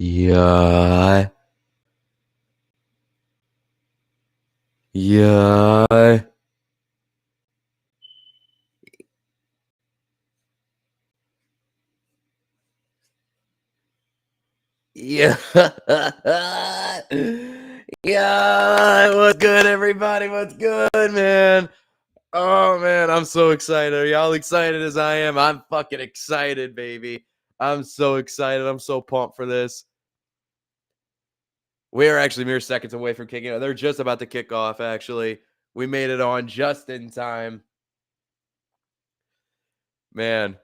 Yeah. Yeah. Yeah. Yeah. What's good, everybody? What's good, man? Oh, man. I'm so excited. Are y'all excited as I am? I'm fucking excited, baby. I'm so excited. I'm so pumped for this. We are actually mere seconds away from kicking off. They're just about to kick off, actually. We made it on just in time. Man,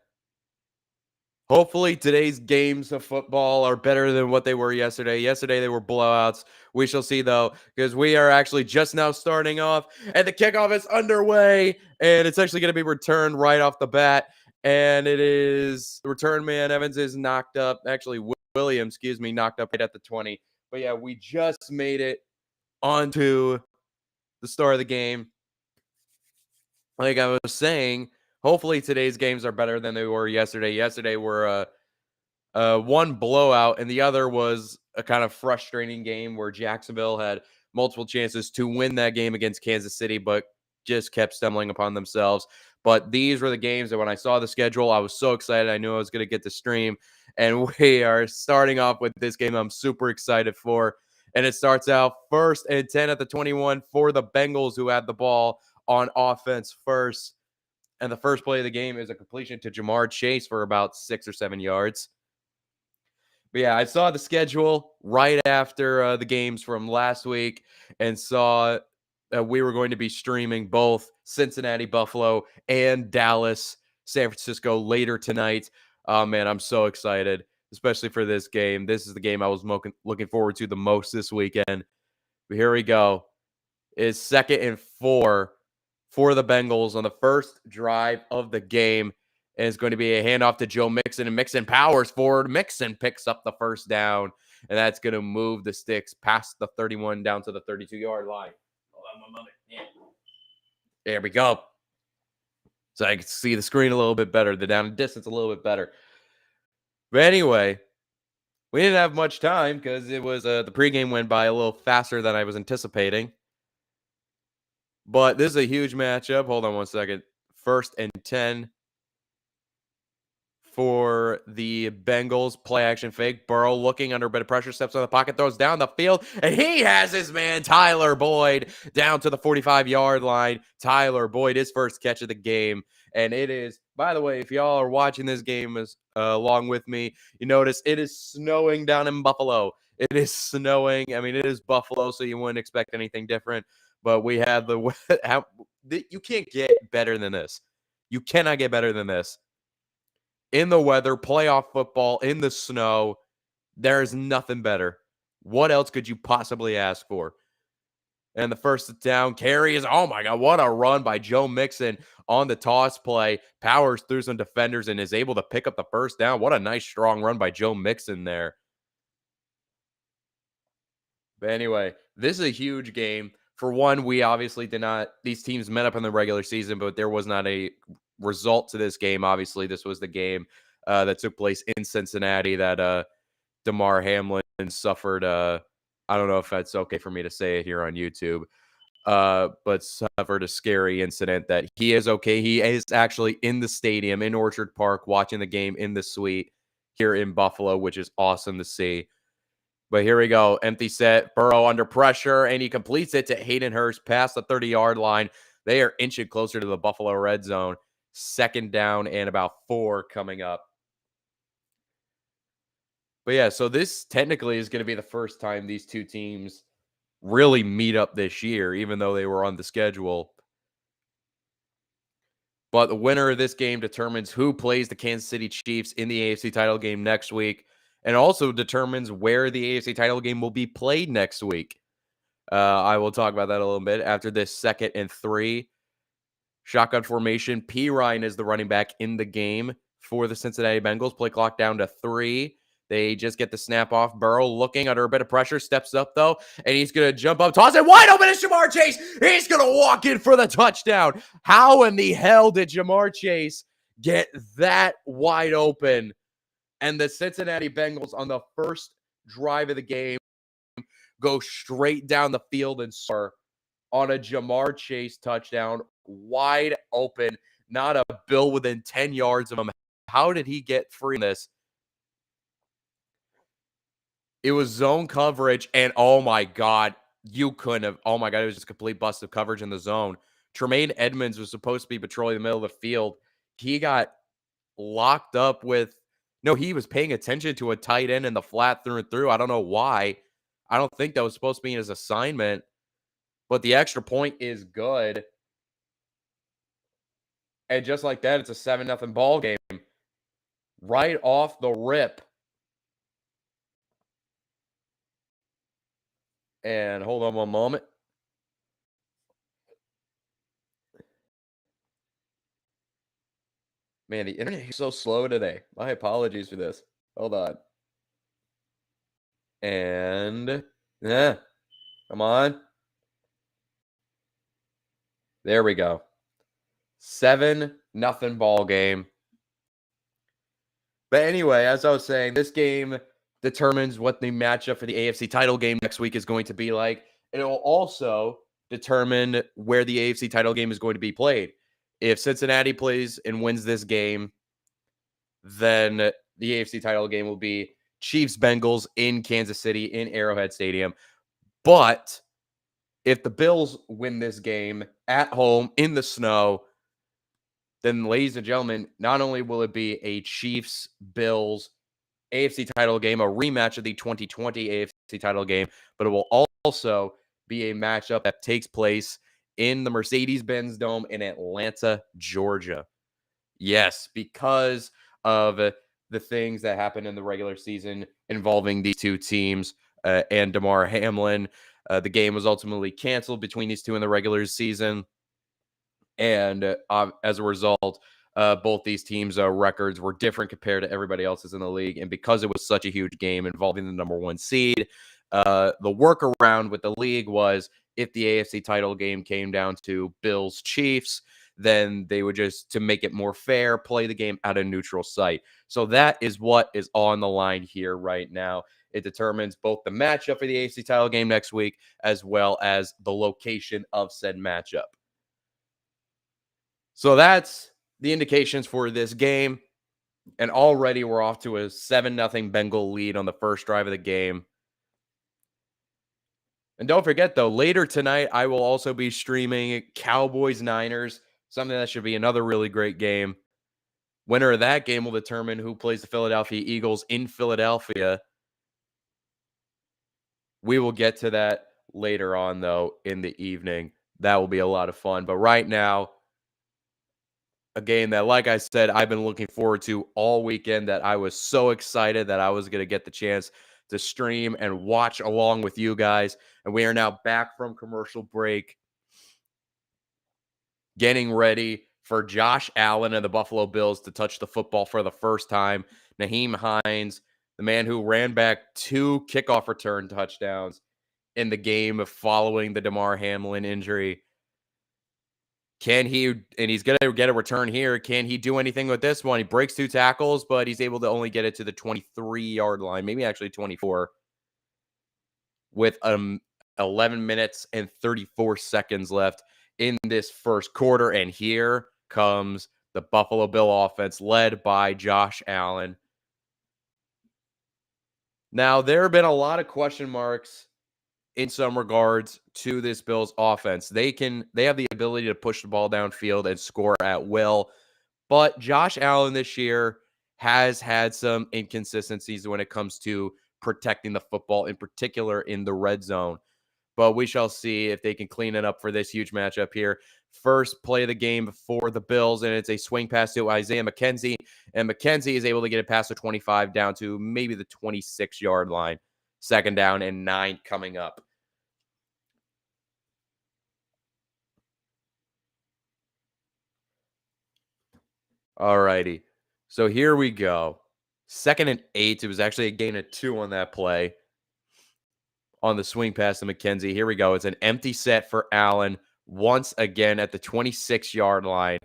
hopefully today's games of football are better than what they were yesterday. Yesterday they were blowouts. We shall see though, because we are actually just now starting off, and the kickoff is underway, and it's actually going to be returned right off the bat. And it is the return man. Evans is knocked up. Actually, Williams, knocked up right at the 20. But yeah, we just made it onto the start of the game. Like I was saying, hopefully today's games are better than they were yesterday. Yesterday were one blowout, and the other was a kind of frustrating game where Jacksonville had multiple chances to win that game against Kansas City, but just kept stumbling upon themselves. But these were the games that when I saw the schedule, I was so excited. I knew I was going to get to stream. And we are starting off with this game I'm super excited for. And it starts out 1st and 10 at the 21 for the Bengals, who had the ball on offense first. And the first play of the game is a completion to Jamar Chase for about 6 or 7 yards. But yeah, I saw the schedule right after the games from last week and saw we were going to be streaming both Cincinnati, Buffalo, and Dallas, San Francisco later tonight. Oh, man, I'm so excited, especially for this game. This is the game I was looking forward to the most this weekend. But here we go. It's 2nd and 4 for the Bengals on the first drive of the game. And it's going to be a handoff to Joe Mixon, and Mixon powers forward. Mixon picks up the first down, and that's going to move the sticks past the 31 down to the 32-yard line. Hold on one moment. Yeah. There we go. So I can see the screen a little bit better, the down and distance a little bit better. But anyway, we didn't have much time because it was the pregame went by a little faster than I was anticipating. But this is a huge matchup. Hold on one second. 1st and 10 for the Bengals. Play action fake. Burrow looking under a bit of pressure. Steps on the pocket. Throws down the field. And he has his man, Tyler Boyd, down to the 45-yard line. Tyler Boyd, his first catch of the game. And it is, by the way, if y'all are watching this game along with me, you notice it is snowing down in Buffalo. It is snowing. I mean, it is Buffalo, so you wouldn't expect anything different. But we have you can't get better than this. You cannot get better than this. In the weather, playoff football, in the snow, there is nothing better. What else could you possibly ask for? And the first down carry is, oh my God, what a run by Joe Mixon on the toss play. Powers through some defenders and is able to pick up the first down. What a nice, strong run by Joe Mixon there. But anyway, this is a huge game. For one, we obviously did not, these teams met up in the regular season, but there was not a result to this game. Obviously, this was the game that took place in Cincinnati that Damar Hamlin suffered. I don't know if that's okay for me to say it here on YouTube, but suffered a scary incident that he is okay. He is actually in the stadium in Orchard Park watching the game in the suite here in Buffalo, which is awesome to see. But here we go. Empty set. Burrow under pressure, and he completes it to Hayden Hurst past the 30-yard line. They are inching closer to the Buffalo red zone. 2nd down and about 4 coming up. But yeah, so this technically is going to be the first time these two teams really meet up this year, even though they were on the schedule. But the winner of this game determines who plays the Kansas City Chiefs in the AFC title game next week, and also determines where the AFC title game will be played next week. I will talk about that a little bit after this 2nd and 3. Shotgun formation. P. Ryan is the running back in the game for the Cincinnati Bengals. Play clock down to 3. They just get the snap off. Burrow looking under a bit of pressure. Steps up, though, and he's going to jump up. Toss it wide open to Jamar Chase. He's going to walk in for the touchdown. How in the hell did Jamar Chase get that wide open? And the Cincinnati Bengals on the first drive of the game, go straight down the field and score on a Jamar Chase touchdown, wide open, not a Bill within 10 yards of him. How did he get free in this? It was zone coverage, and oh my God, you couldn't have. Oh my God, it was just complete bust of coverage in the zone. Tremaine Edmonds was supposed to be patrolling the middle of the field. He got locked up with, no, he was paying attention to a tight end in the flat through and through. I don't know why. I don't think that was supposed to be his assignment, but the extra point is good. And just like that, it's a 7-0 ball game. Right off the rip. And hold on one moment. Man, the internet is so slow today. My apologies for this. Hold on. And yeah, come on. There we go. 7-0 ball game. But anyway, as I was saying, this game determines what the matchup for the AFC title game next week is going to be like. It will also determine where the AFC title game is going to be played. If Cincinnati plays and wins this game, then the AFC title game will be Chiefs Bengals in Kansas City in Arrowhead Stadium. But if the Bills win this game at home in the snow, then, ladies and gentlemen, not only will it be a Chiefs Bills AFC title game, a rematch of the 2020 AFC title game, but it will also be a matchup that takes place in the Mercedes-Benz Dome in Atlanta, Georgia. Yes, because of the things that happened in the regular season involving these two teams and Damar Hamlin. The game was ultimately canceled between these two in the regular season. And as a result, both these teams' records were different compared to everybody else's in the league. And because it was such a huge game involving the number one seed, the workaround with the league was if the AFC title game came down to Bills Chiefs, then they would just, to make it more fair, play the game at a neutral site. So that is what is on the line here right now. It determines both the matchup for the AFC title game next week, as well as the location of said matchup. So that's the indications for this game. And already we're off to a 7-0 Bengal lead on the first drive of the game. And don't forget, though, later tonight, I will also be streaming Cowboys-Niners, something that should be another really great game. Winner of that game will determine who plays the Philadelphia Eagles in Philadelphia. We will get to that later on, though, in the evening. That will be a lot of fun. But right now, a game that, like I said, I've been looking forward to all weekend, that I was so excited that I was going to get the chance to stream and watch along with you guys. And we are now back from commercial break, getting ready for Josh Allen and the Buffalo Bills to touch the football for the first time. Nyheim Hines, the man who ran back 2 kickoff return touchdowns in the game following the Damar Hamlin injury. Can he, and he's going to get a return here, can he do anything with this one? He breaks 2 tackles, but he's able to only get it to the 23-yard line, maybe actually 24, with 11 minutes and 34 seconds left in this first quarter. And here comes the Buffalo Bill offense led by Josh Allen. Now, there have been a lot of question marks in some regards to this Bills offense. They have the ability to push the ball downfield and score at will. But Josh Allen this year has had some inconsistencies when it comes to protecting the football, in particular in the red zone. But we shall see if they can clean it up for this huge matchup here. First play of the game for the Bills, and it's a swing pass to Isaiah McKenzie. And McKenzie is able to get it past the 25 down to maybe the 26-yard line. 2nd down and 9 coming up. All righty. So here we go. 2nd and 8. It was actually a gain of 2 on that play. On the swing pass to McKenzie. Here we go. It's an empty set for Allen. Once again at the 26-yard line.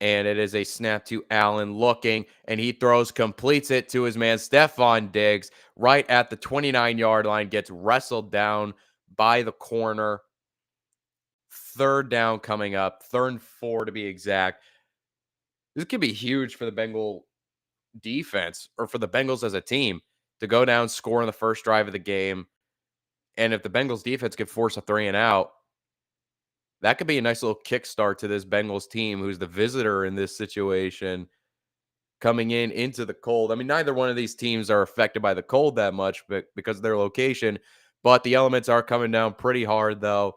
And it is a snap to Allen looking, and he throws, completes it to his man, Stephon Diggs, right at the 29-yard line, gets wrestled down by the corner. Third down coming up, 3rd and 4 to be exact. This could be huge for the Bengal defense or for the Bengals as a team to go down, score in the first drive of the game. And if the Bengals defense could force a 3 and out, that could be a nice little kickstart to this Bengals team, who's the visitor in this situation, coming into the cold. I mean, neither one of these teams are affected by the cold that much, but because of their location, but the elements are coming down pretty hard though.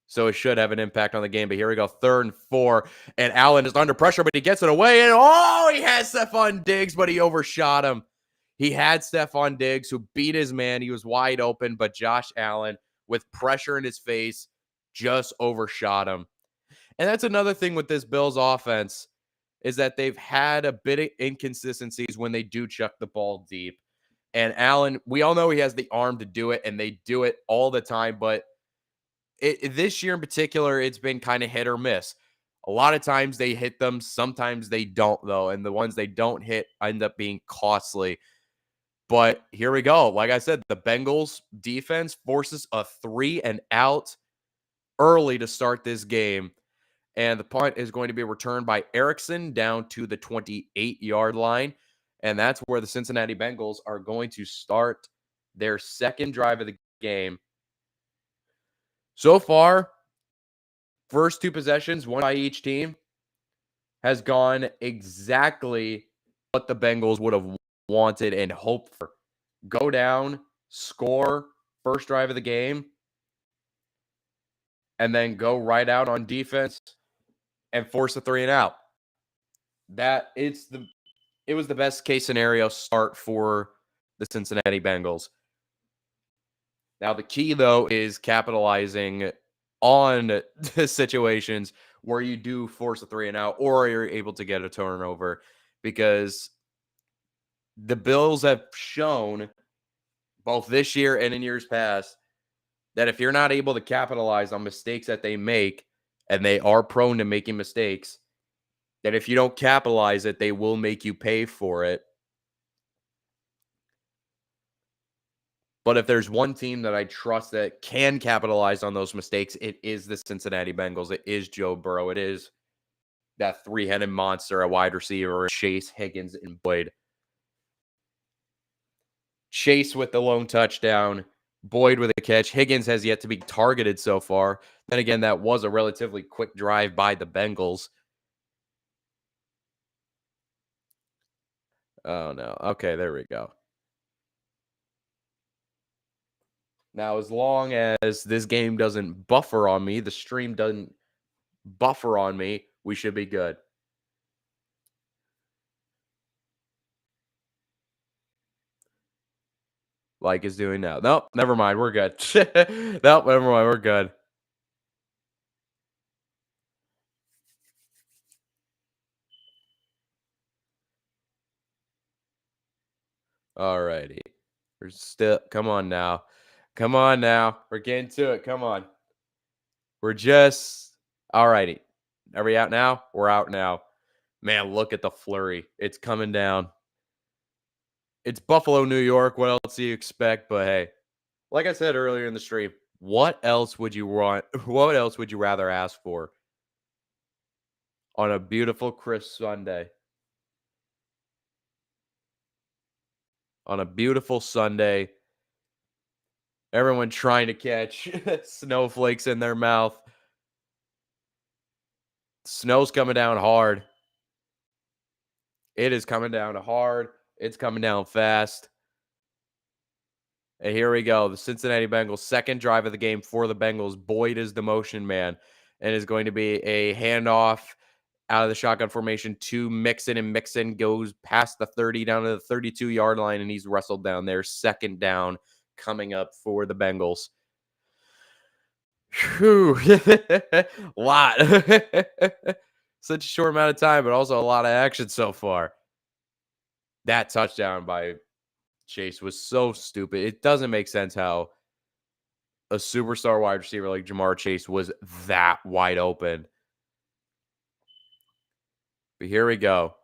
So it should have an impact on the game. But here we go, 3rd and 4. And Allen is under pressure, but he gets it away. And he has Stephon Diggs, but he overshot him. He had Stephon Diggs, who beat his man. He was wide open, but Josh Allen, with pressure in his face, just overshot him. And that's another thing with this Bills offense, is that they've had a bit of inconsistencies when they do chuck the ball deep. And Allen, we all know he has the arm to do it, and they do it all the time. But this year in particular, it's been kind of hit or miss. A lot of times they hit them. Sometimes they don't, though. And the ones they don't hit end up being costly. But here we go. Like I said, the Bengals defense forces a 3 and out early to start this game. And the punt is going to be returned by Erickson down to the 28-yard line. And that's where the Cincinnati Bengals are going to start their second drive of the game. So far, first 2 possessions, one by each team, has gone exactly what the Bengals would have wanted and hoped for. Go down, score, first drive of the game, and then go right out on defense and force a 3 and out. It was the best case scenario start for the Cincinnati Bengals. Now, the key, though, is capitalizing on the situations where you do force a 3 and out or you're able to get a turnover, because the Bills have shown both this year and in years past that if you're not able to capitalize on mistakes that they make, and they are prone to making mistakes, that if you don't capitalize it, they will make you pay for it. But if there's one team that I trust that can capitalize on those mistakes, it is the Cincinnati Bengals. It is Joe Burrow. It is that 3-headed monster, a wide receiver, Chase, Higgins, and Boyd. Chase with the lone touchdown, Boyd with a catch. Higgins has yet to be targeted so far. Then again, that was a relatively quick drive by the Bengals. Oh, no. Okay, there we go. Now, as long as this game doesn't buffer on me, the stream doesn't buffer on me, we should be good. Like is doing now. Nope, never mind. We're good. Nope, never mind. We're good. All righty. We're still, come on now. Come on now. We're getting to it. Come on. We're just, all righty. Are we out now? We're out now. Man, look at the flurry. It's coming down. It's Buffalo, New York. What else do you expect? But hey, like I said earlier in the stream, what else would you want? What else would you rather ask for on a beautiful, crisp Sunday? On a beautiful Sunday, everyone trying to catch snowflakes in their mouth. Snow's coming down hard. It is coming down hard. It's coming down fast. And here we go. The Cincinnati Bengals, second drive of the game for the Bengals. Boyd is the motion man and is going to be a handoff out of the shotgun formation to Mixon. And Mixon goes past the 30 down to the 32-yard line, and he's wrestled down there. Second down coming up for the Bengals. Whew. A lot. Such a short amount of time, but also a lot of action so far. That touchdown by Chase was so stupid. It doesn't make sense how a superstar wide receiver like Jamar Chase was that wide open. But here we go.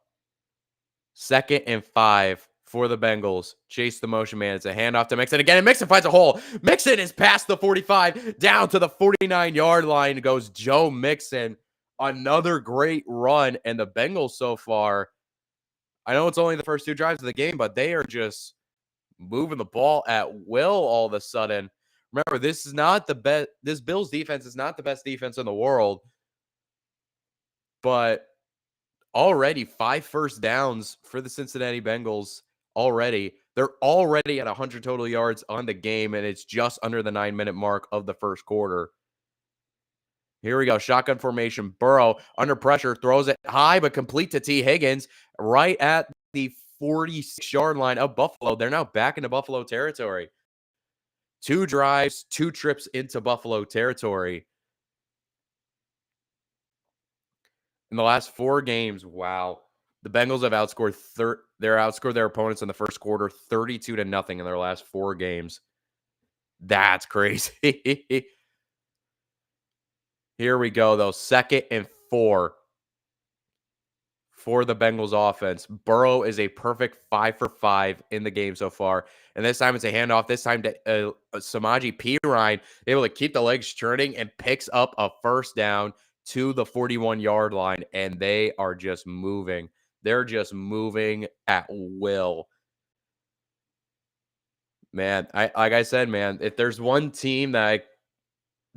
2nd and 5 for the Bengals. Chase the motion man. It's a handoff to Mixon again, and Mixon finds a hole. Mixon is past the 45, down to the 49-yard line goes Joe Mixon. Another great run, and the Bengals so far, I know it's only the first 2 drives of the game, but they are just moving the ball at will all of a sudden. Remember, this is not the best. This Bills defense is not the best defense in the world, but already 5 first downs for the Cincinnati Bengals already. They're already at 100 total yards on the game, and it's just under the 9-minute mark of the first quarter. Here we go. Shotgun formation. Burrow under pressure, throws it high, but complete to T. Higgins right at the 46-yard line of Buffalo. They're now back into Buffalo territory. 2 drives, 2 trips into Buffalo territory. In the last 4 games, wow. The Bengals have outscored their opponents in the first quarter 32-0 in their last 4 games. That's crazy. Here we go, though. 2nd and 4 for the Bengals offense. Burrow is a perfect 5 for 5 in the game so far. And this time it's a handoff. This time to Samaje Perine, able to keep the legs churning and picks up a first down to the 41-yard line. And they are just moving. They're just moving at will. Man, like I said, man, if there's one team that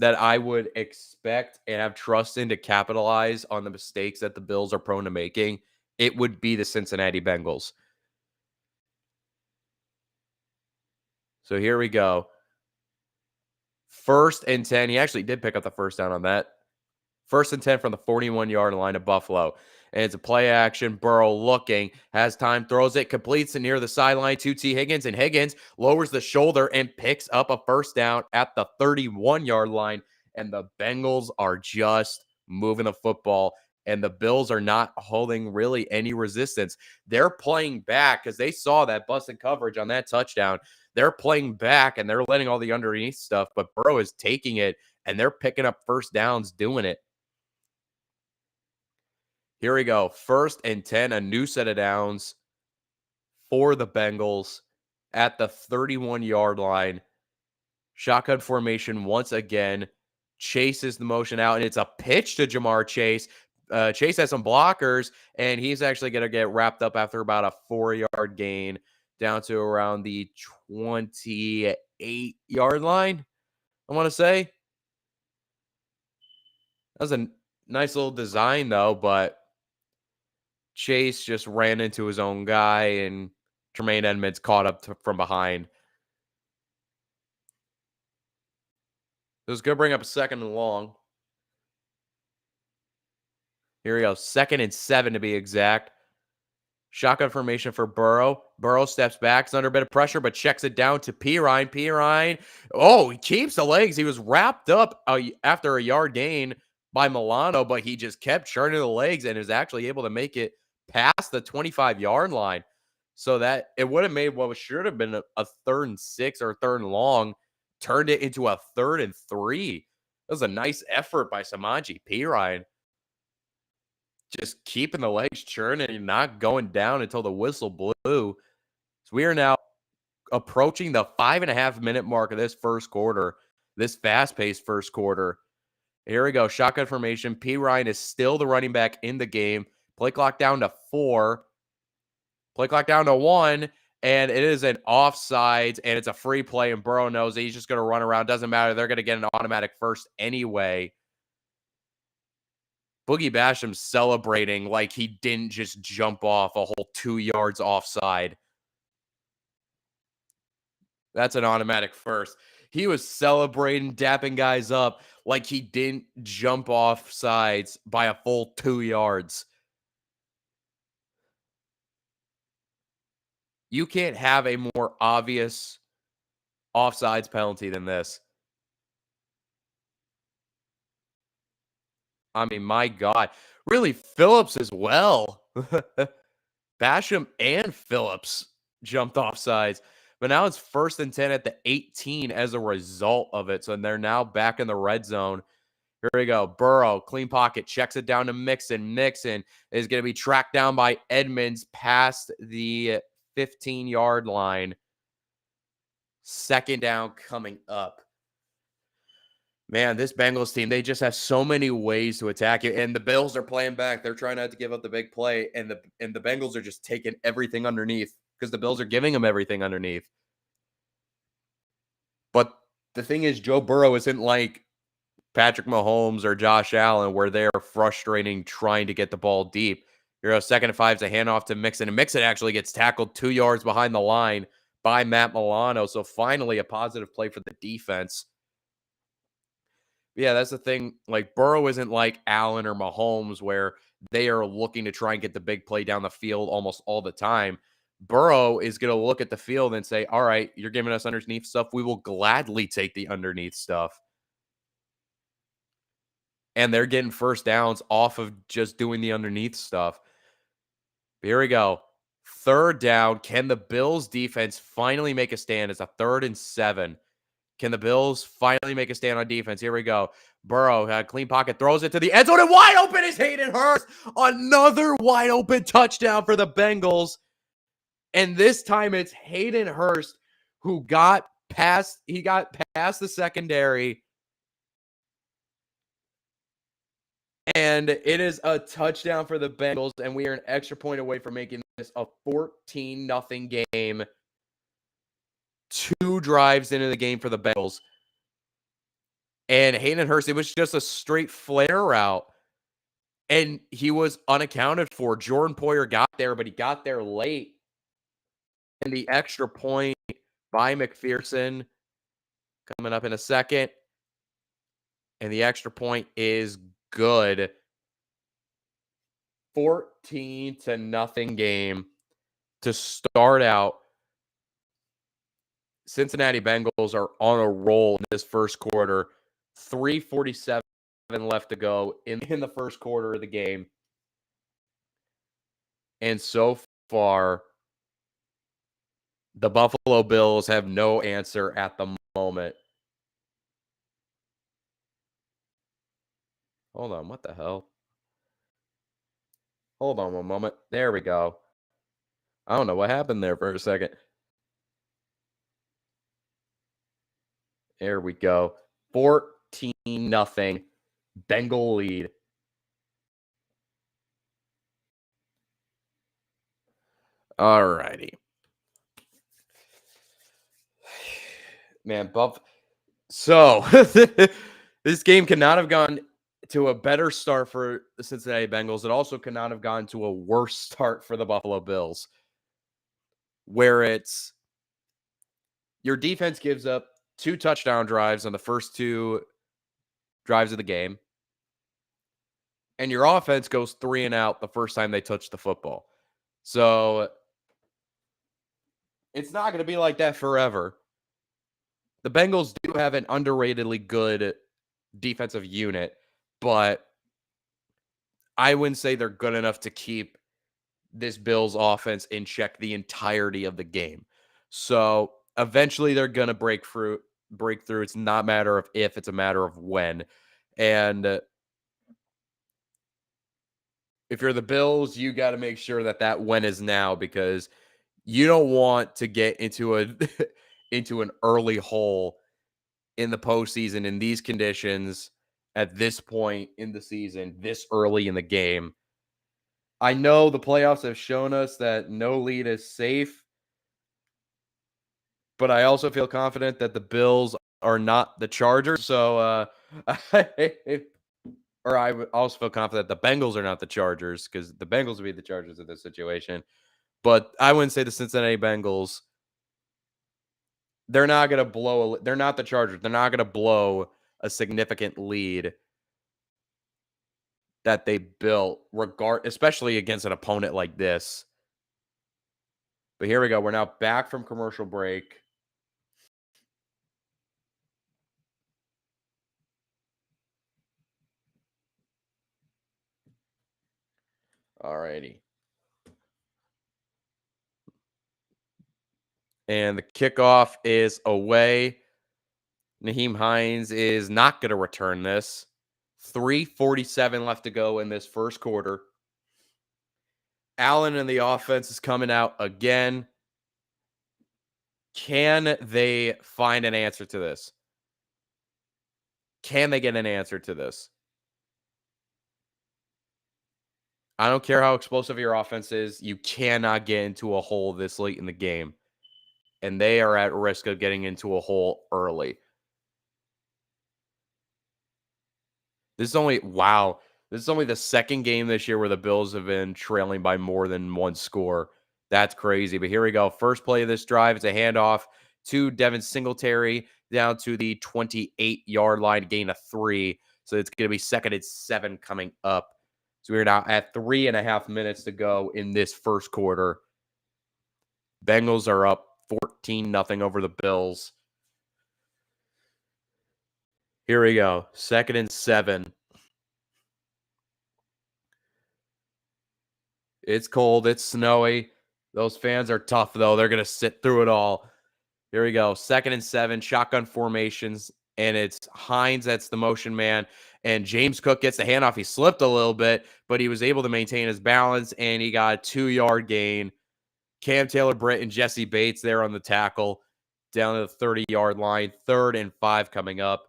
I would expect and have trust in to capitalize on the mistakes that the Bills are prone to making, it would be the Cincinnati Bengals. So here we go. 1st and 10. He actually did pick up the first down on that. 1st and 10 from the 41-yard line of Buffalo. And it's a play action. Burrow looking, has time, throws it, completes it near the sideline to T. Higgins. And Higgins lowers the shoulder and picks up a first down at the 31-yard line. And the Bengals are just moving the football. And the Bills are not holding really any resistance. They're playing back because they saw that busted coverage on that touchdown. They're playing back and they're letting all the underneath stuff. But Burrow is taking it and they're picking up first downs doing it. Here we go. 1st and 10, a new set of downs for the Bengals at the 31-yard line. Shotgun formation once again. Chases the motion out, and it's a pitch to Jamar Chase. Chase has some blockers, and he's actually going to get wrapped up after about a 4-yard gain down to around the 28-yard line, I want to say. That was a nice little design, though, but Chase just ran into his own guy, and Tremaine Edmonds caught up from behind. It was going to bring up a 2nd and long. Here we go. 2nd and 7 to be exact. Shotgun formation for Burrow. Burrow steps back. He's under a bit of pressure, but checks it down to Perine. Perine. Oh, he keeps the legs. He was wrapped up after a yard gain by Milano, but he just kept churning the legs and is actually able to make it past the 25-yard line. So that it would have made what should have been a 3rd and 6 or 3rd and long, turned it into a 3rd and 3. That was a nice effort by Samaje Perine. Just keeping the legs churning and not going down until the whistle blew. So we are now approaching the 5.5-minute mark of this first quarter, this fast-paced first quarter. Here we go. Shotgun formation. Perine is still the running back in the game. Play clock down to 4. Play clock down to 1. And it is an offsides, and it's a free play, and Burrow knows that he's just going to run around. Doesn't matter. They're going to get an automatic first anyway. Boogie Basham's celebrating like he didn't just jump off a whole 2 yards offside. That's an automatic first. He was celebrating, dapping guys up like he didn't jump off sides by a full 2 yards. You can't have a more obvious offsides penalty than this. I mean, my God. Really, Phillips as well. Basham and Phillips jumped off sides. But now it's 1st and 10 at the 18 as a result of it. So they're now back in the red zone. Here we go. Burrow, clean pocket, checks it down to Mixon. Mixon is going to be tracked down by Edmonds past the 15-yard line. Second down coming up. Man, this Bengals team, they just have so many ways to attack you. And the Bills are playing back. They're trying not to give up the big play. And the Bengals are just taking everything underneath because the Bills are giving them everything underneath. But the thing is, Joe Burrow isn't like Patrick Mahomes or Josh Allen, where they're frustrating trying to get the ball deep. You're a 2nd and 5 is a handoff to Mixon, and Mixon actually gets tackled 2 yards behind the line by Matt Milano. So finally, a positive play for the defense. Yeah, that's the thing. Like, Burrow isn't like Allen or Mahomes, where they are looking to try and get the big play down the field almost all the time. Burrow is going to look at the field and say, all right, you're giving us underneath stuff. We will gladly take the underneath stuff. And they're getting first downs off of just doing the underneath stuff. Here we go. 3rd down. Can the Bills defense finally make a stand? It's a 3rd and 7. Can the Bills finally make a stand on defense? Here we go. Burrow had a clean pocket, throws it to the end zone, and wide open is Hayden Hurst. Another wide open touchdown for the Bengals. And this time it's Hayden Hurst who got past the secondary. And it is a touchdown for the Bengals, and we are an extra point away from making this a 14-0 game. 2 drives into the game for the Bengals. And Hayden Hurst, it was just a straight flare route. And he was unaccounted for. Jordan Poyer got there, but he got there late. And the extra point by McPherson coming up in a second. And the extra point is good. 14-0 game to start out. Cincinnati Bengals are on a roll in this first quarter. 3:47 left to go in the first quarter of the game. And so far, the Buffalo Bills have no answer at the moment. Hold on, what the hell? Hold on one moment. There we go. I don't know what happened there for a second. There we go. 14-0 Bengal lead. All righty. Man, So, this game could not have gone to a better start for the Cincinnati Bengals. It also could not have gone to a worse start for the Buffalo Bills, where it's your defense gives up 2 touchdown drives on the first 2 drives of the game, and your offense goes 3 and out the first time they touch the football. So, it's not going to be like that forever. The Bengals do have an underratedly good defensive unit, but I wouldn't say they're good enough to keep this Bills offense in check the entirety of the game. So eventually they're going to break through. It's not a matter of if, it's a matter of when. And if you're the Bills, you got to make sure that when is now, because you don't want to get into an early hole in the postseason in these conditions at this point in the season, this early in the game. I know the playoffs have shown us that no lead is safe, but I also feel confident that the Bills are not the Chargers. So, or I would also feel confident the Bengals are not the Chargers, because the Bengals would be the Chargers of this situation. But I wouldn't say the Cincinnati Bengals. They're not going to blow. They're not the Chargers. They're not going to blow a significant lead that they built, especially against an opponent like this. But here we go. We're now back from commercial break. All righty. And the kickoff is away. Naheem Hines is not going to return this. 3:47 left to go in this first quarter. Allen and the offense is coming out again. Can they find an answer to this? Can they get an answer to this? I don't care how explosive your offense is. You cannot get into a hole this late in the game. And they are at risk of getting into a hole early. This is only wow. This is only the second game this year where the Bills have been trailing by more than one score. That's crazy. But here we go. First play of this drive. It's a handoff to Devin Singletary down to the 28-yard line, gain of 3. So it's going to be 2nd and 7 coming up. So we're now at 3.5 minutes to go in this first quarter. Bengals are up 14-0 over the Bills. Here we go. 2nd and 7. It's cold. It's snowy. Those fans are tough, though. They're going to sit through it all. Here we go. 2nd and 7, shotgun formations, and it's Hines that's the motion man. And James Cook gets the handoff. He slipped a little bit, but he was able to maintain his balance, and he got a 2-yard gain. Cam Taylor-Britt and Jesse Bates there on the tackle down to the 30-yard line. 3rd and 5 coming up.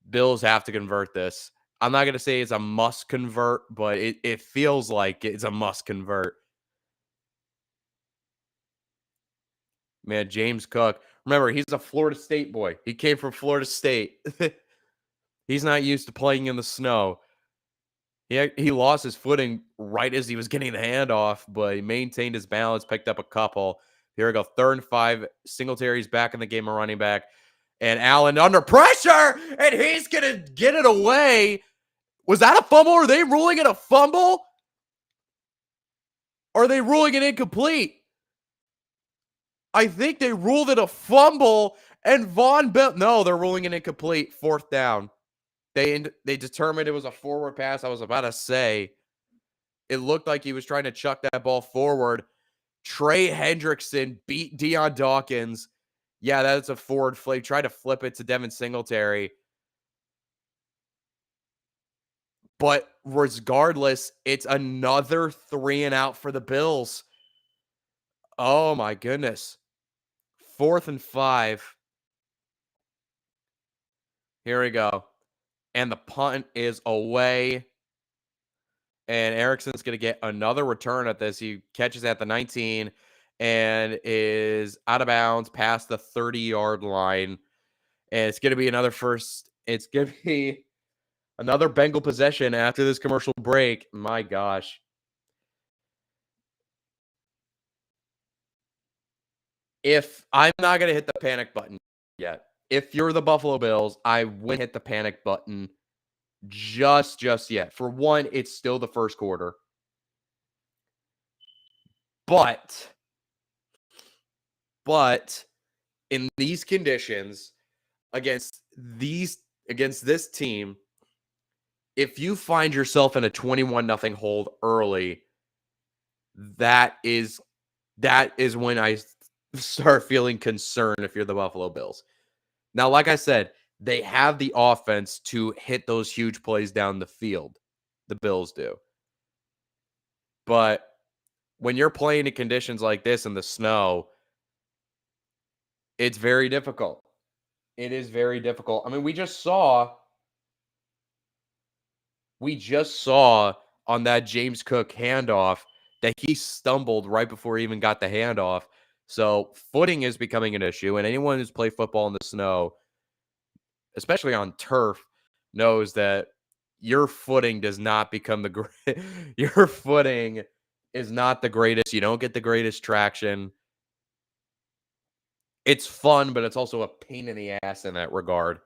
Bills have to convert this. I'm not going to say it's a must convert, but it feels like it's a must convert. Man, James Cook. Remember, he's a Florida State boy. He came from Florida State. He's not used to playing in the snow. He lost his footing right as he was getting the handoff, but he maintained his balance, picked up a couple. Here we go. 3rd and 5. Singletary's back in the game of running back. And Allen under pressure, and he's going to get it away. Was that a fumble? Are they ruling it a fumble? Or are they ruling it incomplete? I think they ruled it a fumble, and Von Bell. No, they're ruling it incomplete. 4th down. They determined it was a forward pass. I was about to say it looked like he was trying to chuck that ball forward. Trey Hendrickson beat Deion Dawkins. Yeah, that's a forward flip. Tried to flip it to Devin Singletary. But regardless, it's another 3 and out for the Bills. Oh, my goodness. 4th and 5. Here we go. And the punt is away. And Erickson's going to get another return at this. He catches at the 19 and is out of bounds past the 30-yard line. And it's going to be another first. It's going to be another Bengal possession after this commercial break. My gosh. If I'm not going to hit the panic button yet, if you're the Buffalo Bills, I wouldn't hit the panic button just yet. For one, it's still the first quarter. But in these conditions, against this team, if you find yourself in a 21-0 hold early, that is when I start feeling concerned if you're the Buffalo Bills. Now, like I said, they have the offense to hit those huge plays down the field. The Bills do. But when you're playing in conditions like this in the snow, it's very difficult. It is very difficult. I mean, we just saw on that James Cook handoff that he stumbled right before he even got the handoff. So footing is becoming an issue, and anyone who's played football in the snow, especially on turf, knows that your footing does not become the great. Your footing is not the greatest. You don't get the greatest traction. It's fun, but it's also a pain in the ass in that regard.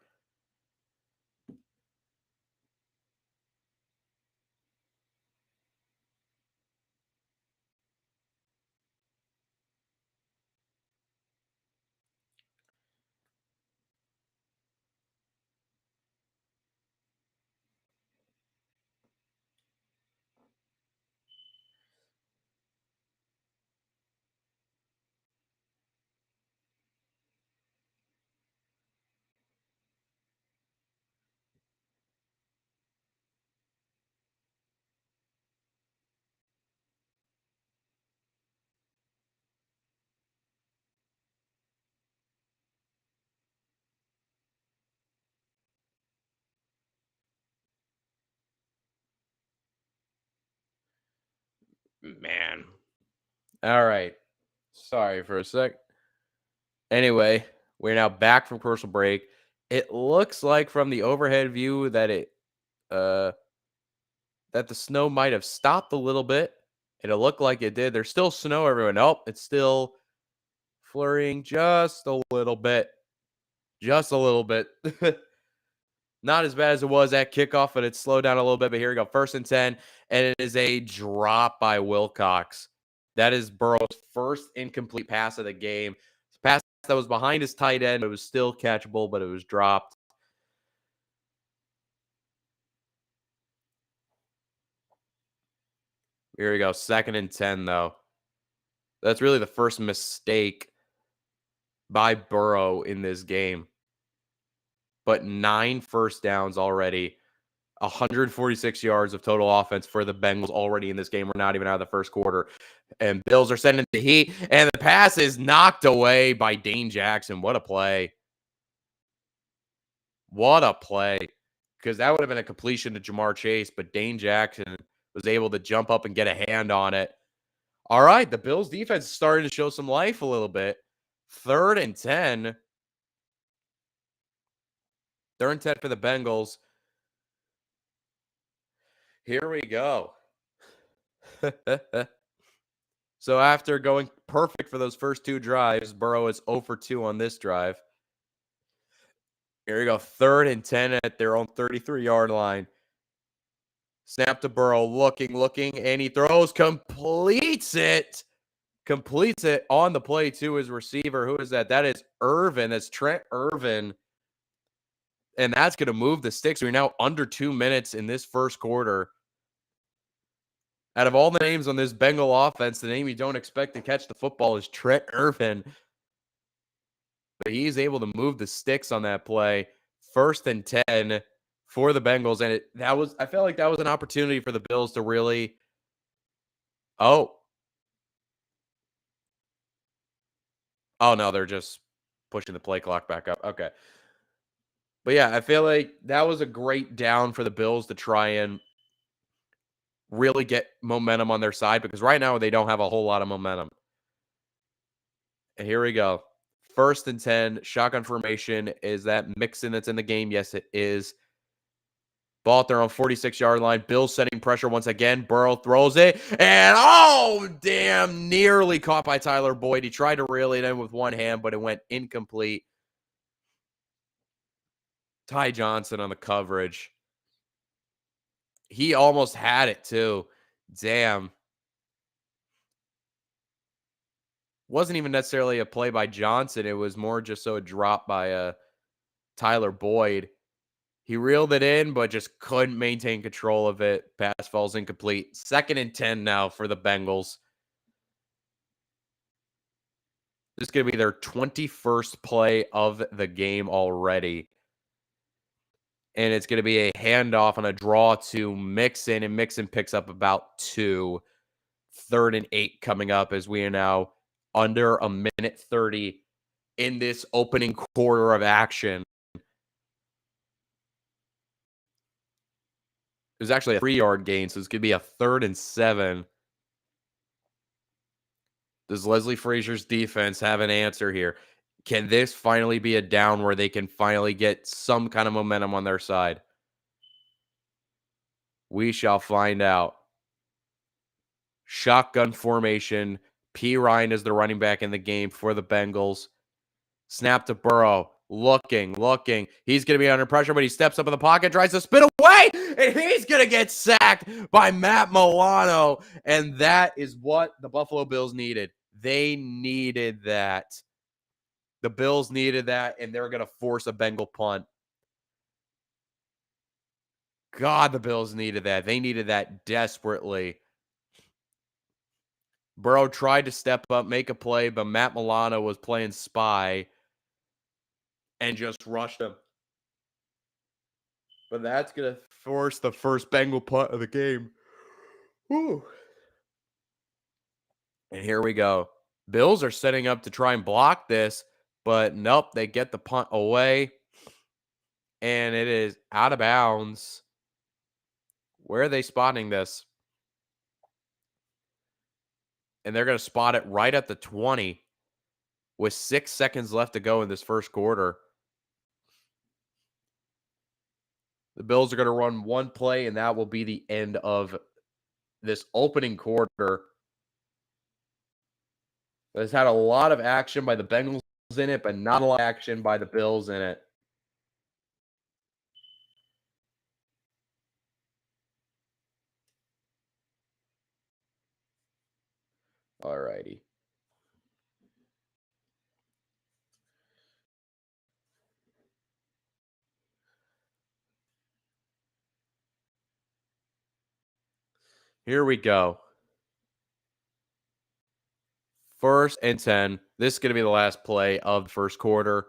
Man. All right. Sorry for a sec. Anyway, we're now back from commercial break. It looks like from the overhead view that uh that the snow might have stopped a little bit. It'll look like it did. There's still snow everywhere. Nope, it's still flurrying just a little bit. Just a little bit. Not as bad as it was at kickoff, but it's slowed down a little bit. But here we go. 1st and 10, and it is a drop by Wilcox. That is Burrow's first incomplete pass of the game. It's a pass that was behind his tight end. It was still catchable, but it was dropped. Here we go. 2nd and 10, though. That's really the first mistake by Burrow in this game. But 9 first downs already. 146 yards of total offense for the Bengals already in this game. We're not even out of the first quarter. And Bills are sending the heat. And the pass is knocked away by Dane Jackson. What a play. What a play. Because that would have been a completion to Jamar Chase. But Dane Jackson was able to jump up and get a hand on it. All right. The Bills defense is starting to show some life a little bit. 3rd and 10. 3rd and 10 for the Bengals. Here we go. So after going perfect for those first 2 drives, Burrow is 0 for 2 on this drive. Here we go. 3rd and 10 at their own 33-yard line. Snap to Burrow, looking, and he throws, completes it on the play to his receiver. Who is that? That is Irvin. That's Trent Irvin. And that's going to move the sticks. We're now under 2 minutes in this first quarter. Out of all the names on this Bengal offense, the name you don't expect to catch the football is Trent Irvin. But he's able to move the sticks on that play. 1st and 10 for the Bengals. And I felt like that was an opportunity for the Bills to really. Oh no, they're just pushing the play clock back up. Okay. But yeah, I feel like that was a great down for the Bills to try and really get momentum on their side, because right now they don't have a whole lot of momentum. And here we go. 1st and 10, shotgun formation. Is that Mixon that's in the game? Yes, it is. Ball at their own 46-yard line. Bills setting pressure once again. Burrow throws it. And, damn, nearly caught by Tyler Boyd. He tried to reel it in with one hand, but it went incomplete. Ty Johnson on the coverage. He almost had it, too. Damn. Wasn't even necessarily a play by Johnson. It was more just so a drop by Tyler Boyd. He reeled it in, but just couldn't maintain control of it. Pass falls incomplete. 2nd and 10 now for the Bengals. This is going to be their 21st play of the game already. And it's going to be a handoff on a draw to Mixon, and Mixon picks up about 2. 3rd and 8 coming up as we are now under a minute 30 in this opening quarter of action. It was actually a 3-yard gain, so it's going to be a 3rd and 7. Does Leslie Frazier's defense have an answer here? Can this finally be a down where they can finally get some kind of momentum on their side? We shall find out. Shotgun formation. P. Ryan is the running back in the game for the Bengals. Snap to Burrow. Looking. He's going to be under pressure, but he steps up in the pocket, tries to spin away, and he's going to get sacked by Matt Milano. And that is what the Buffalo Bills needed. They needed that. The Bills needed that, and they're going to force a Bengal punt. God, the Bills needed that. They needed that desperately. Burrow tried to step up, make a play, but Matt Milano was playing spy and just rushed him. But that's going to force the first Bengal punt of the game. Whew. And here we go. Bills are setting up to try and block this, but nope, they get the punt away. And it is out of bounds. Where are they spotting this? and they're going to spot it right at the 20 with 6 seconds left to go in this first quarter. The Bills are going to run one play, and that will be the end of this opening quarter. It's had a lot of action by the Bengals in it, but not a lot of action by the Bills in it. All righty. Here we go. 1st and 10. This is going to be the last play of the first quarter.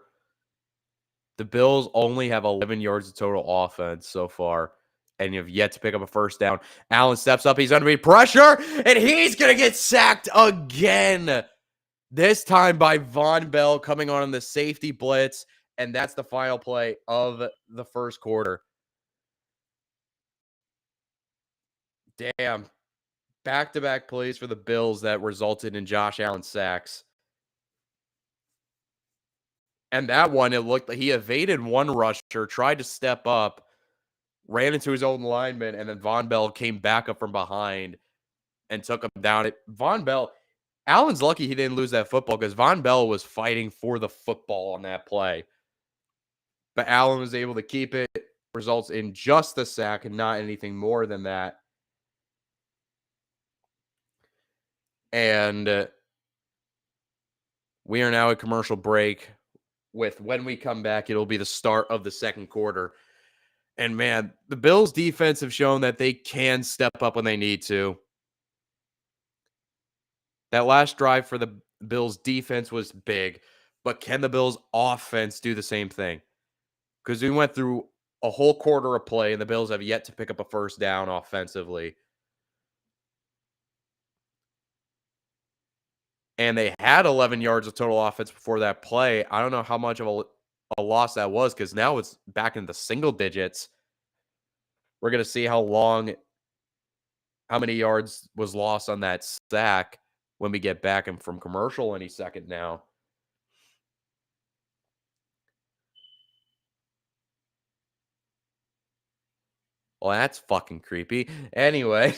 The Bills only have 11 yards of total offense so far, and you've yet to pick up a first down. Allen steps up. He's under pressure, and he's going to get sacked again. This time by Von Bell coming on in the safety blitz, and that's the final play of the first quarter. Damn. Back-to-back plays for the Bills that resulted in Josh Allen sacks. And that one, it looked like he evaded one rusher, tried to step up, ran into his own lineman, and then Von Bell came back up from behind and took him down. Von Bell, Allen's lucky he didn't lose that football because Von Bell was fighting for the football on that play. But Allen was able to keep it, results in just the sack and not anything more than that. And we are now at commercial break. When we come back, it'll be the start of the second quarter. And man, the Bills defense have shown that they can step up when they need to. That last drive for the Bills defense was big, but can the Bills offense do the same thing? Because we went through a whole quarter of play and the Bills have yet to pick up a first down offensively. And they had 11 yards of total offense before that play. I don't know how much of a loss that was because now it's back in the single digits. We're going to see how many yards was lost on that sack when we get back and from commercial any second now. Well, that's fucking creepy. Anyway.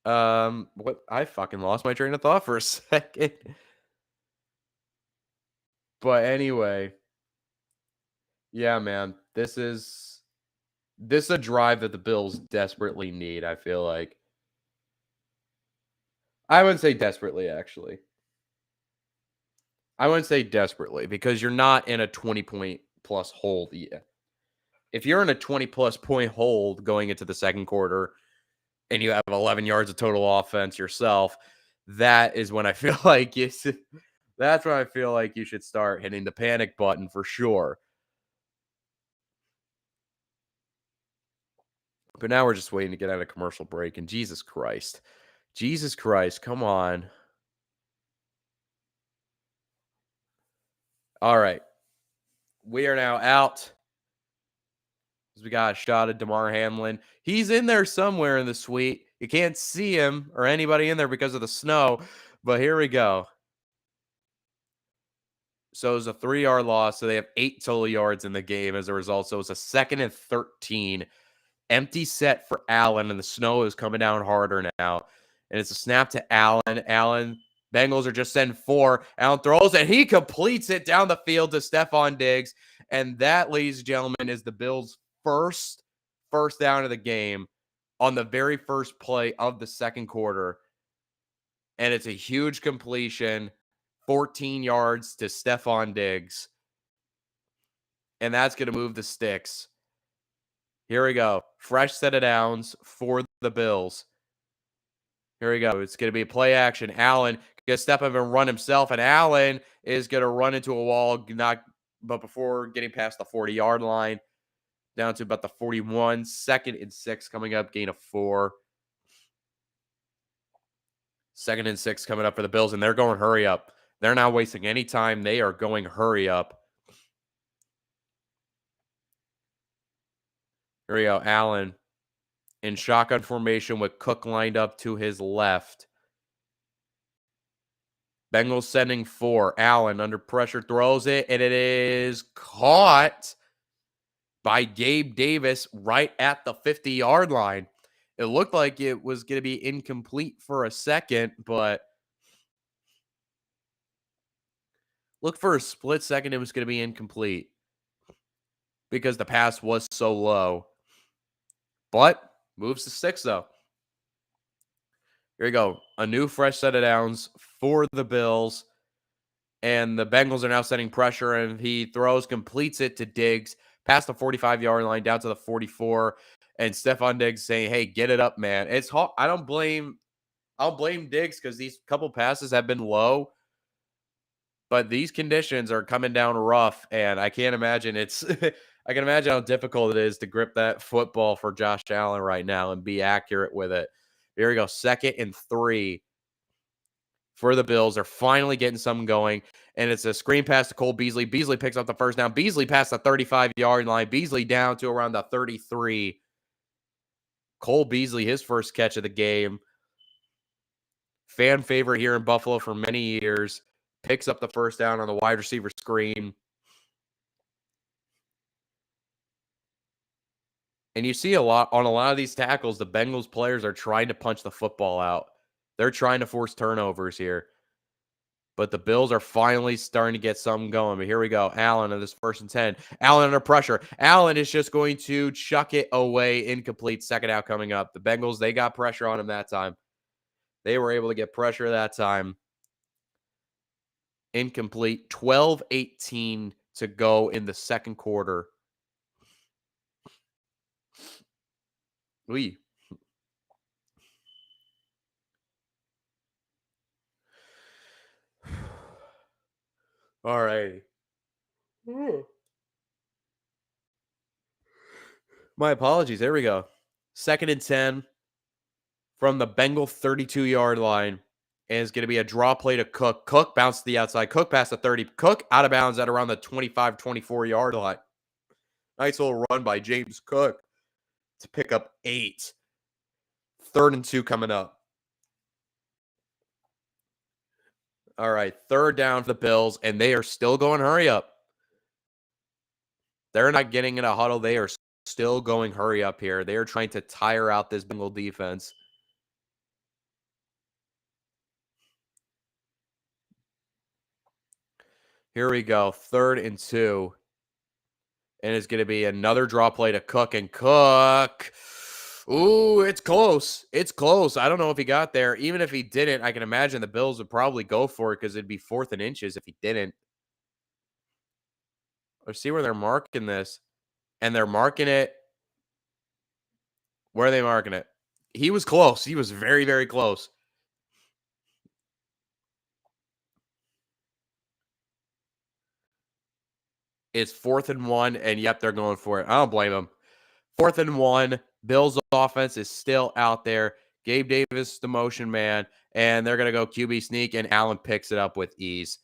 What I fucking lost my train of thought for a second. But anyway. Yeah, man. This is a drive that the Bills desperately need, I feel like. I wouldn't say desperately, actually. I wouldn't say desperately because you're not in a 20-point plus hold yet. If you're in a 20-plus point hold going into the second quarter and you have 11 yards of total offense yourself, that is when I feel like that's when I feel like you should start hitting the panic button for sure. But now we're just waiting to get out of commercial break, and Jesus Christ, come on. All right. We are now out. We got a shot of DeMar Hamlin. He's in there somewhere in the suite. You can't see him or anybody in there because of the snow, but here we go. So it was a 3-yard loss. So they have 8 total yards in the game as a result. So it was a 2nd and 13. Empty set for Allen, and the snow is coming down harder now. And it's a snap to Allen. Bengals are just sending 4. Allen throws, and he completes it down the field to Stephon Diggs. And that, ladies and gentlemen, is the Bills' first down of the game on the very first play of the second quarter. And it's a huge completion, 14 yards to Stephon Diggs. And that's going to move the sticks. Here we go. Fresh set of downs for the Bills. Here we go. It's going to be play action. Allen going to step up and run himself, and Allen is going to run into a wall, but before getting past the 40-yard line, down to about the 41. 2nd and 6 coming up, gain of 4. 2nd and 6 coming up for the Bills, and they're going hurry up. They're not wasting any time. They are going hurry up. Here we go. Allen in shotgun formation with Cook lined up to his left. Bengals sending 4. Allen under pressure throws it, and it is caught by Gabe Davis right at the 50-yard line. It looked like it was going to be incomplete for a second, but look, for a split second, it was going to be incomplete because the pass was so low. But moves to 6, though. Here we go. A new fresh set of downs for the Bills. And the Bengals are now setting pressure, and he throws, completes it to Diggs, past the 45-yard line, down to the 44. And Stephon Diggs saying, hey, get it up, man. It's hard. I'll blame Diggs because these couple passes have been low. But these conditions are coming down rough, and I can't imagine it's I can imagine how difficult it is to grip that football for Josh Allen right now and be accurate with it. Here we go. 2nd and 3 for the Bills. They're finally getting something going, and it's a screen pass to Cole Beasley. Beasley picks up the first down. Beasley past the 35-yard line. Beasley down to around the 33. Cole Beasley, his first catch of the game. Fan favorite here in Buffalo for many years. Picks up the first down on the wide receiver screen. And you see a lot of these tackles, the Bengals players are trying to punch the football out. They're trying to force turnovers here. But the Bills are finally starting to get something going. But here we go. Allen on this 1st and 10. Allen under pressure. Allen is just going to chuck it away. Incomplete. Second out coming up. The Bengals, they got pressure on him that time. They were able to get pressure that time. Incomplete. 12-18 to go in the second quarter. Wee. All right. My apologies. There we go. 2nd and 10 from the Bengal 32-yard line. And it's going to be a draw play to Cook. Cook bounced to the outside. Cook past the 30. Cook out of bounds at around the 25, 24-yard line. Nice little run by James Cook to pick up 8. 3rd and 2 coming up. All right, 3rd down for the Bills, and they are still going hurry up. They're not getting in a huddle. They are still going hurry up here. They are trying to tire out this Bengal defense. Here we go. 3rd and 2. And it's going to be another draw play to Cook. And Cook, ooh, it's close. It's close. I don't know if he got there. Even if he didn't, I can imagine the Bills would probably go for it because it'd be 4th and inches if he didn't. Let's see where they're marking this. And they're marking it. Where are they marking it? He was close. He was very, very close. It's 4th and 1, and yep, they're going for it. I don't blame them. 4th and 1. Bills offense is still out there. Gabe Davis, the motion man, and they're going to go QB sneak, and Allen picks it up with ease.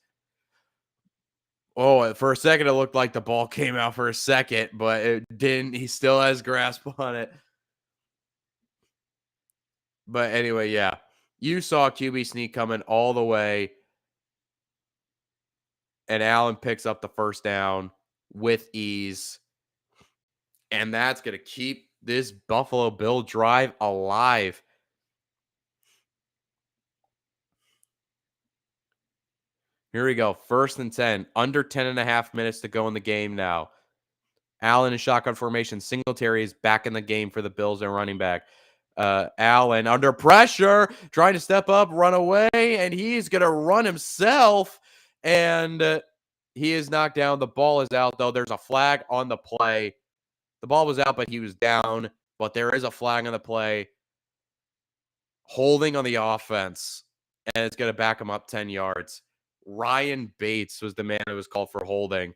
Oh, for a second, it looked like the ball came out for a second, but it didn't. He still has grasp on it. But anyway, yeah. You saw QB sneak coming all the way, and Allen picks up the first down with ease. And that's going to keep this Buffalo Bill drive alive. Here we go. 1st and 10. Under 10.5 minutes to go in the game now. Allen in shotgun formation. Singletary is back in the game for the Bills and running back. Allen under pressure, trying to step up, run away, and he's going to run himself. And he is knocked down. The ball is out, though. There's a flag on the play. The ball was out, but he was down. But there is a flag on the play. Holding on the offense. And it's going to back him up 10 yards. Ryan Bates was the man who was called for holding.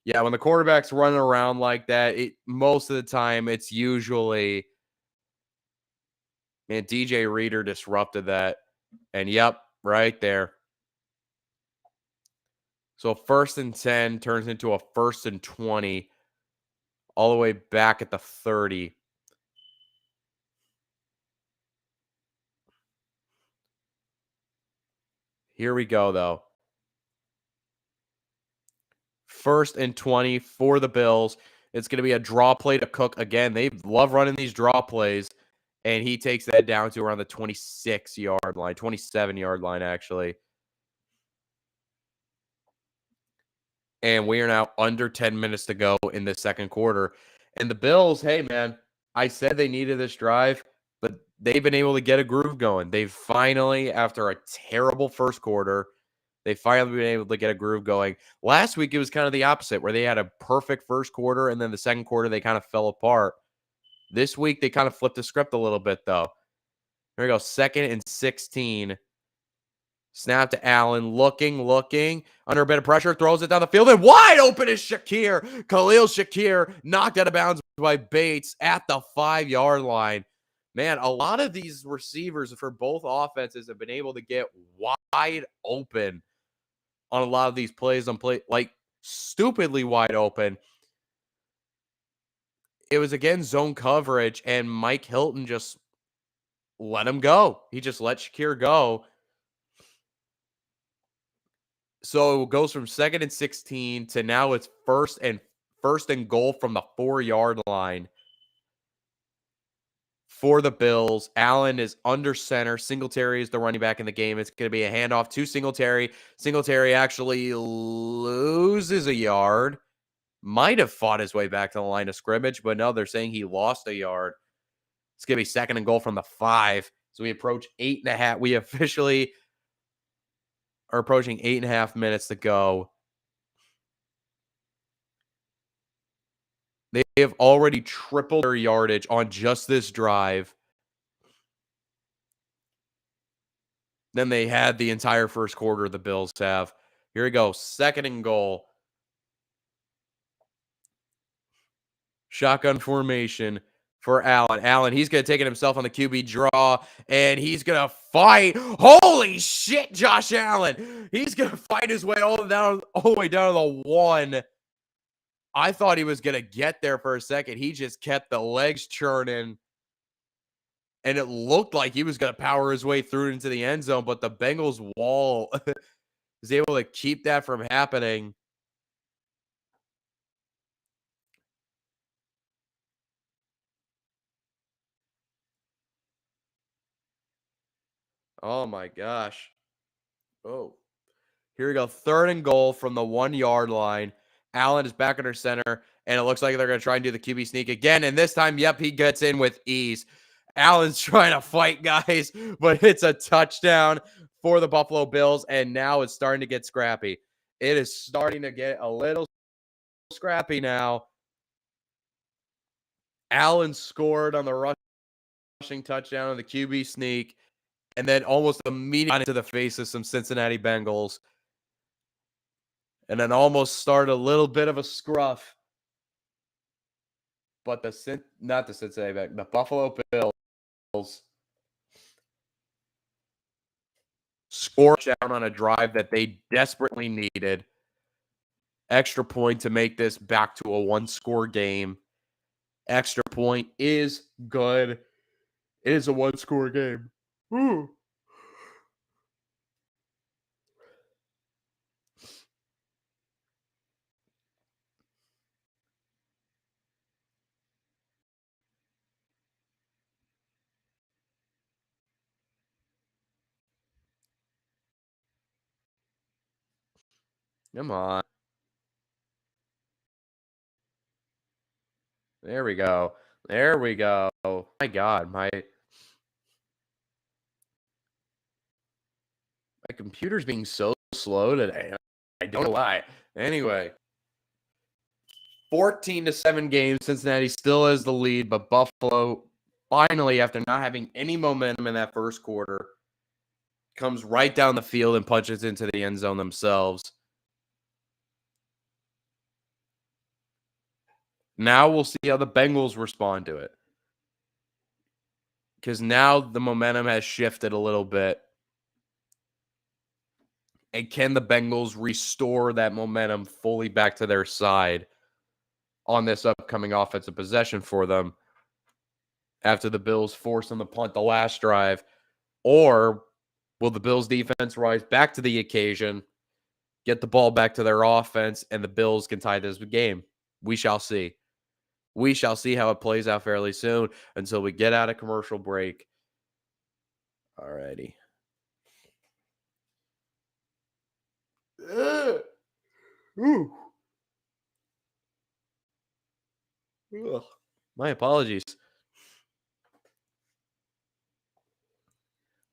Yeah, when the quarterback's running around like that, most of the time it's usually, man, DJ Reader disrupted that. And yep, right there. So 1st and 10 turns into a 1st and 20 all the way back at the 30. Here we go, though. 1st and 20 for the Bills. It's going to be a draw play to Cook again. They love running these draw plays, and he takes that down to around the 26-yard line, 27-yard line, actually. And we are now under 10 minutes to go in the second quarter. And the Bills, hey, man, I said they needed this drive, but they've been able to get a groove going. They've finally, after a terrible first quarter, they finally been able to get a groove going. Last week, it was kind of the opposite, where they had a perfect first quarter, and then the second quarter, they kind of fell apart. This week, they kind of flipped the script a little bit, though. Here we go, 2nd and 16. Snap to Allen, looking, under a bit of pressure, throws it down the field, and wide open is Shakir. Khalil Shakir knocked out of bounds by Bates at the 5-yard line. Man, a lot of these receivers for both offenses have been able to get wide open on a lot of these plays like stupidly wide open. It was again zone coverage, and Mike Hilton just let him go. He just let Shakir go. So it goes from 2nd and 16 to now it's first and goal from the 4-yard line for the Bills. Allen is under center. Singletary is the running back in the game. It's going to be a handoff to Singletary. Singletary actually loses a yard. Might have fought his way back to the line of scrimmage, but no, they're saying he lost a yard. It's going to be 2nd and goal from the 5. So we approach 8.5. We officially are approaching 8.5 minutes to go. They have already tripled their yardage on just this drive than they had the entire first quarter, the Bills have. Here we go. 2nd and goal. Shotgun formation for Allen. Allen, he's going to take it himself on the QB draw, and he's going to fight. Holy shit, Josh Allen. He's going to fight his way all the way down to the 1. I thought he was going to get there for a second. He just kept the legs churning, and it looked like he was going to power his way through into the end zone, but the Bengals wall is able to keep that from happening. Oh, my gosh. Oh. Here we go. 3rd and goal from the 1-yard line. Allen is back under center, and it looks like they're going to try and do the QB sneak again. And this time, yep, he gets in with ease. Allen's trying to fight, guys, but it's a touchdown for the Buffalo Bills, and now it's starting to get scrappy. It is starting to get a little scrappy now. Allen scored on the rushing touchdown on the QB sneak, and then almost immediately into the face of some Cincinnati Bengals. And then almost started a little bit of a scruff. But the Buffalo Bills scored down on a drive that they desperately needed. Extra point to make this back to a 1-score game. Extra point is good. It is a 1-score game. Woo. Come on. There we go. There we go. My God, my computer's being so slow today. I don't know why. Anyway, 14-7 games. Cincinnati still has the lead, but Buffalo finally, after not having any momentum in that first quarter, comes right down the field and punches into the end zone themselves. Now we'll see how the Bengals respond to it. Because now the momentum has shifted a little bit. And can the Bengals restore that momentum fully back to their side on this upcoming offensive possession for them after the Bills force them to punt the last drive? Or Will the Bills defense rise back to the occasion, get the ball back to their offense, and the Bills can tie this game? We shall see. We shall see how it plays out fairly soon until we get out of commercial break. Alrighty. Ooh. Ugh. My apologies.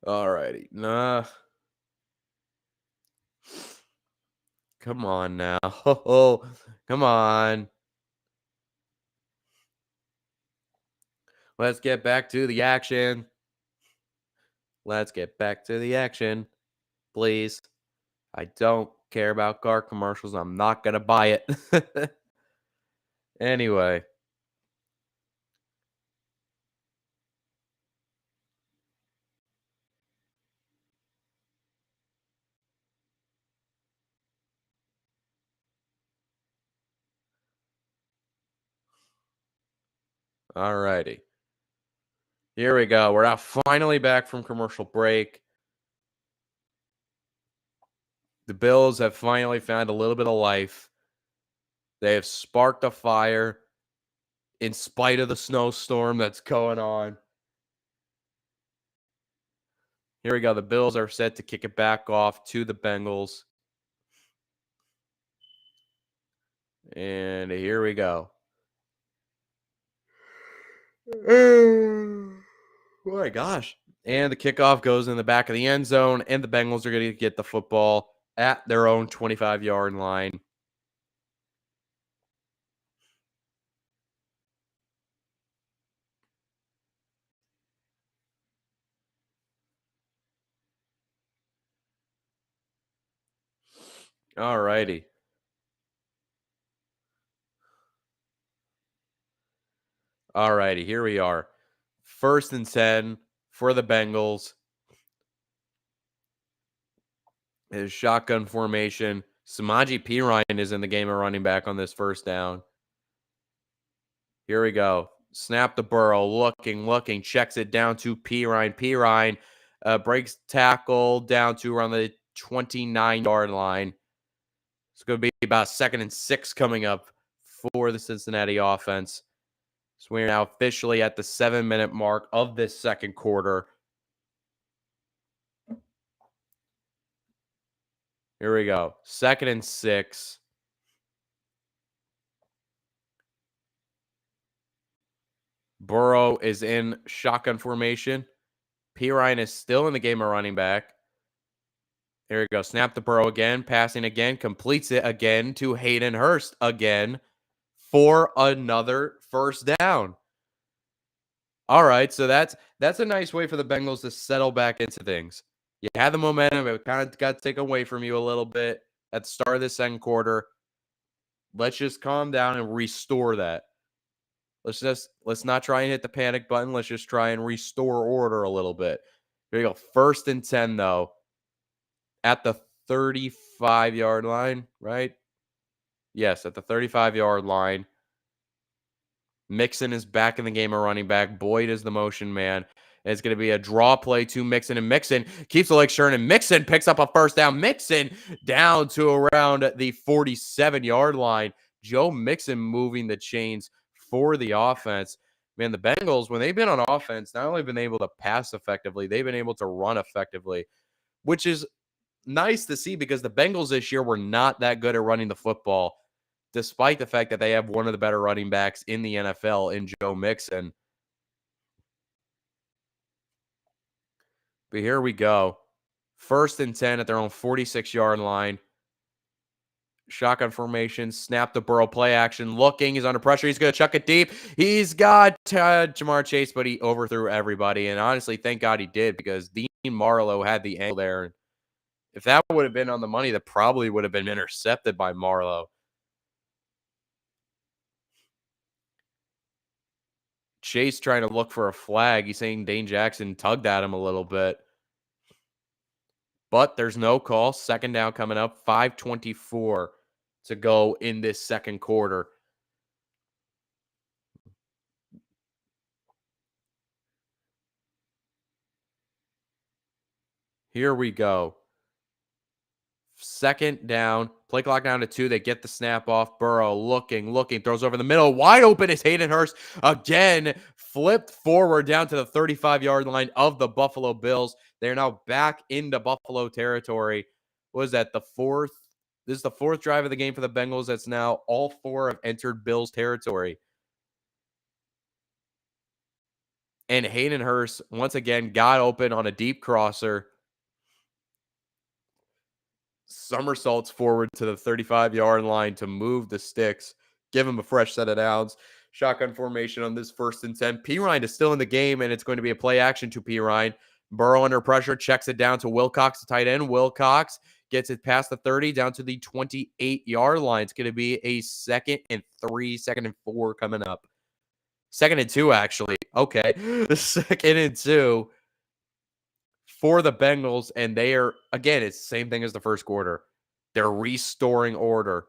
Alrighty. Nah. Come on now. Oh, come on. Let's get back to the action. Let's get back to the action, please. I don't care about car commercials. I'm not going to buy it. Anyway. Alrighty. Here we go. We're now finally back from commercial break. The Bills have finally found a little bit of life. They have sparked a fire in spite of the snowstorm that's going on. Here we go. The Bills are set to kick it back off to the Bengals. And here we go. Oh my gosh. And the kickoff goes in the back of the end zone, and the Bengals are going to get the football at their own 25-yard line. All righty. All righty. Here we are. 1st and 10 for the Bengals. It is shotgun formation. Samaje Perine is in the game of running back on this 1st down. Here we go. Snap to Burrow. Looking. Checks it down to Perine. Perine breaks tackle down to around the 29-yard line. It's going to be about 2nd and 6 coming up for the Cincinnati offense. So we're now officially at the 7-minute mark of this 2nd quarter. Here we go. 2nd and 6. Burrow is in shotgun formation. Perine is still in the game of running back. There we go. Snap to Burrow again. Passing again. Completes it again to Hayden Hurst again for another 1st down. All right. So that's a nice way for the Bengals to settle back into things. You had the momentum. It kind of got taken away from you a little bit at the start of the 2nd quarter. Let's just calm down and restore that. Let's not try and hit the panic button. Let's just try and restore order a little bit. Here you go. 1st and 10, though. At the 35-yard line, right? Yes, at the 35-yard line. Mixon is back in the game of running back. Boyd is the motion man. And it's going to be a draw play to Mixon. And Mixon keeps the leg short. And Mixon picks up a 1st down. Mixon down to around the 47-yard line. Joe Mixon moving the chains for the offense. Man, the Bengals, when they've been on offense, not only been able to pass effectively, they've been able to run effectively, which is nice to see because the Bengals this year were not that good at running the football, despite the fact that they have one of the better running backs in the NFL in Joe Mixon. But here we go. 1st and 10 at their own 46-yard line. Shotgun formation, snap to Burrow, play action, looking, he's under pressure, he's going to chuck it deep. He's got Jamar Chase, but he overthrew everybody. And honestly, thank God he did because Dean Marlowe had the angle there. If that would have been on the money, that probably would have been intercepted by Marlowe. Chase trying to look for a flag. He's saying Dane Jackson tugged at him a little bit. But there's no call. 2nd down coming up. 5:24 to go in this 2nd quarter. Here we go. Second down, play clock down to 2. They get the snap off. Burrow looking, throws over the middle. Wide open is Hayden Hurst again, flipped forward down to the 35-yard line of the Buffalo Bills. They're now back into Buffalo territory. What is that, the fourth? This is the fourth drive of the game for the Bengals. That's now all 4 have entered Bills territory. And Hayden Hurst, once again, got open on a deep crosser. Somersaults forward to the 35-yard line to move the sticks, give him a fresh set of downs. Shotgun formation on this 1st and 10. Pirine is still in the game, and it's going to be a play action to Pirine. Burrow under pressure, checks it down to Wilcox, the tight end. Wilcox gets it past the 30, down to the 28-yard line. It's going to be a 2nd and 3, 2nd and 4 coming up. 2nd and 2, actually. Okay. The 2nd and 2 for the Bengals, and they are, again, it's the same thing as the first quarter. They're restoring order.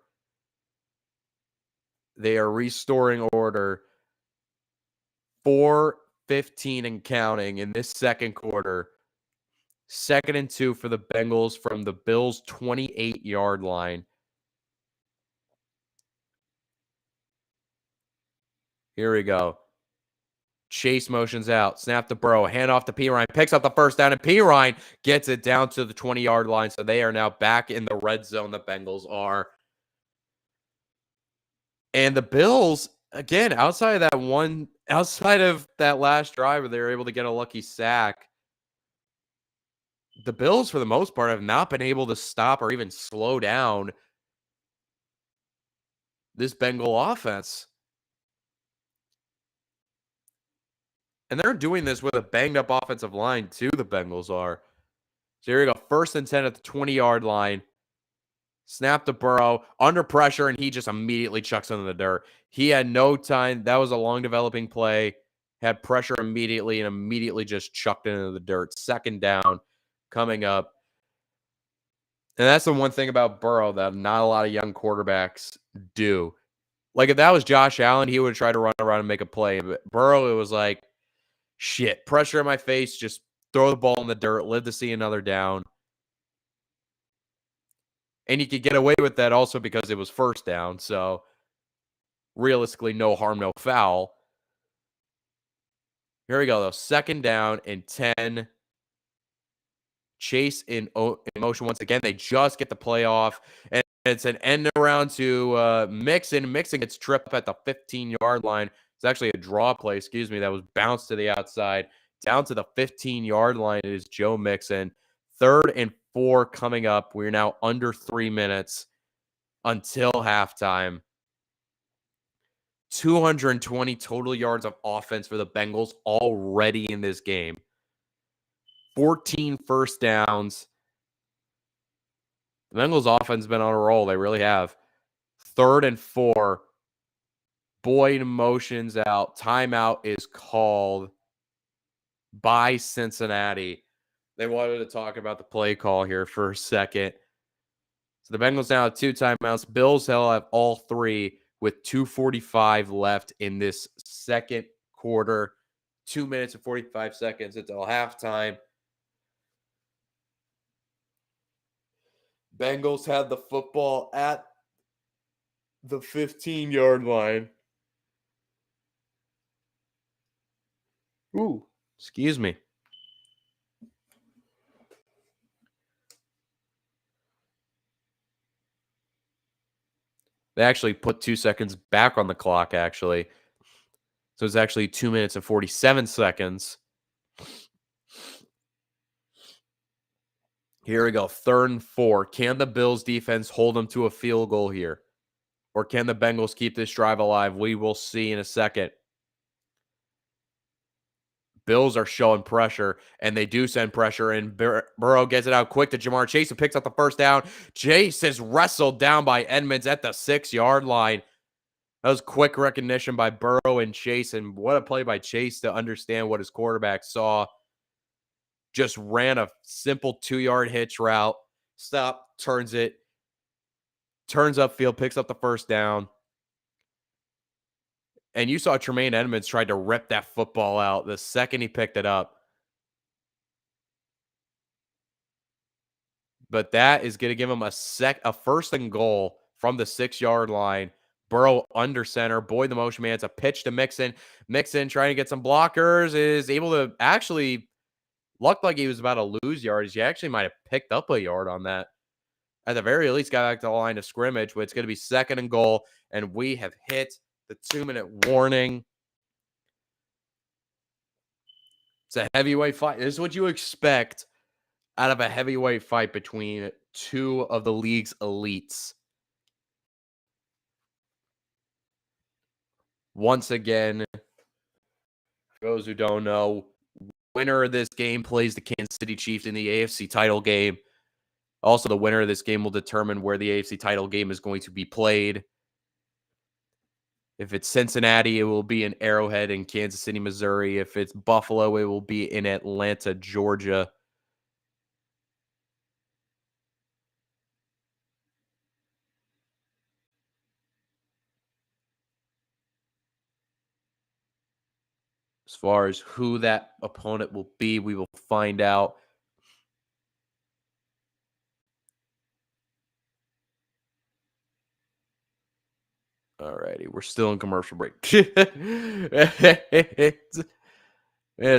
They are restoring order. 4:15 and counting in this second quarter. 2nd and 2 for the Bengals from the Bills' 28-yard line. Here we go. Chase motions out. Snap to Burrow. Hand off to Pirine. Picks up the first down, and Pirine gets it down to the 20-yard line. So they are now back in the red zone. The Bengals are. And the Bills, again, outside of that last drive where they were able to get a lucky sack, the Bills, for the most part, have not been able to stop or even slow down this Bengal offense. And they're doing this with a banged-up offensive line, too, the Bengals are. So here we go. 1st and 10 at the 20-yard line. Snap to Burrow. Under pressure, and he just immediately chucks into the dirt. He had no time. That was a long-developing play. Had pressure immediately and immediately just chucked into the dirt. 2nd down coming up. And that's the one thing about Burrow that not a lot of young quarterbacks do. Like, if that was Josh Allen, he would have tried to run around and make a play. But Burrow, it was like, shit, pressure in my face, just throw the ball in the dirt, live to see another down. And you could get away with that also because it was 1st down. So, realistically, no harm, no foul. Here we go, though. 2nd down and 10. Chase in motion once again. They just get the play off. And it's an end around to Mixon. Mixon gets tripped at the 15-yard line. It's actually a draw play, that was bounced to the outside. Down to the 15-yard line is Joe Mixon. 3rd and 4 coming up. We're now under 3 minutes until halftime. 220 total yards of offense for the Bengals already in this game. 14 first downs. The Bengals offense has been on a roll. They really have. 3rd and 4. Boyd motions out. Timeout is called by Cincinnati. They wanted to talk about the play call here for a second. So the Bengals now have 2 timeouts. Bills have all 3 with 2:45 left in this second quarter. 2 minutes and 45 seconds until halftime. Bengals had the football at the 15-yard line. Ooh, excuse me. They actually put 2 seconds back on the clock, actually. So it's actually 2 minutes and 47 seconds. Here we go. 3rd and 4. Can the Bills defense hold them to a field goal here? Or can the Bengals keep this drive alive? We will see in a second. Bills are showing pressure, and they do send pressure, and Burrow gets it out quick to Jamar Chase, who picks up the 1st down. Chase is wrestled down by Edmonds at the 6-yard line. That was quick recognition by Burrow and Chase, and what a play by Chase to understand what his quarterback saw. Just ran a simple 2-yard hitch route. Stop, turns upfield, picks up the 1st down. And you saw Tremaine Edmonds tried to rip that football out the second he picked it up. but that is going to give him a first and goal from the 6-yard line. Burrow under center. Boyd the motion man. It's a pitch to Mixon. Mixon trying to get some blockers, is able to actually looked like he was about to lose yardage. He actually might have picked up a yard on that. At the very least, got back to the line of scrimmage, but it's going to be second and goal, and we have hit the 2-minute warning. It's a heavyweight fight. This is what you expect out of a heavyweight fight between two of the league's elites. Once again, for those who don't know, winner of this game plays the Kansas City Chiefs in the AFC title game. Also, the winner of this game will determine where the AFC title game is going to be played. If it's Cincinnati, it will be in Arrowhead in Kansas City, Missouri. If it's Buffalo, it will be in Atlanta, Georgia. As far as who that opponent will be, we will find out. Alrighty, we're still in commercial break. It's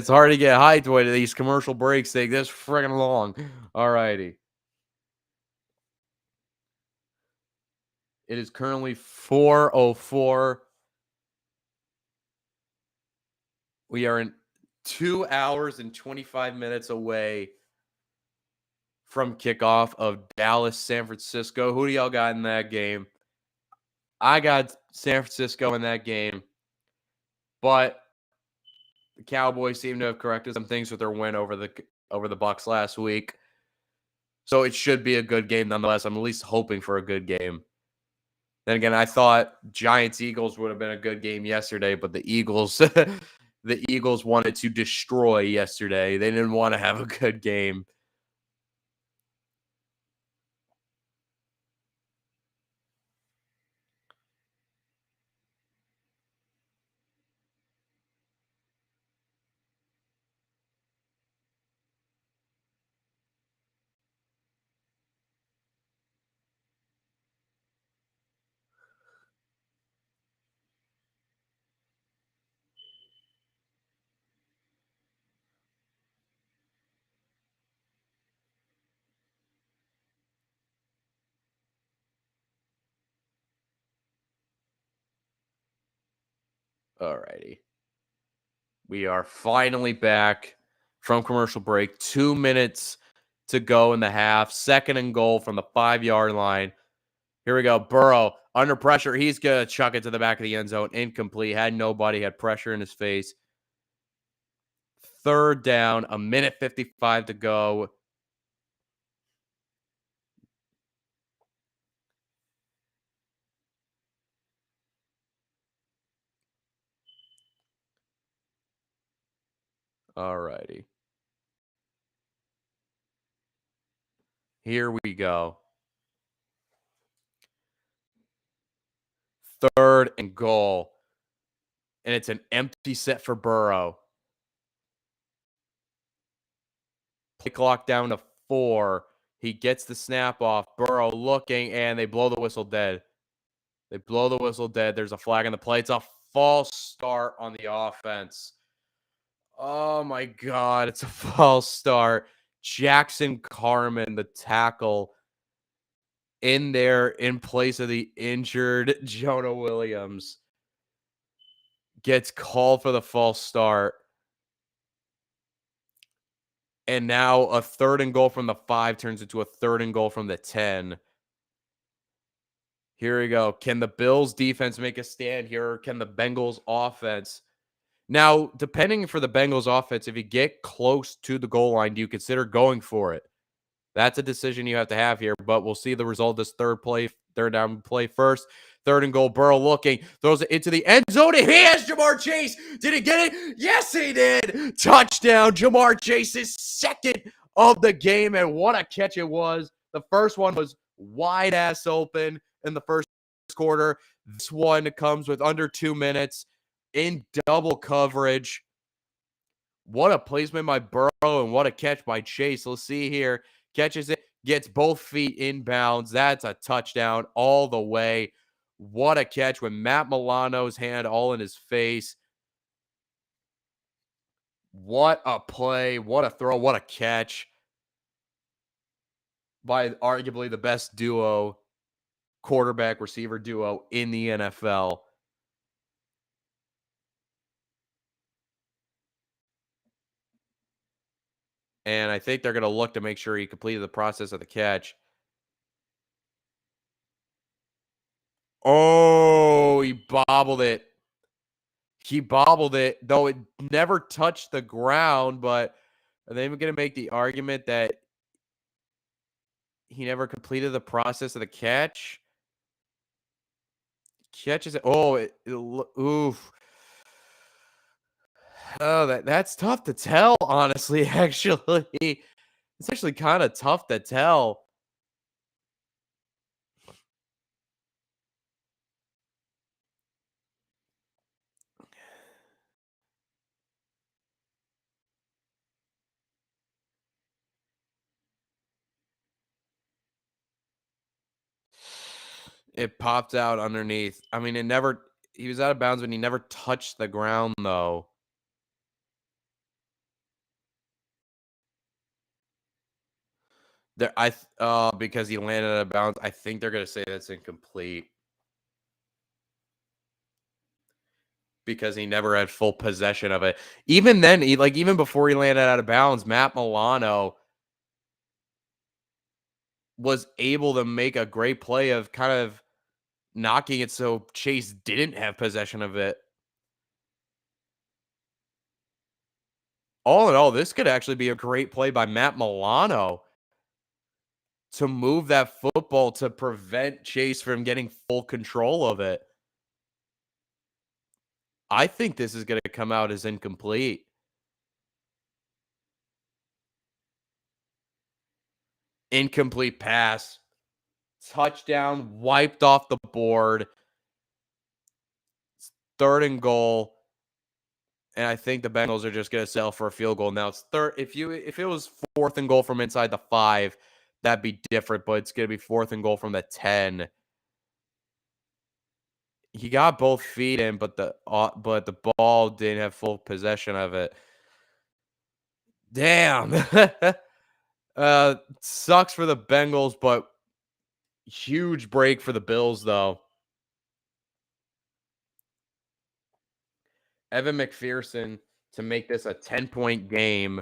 hard to get hyped when these commercial breaks take this friggin' long. Alrighty. It is currently 4:04. We are in 2 hours and 25 minutes away from kickoff of Dallas, San Francisco. Who do y'all got in that game? I got San Francisco in that game, but the Cowboys seem to have corrected some things with their win over the Bucks last week. So it should be a good game nonetheless. I'm at least hoping for a good game. Then again, I thought Giants-Eagles would have been a good game yesterday, but the Eagles the Eagles wanted to destroy yesterday. They didn't want to have a good game. Alrighty. We are finally back from commercial break. 2 minutes to go in the half. Second and goal from the 5-yard line. Here we go. Burrow under pressure. He's going to chuck it to the back of the end zone. Incomplete. Had nobody. Had pressure in his face. Third down. 1:55 to go. Alrighty. Here we go. Third and goal. And it's an empty set for Burrow. Play clock down to 4. He gets the snap off. Burrow looking, and they blow the whistle dead. They blow the whistle dead. There's a flag on the play. It's a false start on the offense. Oh, my God. It's a false start. Jackson Carman, the tackle, in there in place of the injured Jonah Williams, gets called for the false start. And now a third and goal from the 5 turns into a third and goal from the 10. Here we go. Can the Bills defense make a stand here, or can the Bengals offense? Now, depending for the Bengals offense, if you get close to the goal line, do you consider going for it? That's a decision you have to have here, but we'll see the result of this third down play first. Third and goal, Burrow looking, throws it into the end zone, and he has Jamar Chase. Did he get it? Yes, he did. Touchdown, Jamar Chase's second of the game, and what a catch it was. The first one was wide ass open in the first quarter. This one comes with under 2 minutes in double coverage. What a placement by Burrow, and what a catch by Chase. Let's see here. Catches it, gets both feet inbounds. That's a touchdown all the way. What a catch with Matt Milano's hand all in his face. What a play. What a throw. What a catch by arguably the best duo, quarterback receiver duo in the NFL. And I think they're going to look to make sure he completed the process of the catch. Oh, he bobbled it. He bobbled it, though it never touched the ground. But are they even going to make the argument that he never completed the process of the catch? Catches it. Oh, oof. Oh, that's tough to tell, honestly, actually. It's actually kind of tough to tell. It popped out underneath. I mean, he was out of bounds when he never touched the ground, though. Because he landed out of bounds, I think they're gonna say that's incomplete because he never had full possession of it. Even then, even before he landed out of bounds, Matt Milano was able to make a great play of kind of knocking it so Chase didn't have possession of it. All in all, this could actually be a great play by Matt Milano to move that football to prevent Chase from getting full control of it. I think this is going to come out as incomplete. Incomplete pass. Touchdown, wiped off the board. 3rd and goal. And I think the Bengals are just going to settle for a field goal. Now it's third. If it was 4th and goal from inside the 5, that'd be different, but it's going to be 4th and goal from the 10. He got both feet in, but the ball didn't have full possession of it. Damn. Sucks for the Bengals, but huge break for the Bills, though. Evan McPherson to make this a 10-point game,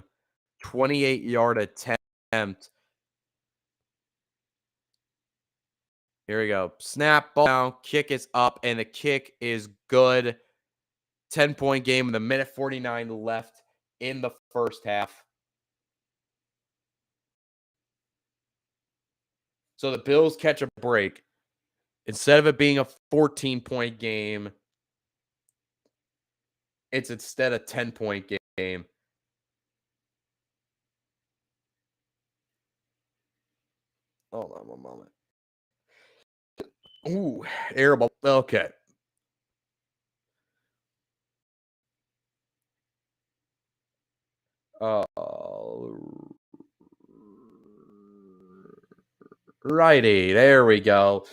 28-yard attempt. Here we go. Snap, ball down, kick is up, and the kick is good. 10-point game with 1:49 left in the first half. So the Bills catch a break. Instead of it being a 14-point game, it's instead a 10-point game. Hold on one moment. Ooh, air ball. Okay. Righty. There we go.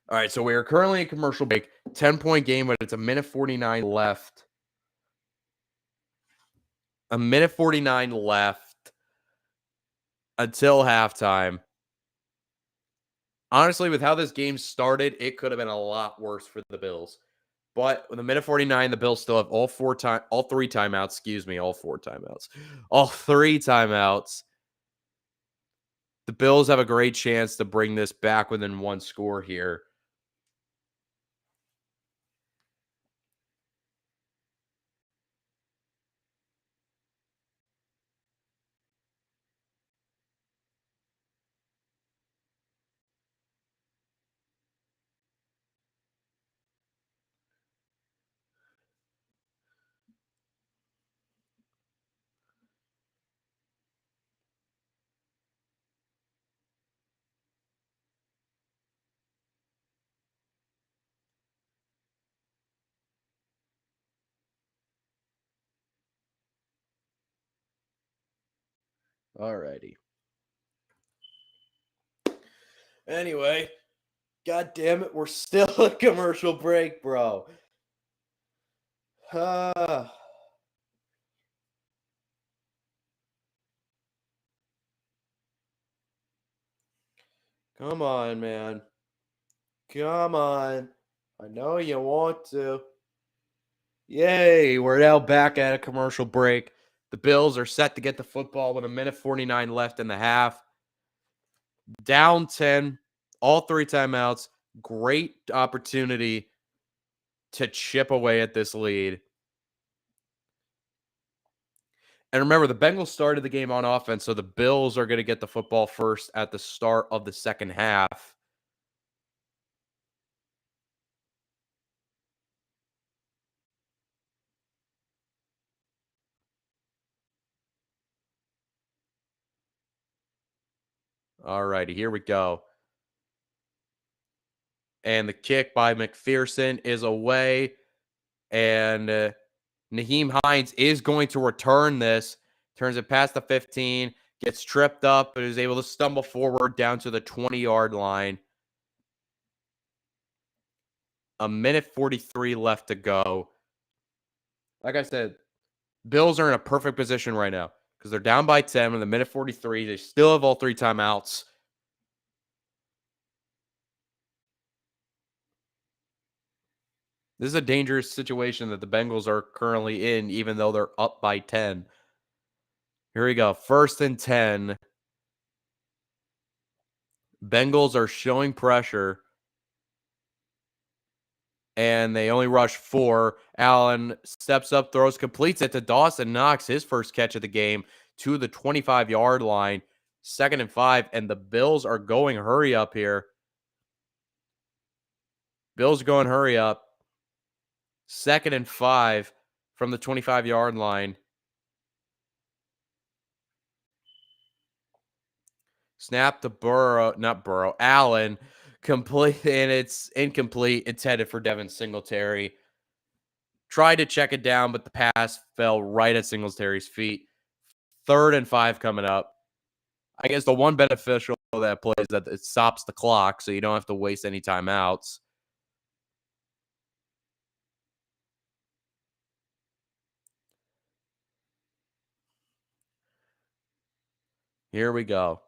All right, so we are currently in commercial break. 10-point game, but it's 1:49 left. 1:49 left until halftime. Honestly, with how this game started, it could have been a lot worse for the Bills. But with 1:49, the Bills still have all three timeouts. Excuse me, all 4 timeouts. All 3 timeouts. The Bills have a great chance to bring this back within 1 score here. Alrighty. Anyway, god damn it, we're still a commercial break, bro. Ah. Come on, man. Come on. I know you want to. Yay, we're now back at a commercial break. The Bills are set to get the football with a minute 49 left in the half. Down 10, all three timeouts. Great opportunity to chip away at this lead. And remember, the Bengals started the game on offense, so the Bills are going to get the football first at the start of the second half. All righty, here we go. And the kick by McPherson is away. And Nyheim Hines is going to return this. Turns it past the 15. Gets tripped up, but is able to stumble forward down to the 20-yard line. A minute 43 left to go. Like I said, Bills are in a perfect position right now because they're down by 10 in the minute 43. They still have all three timeouts. This is a dangerous situation that the Bengals are currently in, even though they're up by 10. Here we go. 1st and 10. Bengals are showing pressure. And they only rush 4. Allen steps up, throws, completes it to Dawson Knox, his first catch of the game, to the 25-yard line. 2nd and 5, and the Bills are going hurry up here. Bills going hurry up. 2nd and 5 from the 25-yard line. Snap to Allen, complete, and it's incomplete. It's headed for Devin Singletary. Tried to check it down, but the pass fell right at Singletary's feet. 3rd and 5 coming up. I guess the one beneficial of that play is that it stops the clock, so you don't have to waste any timeouts. Here we go.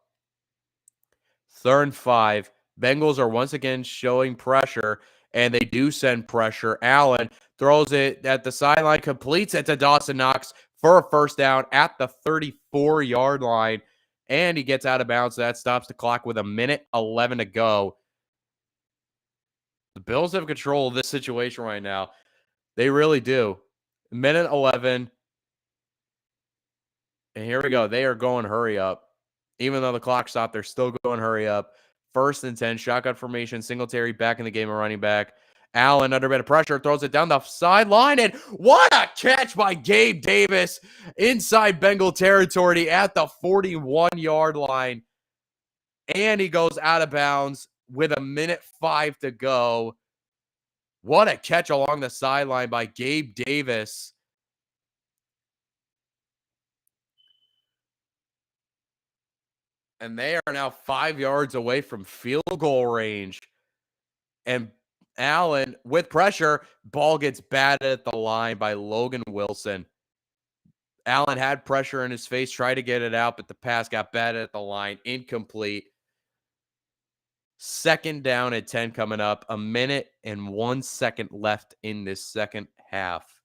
3rd and 5. Bengals are once again showing pressure, and they do send pressure. Allen throws it at the sideline, completes it to Dawson Knox for a first down at the 34-yard line, and he gets out of bounds. That stops the clock with a minute 11 to go. The Bills have control of this situation right now. They really do. Minute 11. And here we go. They are going hurry up. Even though the clock stopped, they're still going hurry up. 1st and 10, shotgun formation. Singletary back in the game, a running back. Allen under a bit of pressure, throws it down the sideline. And what a catch by Gabe Davis inside Bengal territory at the 41-yard line. And he goes out of bounds with a minute 5 to go. What a catch along the sideline by Gabe Davis. And they are now 5 yards away from field goal range. And Allen, with pressure, ball gets batted at the line by Logan Wilson. Allen had pressure in his face, tried to get it out, but the pass got batted at the line. Incomplete. 2nd down at 10 coming up. A minute and 1 second left in this second half.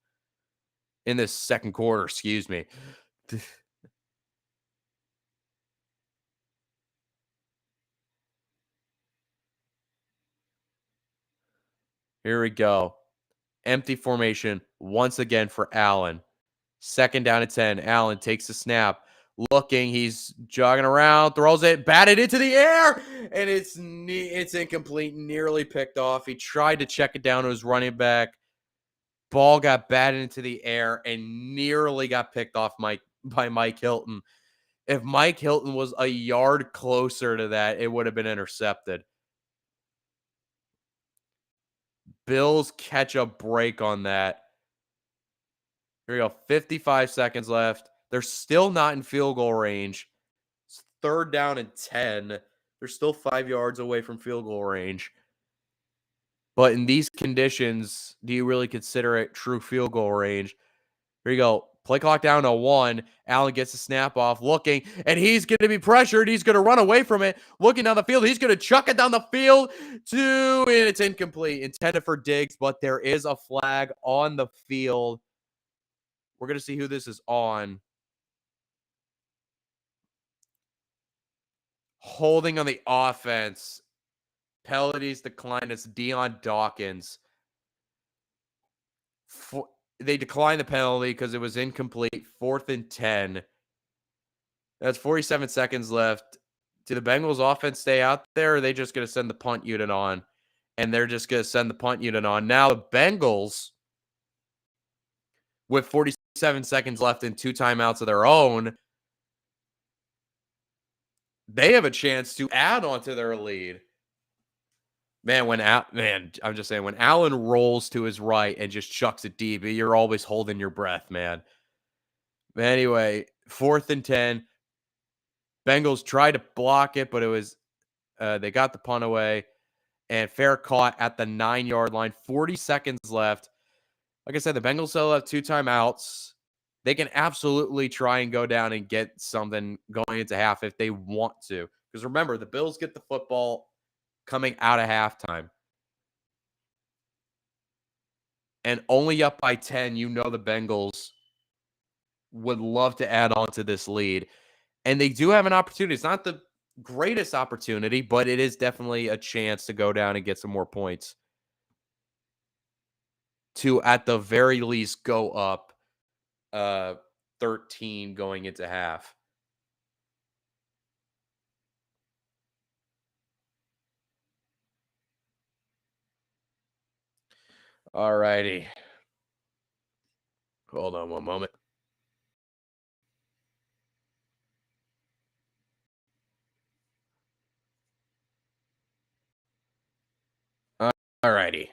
In this second quarter, excuse me. Here we go. Empty formation once again for Allen. 2nd down at 10. Allen takes the snap. Looking, he's jogging around, throws it, batted into the air, and it's incomplete, nearly picked off. He tried to check it down to his running back. Ball got batted into the air and nearly got picked off by Mike Hilton. If Mike Hilton was a yard closer to that, it would have been intercepted. Bills catch a break on that. Here we go. 55 seconds left. They're still not in field goal range. third down and 10. They're still 5 yards away from field goal range. But in these conditions, do you really consider it true field goal range? Here you go. Play clock down to 1. Allen gets the snap off, looking, and he's going to be pressured. He's going to run away from it, looking down the field. He's going to chuck it down the field and it's incomplete. Intended for Diggs, but there is a flag on the field. We're going to see who this is on. Holding on the offense. Penalties declined. It's Deion Dawkins. They declined the penalty because it was incomplete. 4th and 10. That's 47 seconds left. Do the Bengals offense stay out there, or are they just going to send the punt unit on? And they're just going to send the punt unit on. Now the Bengals, with 47 seconds left and 2 timeouts of their own, they have a chance to add on to their lead. Man, I'm just saying, when Allen rolls to his right and just chucks it deep, you're always holding your breath, man. Anyway, 4th and 10. Bengals tried to block it, but it was they got the punt away, and fair caught at the 9-yard line. 40 seconds left. Like I said, the Bengals still have 2 timeouts. They can absolutely try and go down and get something going into half if they want to. Because remember, the Bills get the football coming out of halftime. And only up by 10, you know the Bengals would love to add on to this lead. And they do have an opportunity. It's not the greatest opportunity, but it is definitely a chance to go down and get some more points. To, at the very least, go up 13 going into half. All righty. Hold on one moment. All righty.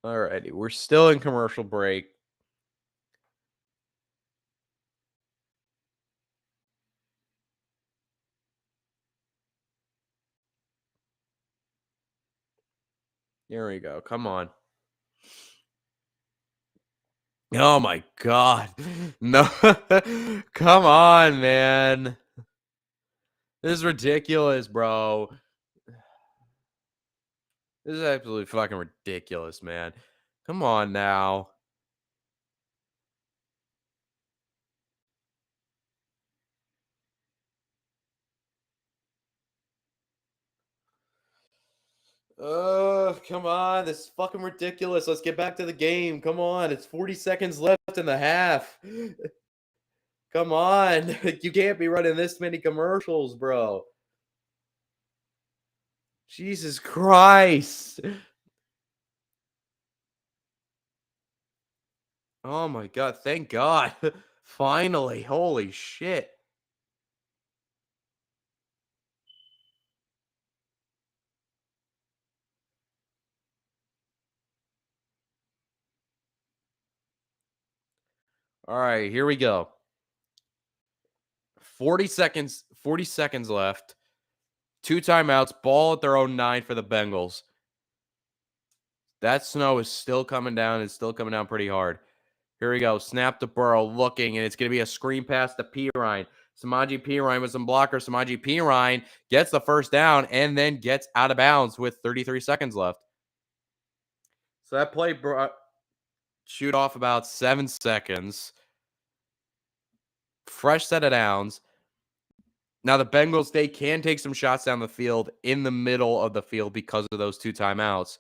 All righty. We're still in commercial break. Here we go. Come on. Oh my God. No. Come on, man. This is ridiculous, bro. This is absolutely fucking ridiculous, man. Come on now. Come on. This is fucking ridiculous. Let's get back to the game. Come on. It's 40 seconds left in the half. Come on. You can't be running this many commercials, bro. Jesus Christ. Oh my God. Thank God. Finally. Holy shit. All right, here we go. 40 seconds left. 2 timeouts, ball at their own 9 for the Bengals. That snow is still coming down. It's still coming down pretty hard. Here we go. Snap to Burrow, looking, and it's going to be a screen pass to Pirine. Samaje Perine with some blockers. Samaje Perine gets the first down and then gets out of bounds with 33 seconds left. So that play shoot off about 7 seconds. Fresh set of downs. Now, the Bengals, they can take some shots down the field in the middle of the field because of those 2 timeouts.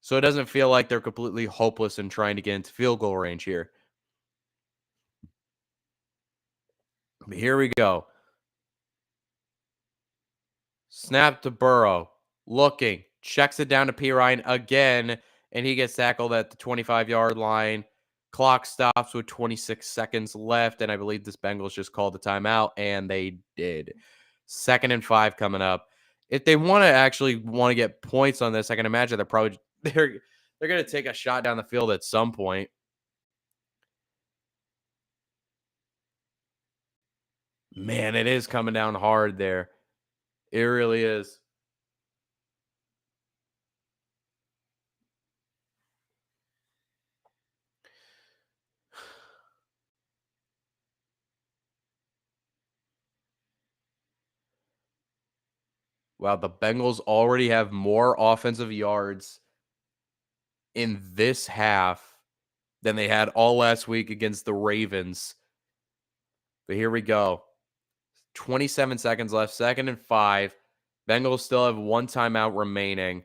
So it doesn't feel like they're completely hopeless in trying to get into field goal range here. But here we go. Snap to Burrow. Looking. Checks it down to Pirine again. and he gets tackled at the 25-yard line. Clock stops with 26 seconds left, and I believe this Bengals just called the timeout, and they did. 2nd and 5 coming up. If they want to get points on this, I can imagine they're going to take a shot down the field at some point. Man, it is coming down hard there. It really is. Wow, the Bengals already have more offensive yards in this half than they had all last week against the Ravens. But here we go. 27 seconds left, 2nd and 5. Bengals still have one timeout remaining.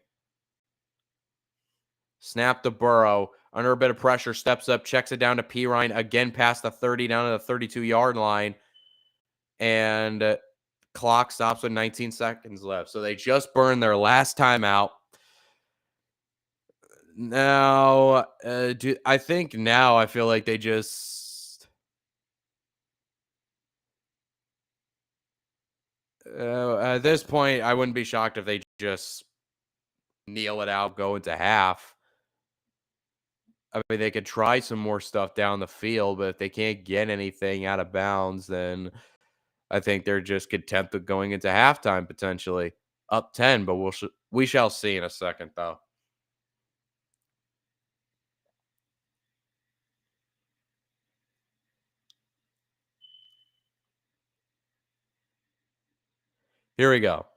Snap to Burrow. Under a bit of pressure, steps up, checks it down to Pirine. Again, past the 30, down to the 32-yard line. And clock stops with 19 seconds left. So they just burned their last timeout. Now, I think now I feel like they just at this point, I wouldn't be shocked if they just kneel it out, go into half. I mean, they could try some more stuff down the field, but if they can't get anything out of bounds, then I think they're just content with going into halftime potentially up 10. But we shall see in a second, though. Here we go.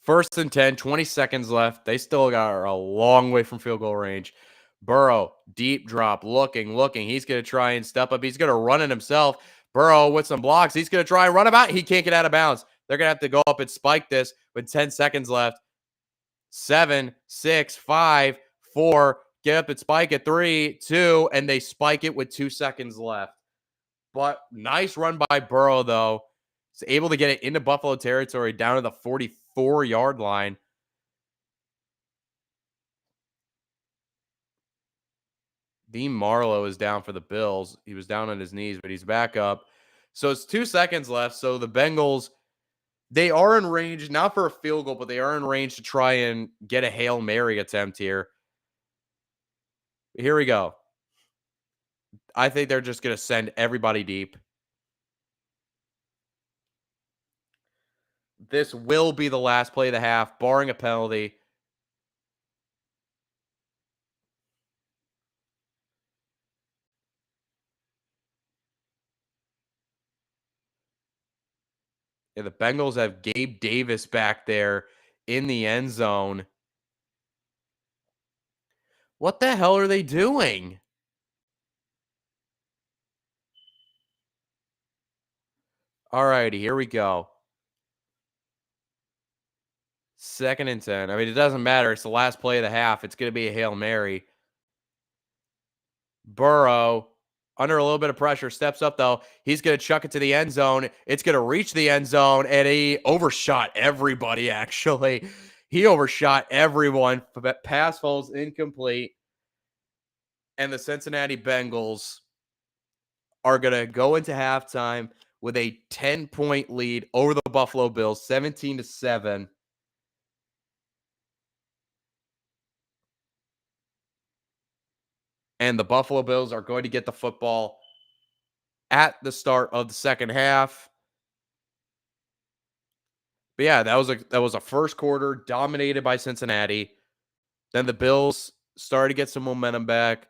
1st and 10, 20 seconds left. They still got a long way from field goal range. Burrow, deep drop, looking. He's going to try and step up. He's going to run it himself. Burrow with some blocks. He's going to try and run about. He can't get out of bounds. They're going to have to go up and spike this with 10 seconds left. 7, 6, 5, 4. Get up and spike it. 3, 2, and they spike it with 2 seconds left. But nice run by Burrow, though. He's able to get it into Buffalo territory down to the 44-yard line. Dean Marlowe is down for the Bills. He was down on his knees, but he's back up. So it's 2 seconds left. So the Bengals, they are in range, not for a field goal, but they are in range to try and get a Hail Mary attempt here. Here we go. I think they're just going to send everybody deep. This will be the last play of the half, barring a penalty. Yeah, the Bengals have Gabe Davis back there in the end zone. What the hell are they doing? All righty, here we go. 2nd and 10. I mean, it doesn't matter. It's the last play of the half. It's going to be a Hail Mary. Burrow, under a little bit of pressure, steps up, though. He's going to chuck it to the end zone. It's going to reach the end zone, and he overshot everybody, actually. He overshot everyone. Pass falls incomplete. And the Cincinnati Bengals are going to go into halftime with a 10-point lead over the Buffalo Bills, 17-7. And the Buffalo Bills are going to get the football at the start of the second half. But yeah, that was a first quarter dominated by Cincinnati. Then the Bills started to get some momentum back.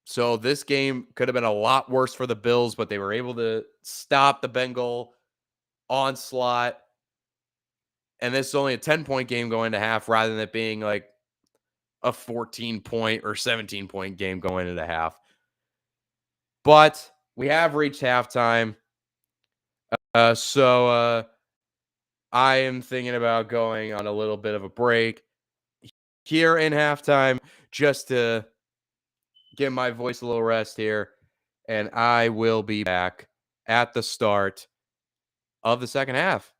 So this game could have been a lot worse for the Bills, but they were able to stop the Bengal onslaught. And this is only a 10-point game going to half rather than it being like a 14-point or 17-point game going into half. But we have reached halftime. So I am thinking about going on a little bit of a break here in halftime just to give my voice a little rest here. And I will be back at the start of the second half.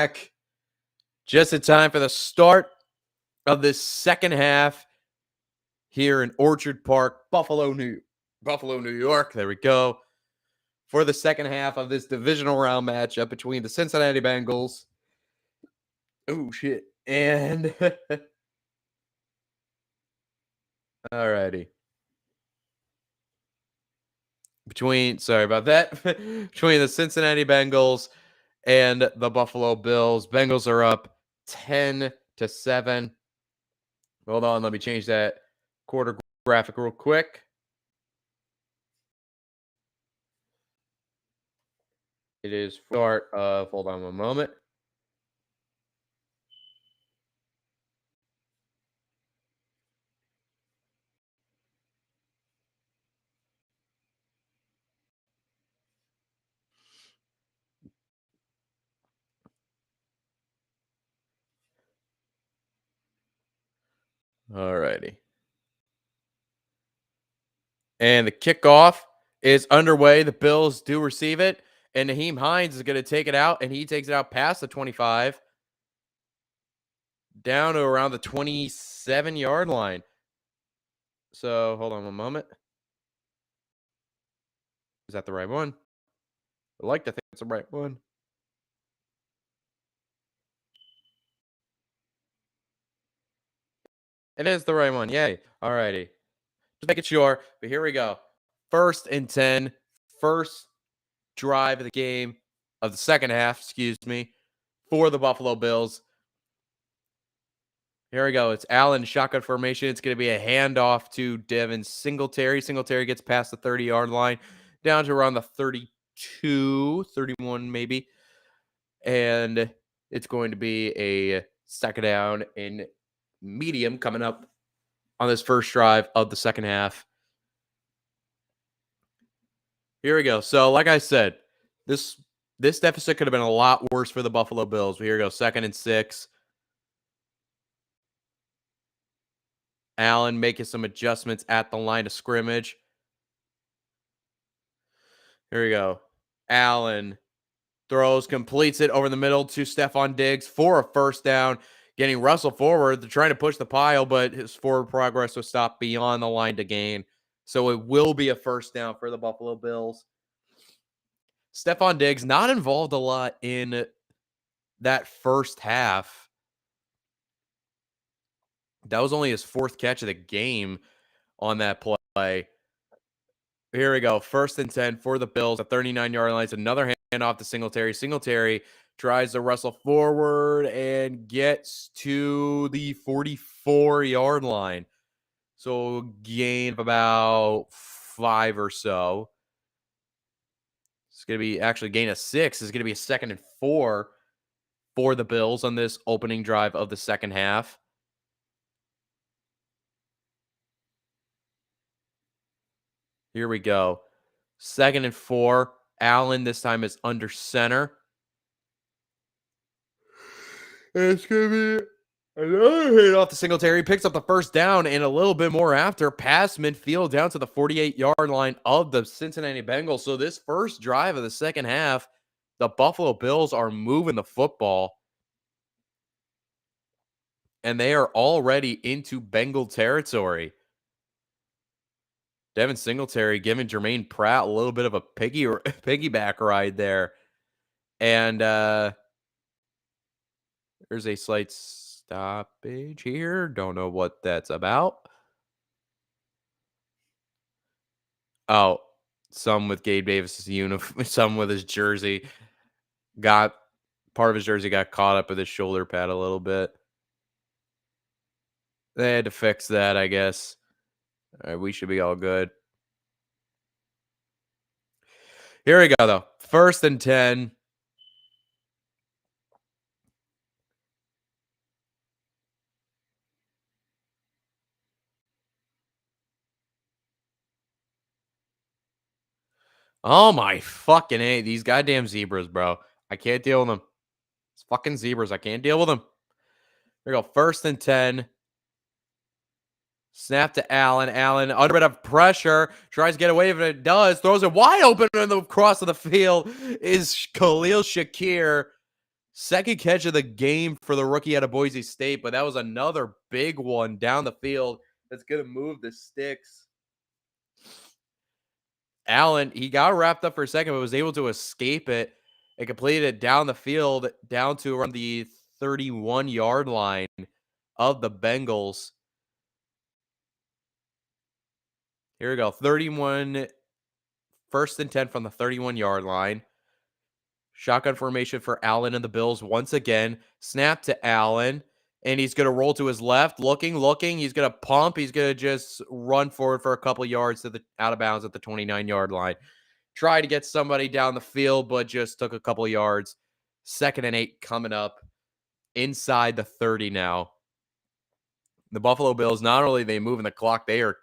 back just in time for the start of this second half here in Orchard Park, Buffalo, New York. There we go. For the second half of this divisional round matchup between the Cincinnati Bengals. Oh, shit. And alrighty. Sorry about that. Between the Cincinnati Bengals and the Buffalo Bills. Bengals are up 10-7. Hold on, let me change that quarter graphic real quick. It is start of, hold on one moment. Alrighty. And the kickoff is underway. The Bills do receive it. And Naheem Hines is going to take it out. And he takes it out past the 25. Down to around the 27-yard line. So, hold on one moment. Is that the right one? I like to think it's the right one. It is the right one. Yay. Alrighty. Just making sure. But here we go. 1st and 10. First drive of the game. Of the second half, excuse me. For the Buffalo Bills. Here we go. It's Allen shotgun formation. It's going to be a handoff to Devin Singletary. Singletary gets past the 30-yard line. Down to around the 32, 31 maybe. And it's going to be a second down in medium coming up on this first drive of the second half. Here we go. So, like I said, this deficit could have been a lot worse for the Buffalo Bills. Here we go. 2nd and 6. Allen making some adjustments at the line of scrimmage. Here we go. Allen throws, completes it over the middle to Stephon Diggs for a first down. Getting Russell forward. They're trying to push the pile, but his forward progress was stopped beyond the line to gain. So it will be a first down for the Buffalo Bills. Stephon Diggs not involved a lot in that first half. That was only his 4th catch of the game on that play. Here we go. 1st and 10 for the Bills. A 39-yard line. It's another handoff to Singletary. Singletary tries to wrestle forward and gets to the 44-yard line. So gain of about 5 or so. It's going to be actually gain of 6. It's going to be a 2nd and 4 for the Bills on this opening drive of the second half. Here we go. 2nd and 4. Allen this time is under center. And it's going to be another hit off the Singletary. Picks up the first down and a little bit more after. Pass midfield down to the 48-yard line of the Cincinnati Bengals. So this first drive of the second half, the Buffalo Bills are moving the football. And they are already into Bengal territory. Devin Singletary giving Jermaine Pratt a little bit of a piggyback ride there. And there's a slight stoppage here. Don't know what that's about. Oh, some with Gabe Davis's uniform, some with his jersey. Part of his jersey got caught up with his shoulder pad a little bit. They had to fix that, I guess. All right, we should be all good. Here we go, though. 1st and 10. Oh, my fucking A. These goddamn zebras, bro. I can't deal with them. It's fucking zebras. I can't deal with them. Here we go. 1st and 10. Snap to Allen. Allen, under a bit of pressure, tries to get away from it. Does. Throws it wide open in the cross of the field is Khalil Shakir. Second catch of the game for the rookie out of Boise State, but that was another big one down the field that's going to move the sticks. Allen, he got wrapped up for a second, but was able to escape it and completed it down the field, down to around the 31-yard line of the Bengals. Here we go. 31, first and 10 from the 31-yard line. Shotgun formation for Allen and the Bills once again. Snap to Allen, and he's going to roll to his left, looking. He's going to pump. He's going to just run forward for a couple yards to the out of bounds at the 29-yard line. Try to get somebody down the field, but just took a couple of yards. 2nd and 8 coming up inside the 30 now. The Buffalo Bills, not only are they moving the clock, they are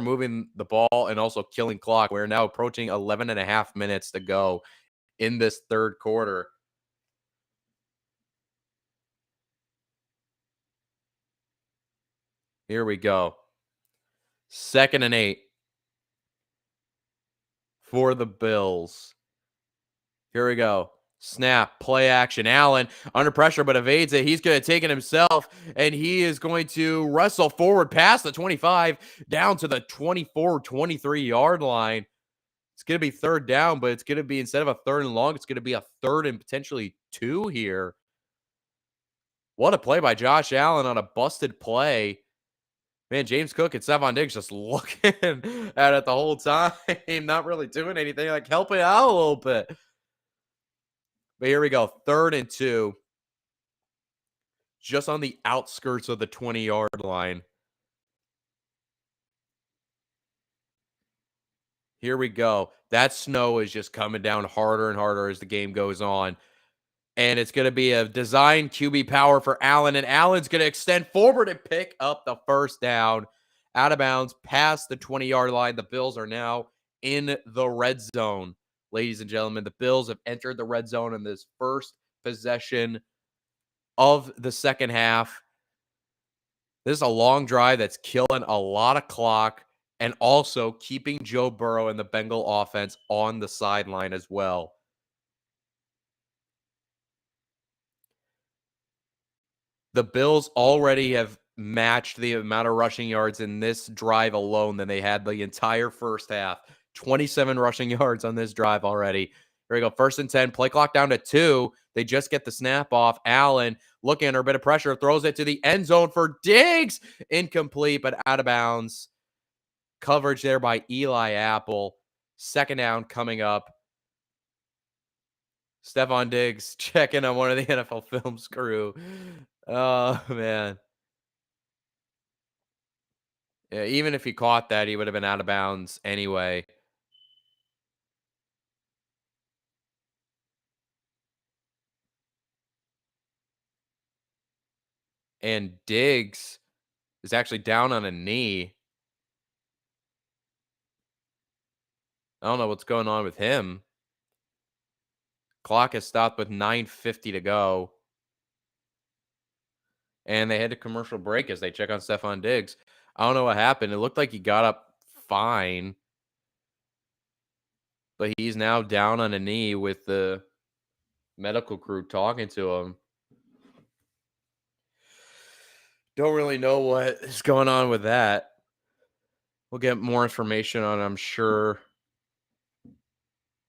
moving the ball and also killing clock. We're now approaching 11 and a half minutes to go in this third quarter. Here we go. 2nd and 8 for the Bills. Here we go. Snap, play action. Allen under pressure, but evades it. He's going to take it himself, and he is going to wrestle forward past the 25 down to the 24, 23-yard line. It's going to be third down, but it's going to be, instead of a 3rd and long, it's going to be a 3rd and potentially 2 here. What a play by Josh Allen on a busted play. Man, James Cook and Stefon Diggs just looking at it the whole time, not really doing anything, like helping out a little bit. But here we go, 3rd and 2. Just on the outskirts of the 20-yard line. Here we go. That snow is just coming down harder and harder as the game goes on. And it's going to be a design QB power for Allen. And Allen's going to extend forward and pick up the first down. Out of bounds, past the 20-yard line. The Bills are now in the red zone. Ladies and gentlemen, the Bills have entered the red zone in this first possession of the second half. This is a long drive that's killing a lot of clock and also keeping Joe Burrow and the Bengal offense on the sideline as well. The Bills already have matched the amount of rushing yards in this drive alone than they had the entire first half. 27 rushing yards on this drive already. Here we go. 1st and 10. Play clock down to 2. They just get the snap off. Allen looking under a bit of pressure. Throws it to the end zone for Diggs. Incomplete, but out of bounds. Coverage there by Eli Apple. 2nd down coming up. Stefon Diggs checking on one of the NFL Films crew. Oh, man. Yeah, even if he caught that, he would have been out of bounds anyway. And Diggs is actually down on a knee. I don't know what's going on with him. Clock has stopped with 9:50 to go. And they head to commercial break as they check on Stefon Diggs. I don't know what happened. It looked like he got up fine. But he's now down on a knee with the medical crew talking to him. Don't really know what is going on with that. We'll get more information on it, I'm sure,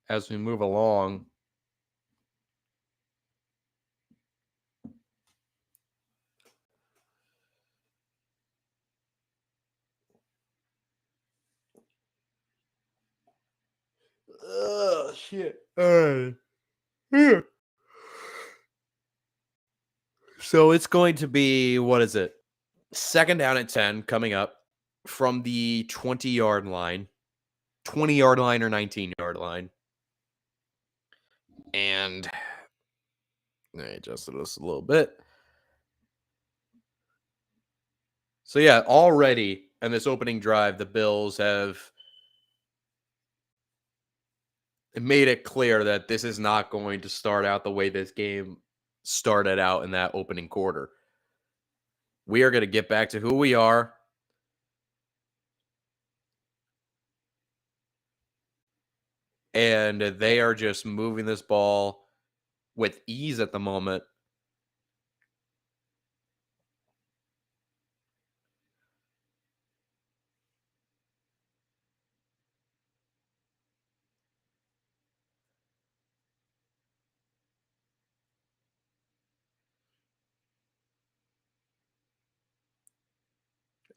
as we move along. Oh, shit. All right. So it's going to be, what is it? 2nd down at 10 coming up from the 20-yard line. 20-yard line or 19-yard line. And I adjusted this a little bit. So yeah, already in this opening drive, the Bills have made it clear that this is not going to start out the way this game started out in that opening quarter. We are going to get back to who we are. And they are just moving this ball with ease at the moment.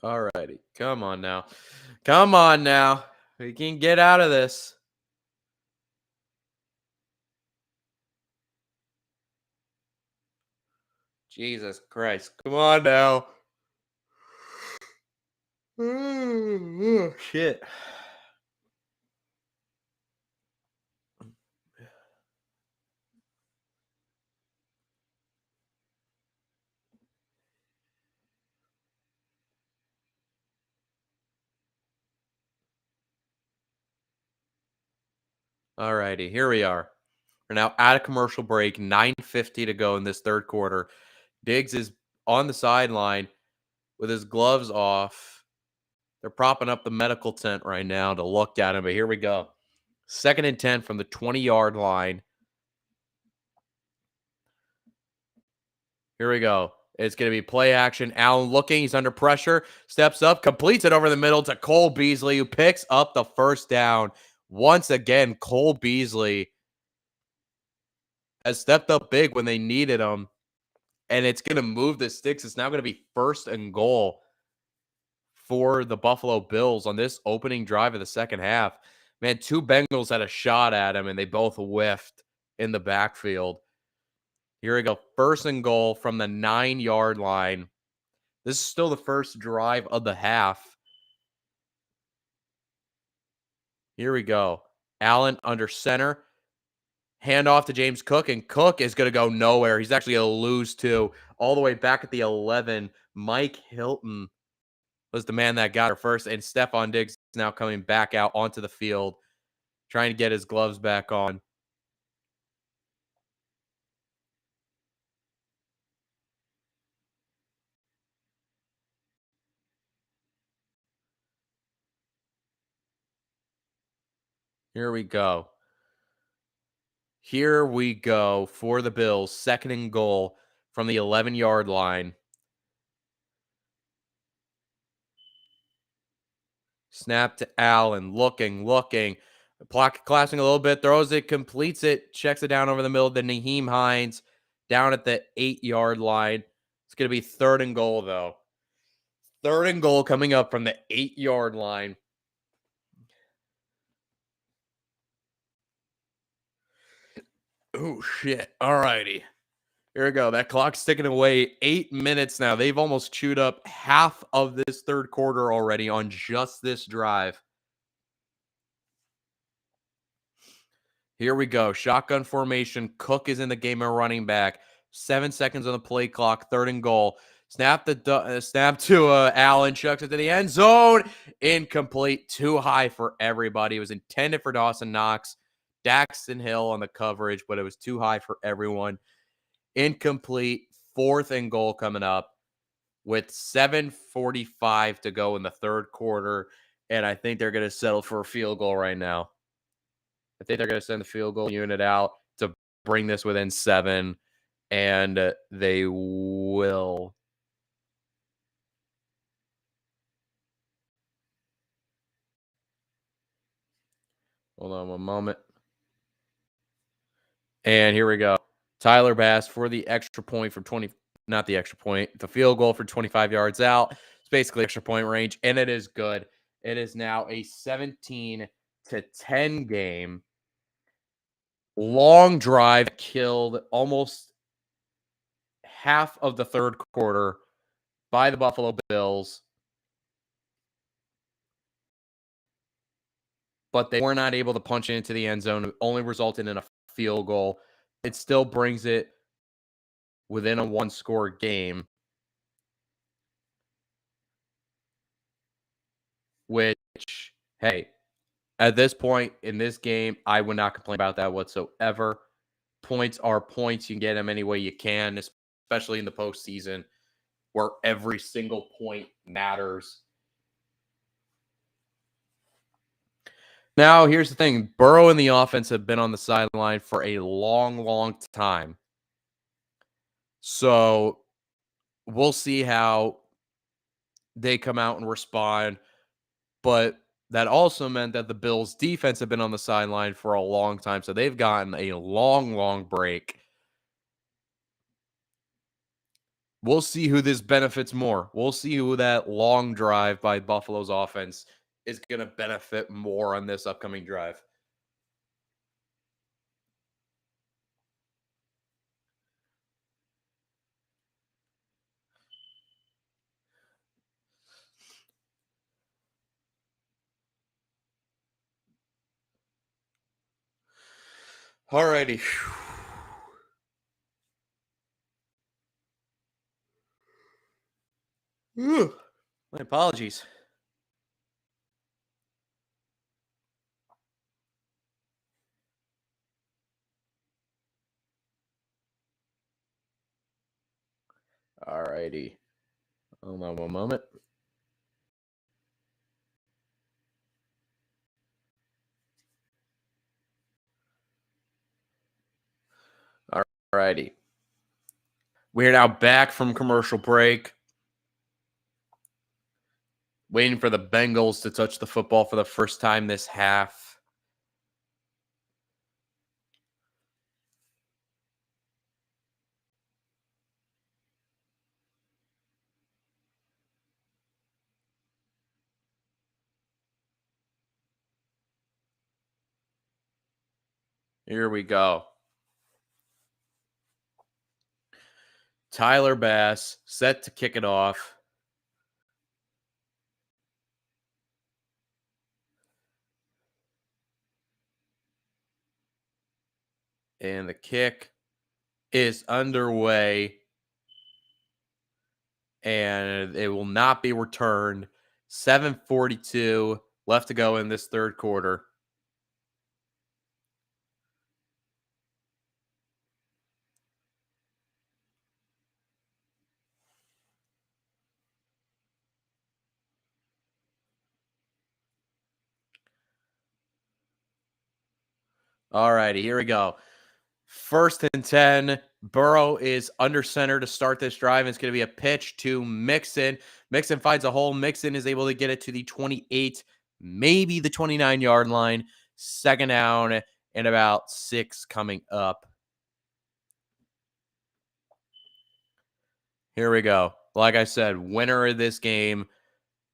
All righty. Come on now. Come on now. We can get out of this. Jesus Christ. Come on now. Shit. All righty. Here we are. We're now at a commercial break. 9:50 to go in this third quarter. Diggs is on the sideline with his gloves off. They're propping up the medical tent right now to look at him, but here we go. 2nd and 10 from the 20-yard line. Here we go. It's going to be play action. Allen looking. He's under pressure. Steps up. Completes it over the middle to Cole Beasley, who picks up the first down. Once again, Cole Beasley has stepped up big when they needed him. And it's going to move the sticks. It's now going to be 1st and goal for the Buffalo Bills on this opening drive of the second half. Man, 2 Bengals had a shot at him, and they both whiffed in the backfield. Here we go. 1st and goal from the 9-yard line. This is still the first drive of the half. Here we go. Allen under center. Hand off to James Cook, and Cook is going to go nowhere. He's actually going to lose 2. All the way back at the 11, Mike Hilton was the man that got her first, and Stephon Diggs is now coming back out onto the field, trying to get his gloves back on. Here we go. Here we go for the Bills. 2nd and goal from the 11-yard line. Snap to Allen. Looking. Classing a little bit. Throws it. Completes it. Checks it down over the middle to Nyheim Hines. Down at the 8-yard line. It's going to be 3rd and goal, though. 3rd and goal coming up from the 8-yard line. Oh, shit. All righty. Here we go. That clock's ticking away. 8 minutes now. They've almost chewed up half of this third quarter already on just this drive. Here we go. Shotgun formation. Cook is in the game, a running back. 7 seconds on the play clock. 3rd and goal. Snap to Allen. Chucks it to the end zone. Incomplete. Too high for everybody. It was intended for Dawson Knox. Daxton Hill on the coverage, but it was too high for everyone. Incomplete. 4th and goal coming up with 7:45 to go in the third quarter. And I think they're going to settle for a field goal right now. I think they're going to send the field goal unit out to bring this within 7. And they will. Hold on one moment. And here we go. Tyler Bass for the extra point from 20, not the extra point, the field goal for 25 yards out. It's basically extra point range, and it is good. It is now a 17-10 game. Long drive killed almost half of the third quarter by the Buffalo Bills. But they were not able to punch it into the end zone. It only resulted in a field goal. It still brings it within a 1-score game, which, hey, at this point in this game, I would not complain about that whatsoever. Points are points. You can get them any way you can, especially in the postseason where every single point matters. Now, here's the thing. Burrow and the offense have been on the sideline for a long, long time. So we'll see how they come out and respond. But that also meant that the Bills' defense have been on the sideline for a long time. So they've gotten a long, long break. We'll see who this benefits more. We'll see who that long drive by Buffalo's offense is going to benefit more on this upcoming drive. Alrighty. My apologies. Alrighty. Hold on one moment. Alrighty. We are now back from commercial break. Waiting for the Bengals to touch the football for the first time this half. Here we go. Tyler Bass set to kick it off. And the kick is underway. And it will not be returned. 7:42 left to go in this third quarter. All righty, here we go. 1st and 10. Burrow is under center to start this drive. It's going to be a pitch to Mixon. Mixon finds a hole. Mixon is able to get it to the 28, maybe the 29-yard line. 2nd down and about 6 coming up. Here we go. Like I said, winner of this game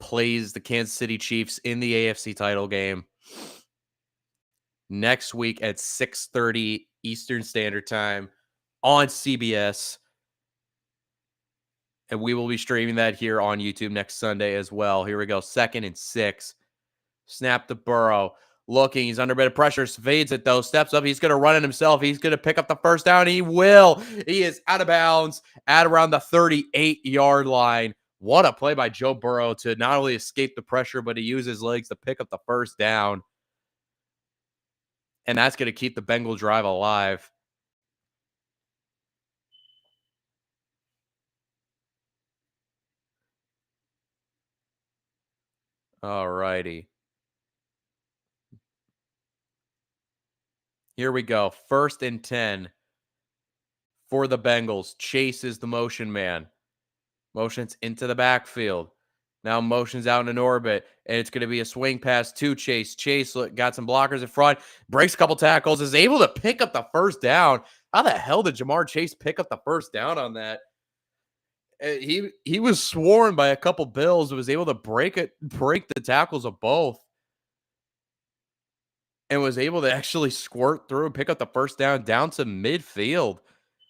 plays the Kansas City Chiefs in the AFC title game next week at 6:30 Eastern Standard Time on CBS. And we will be streaming that here on YouTube next Sunday as well. Here we go. 2nd and 6. Snap to Burrow. Looking. He's under a bit of pressure. Fades it, though. Steps up. He's going to run it himself. He's going to pick up the first down. He will. He is out of bounds at around the 38-yard line. What a play by Joe Burrow to not only escape the pressure, but to use his legs to pick up the first down. And that's going to keep the Bengal drive alive. All righty. Here we go. 1st and 10 for the Bengals. Chase is the motion man. Motions into the backfield. Now motions out in an orbit, and it's going to be a swing pass to Chase. Chase got some blockers in front, breaks a couple tackles, is able to pick up the first down. How the hell did Jamar Chase pick up the first down on that? He was sworn by a couple Bills, was able to break the tackles of both, and was able to actually squirt through and pick up the first down to midfield.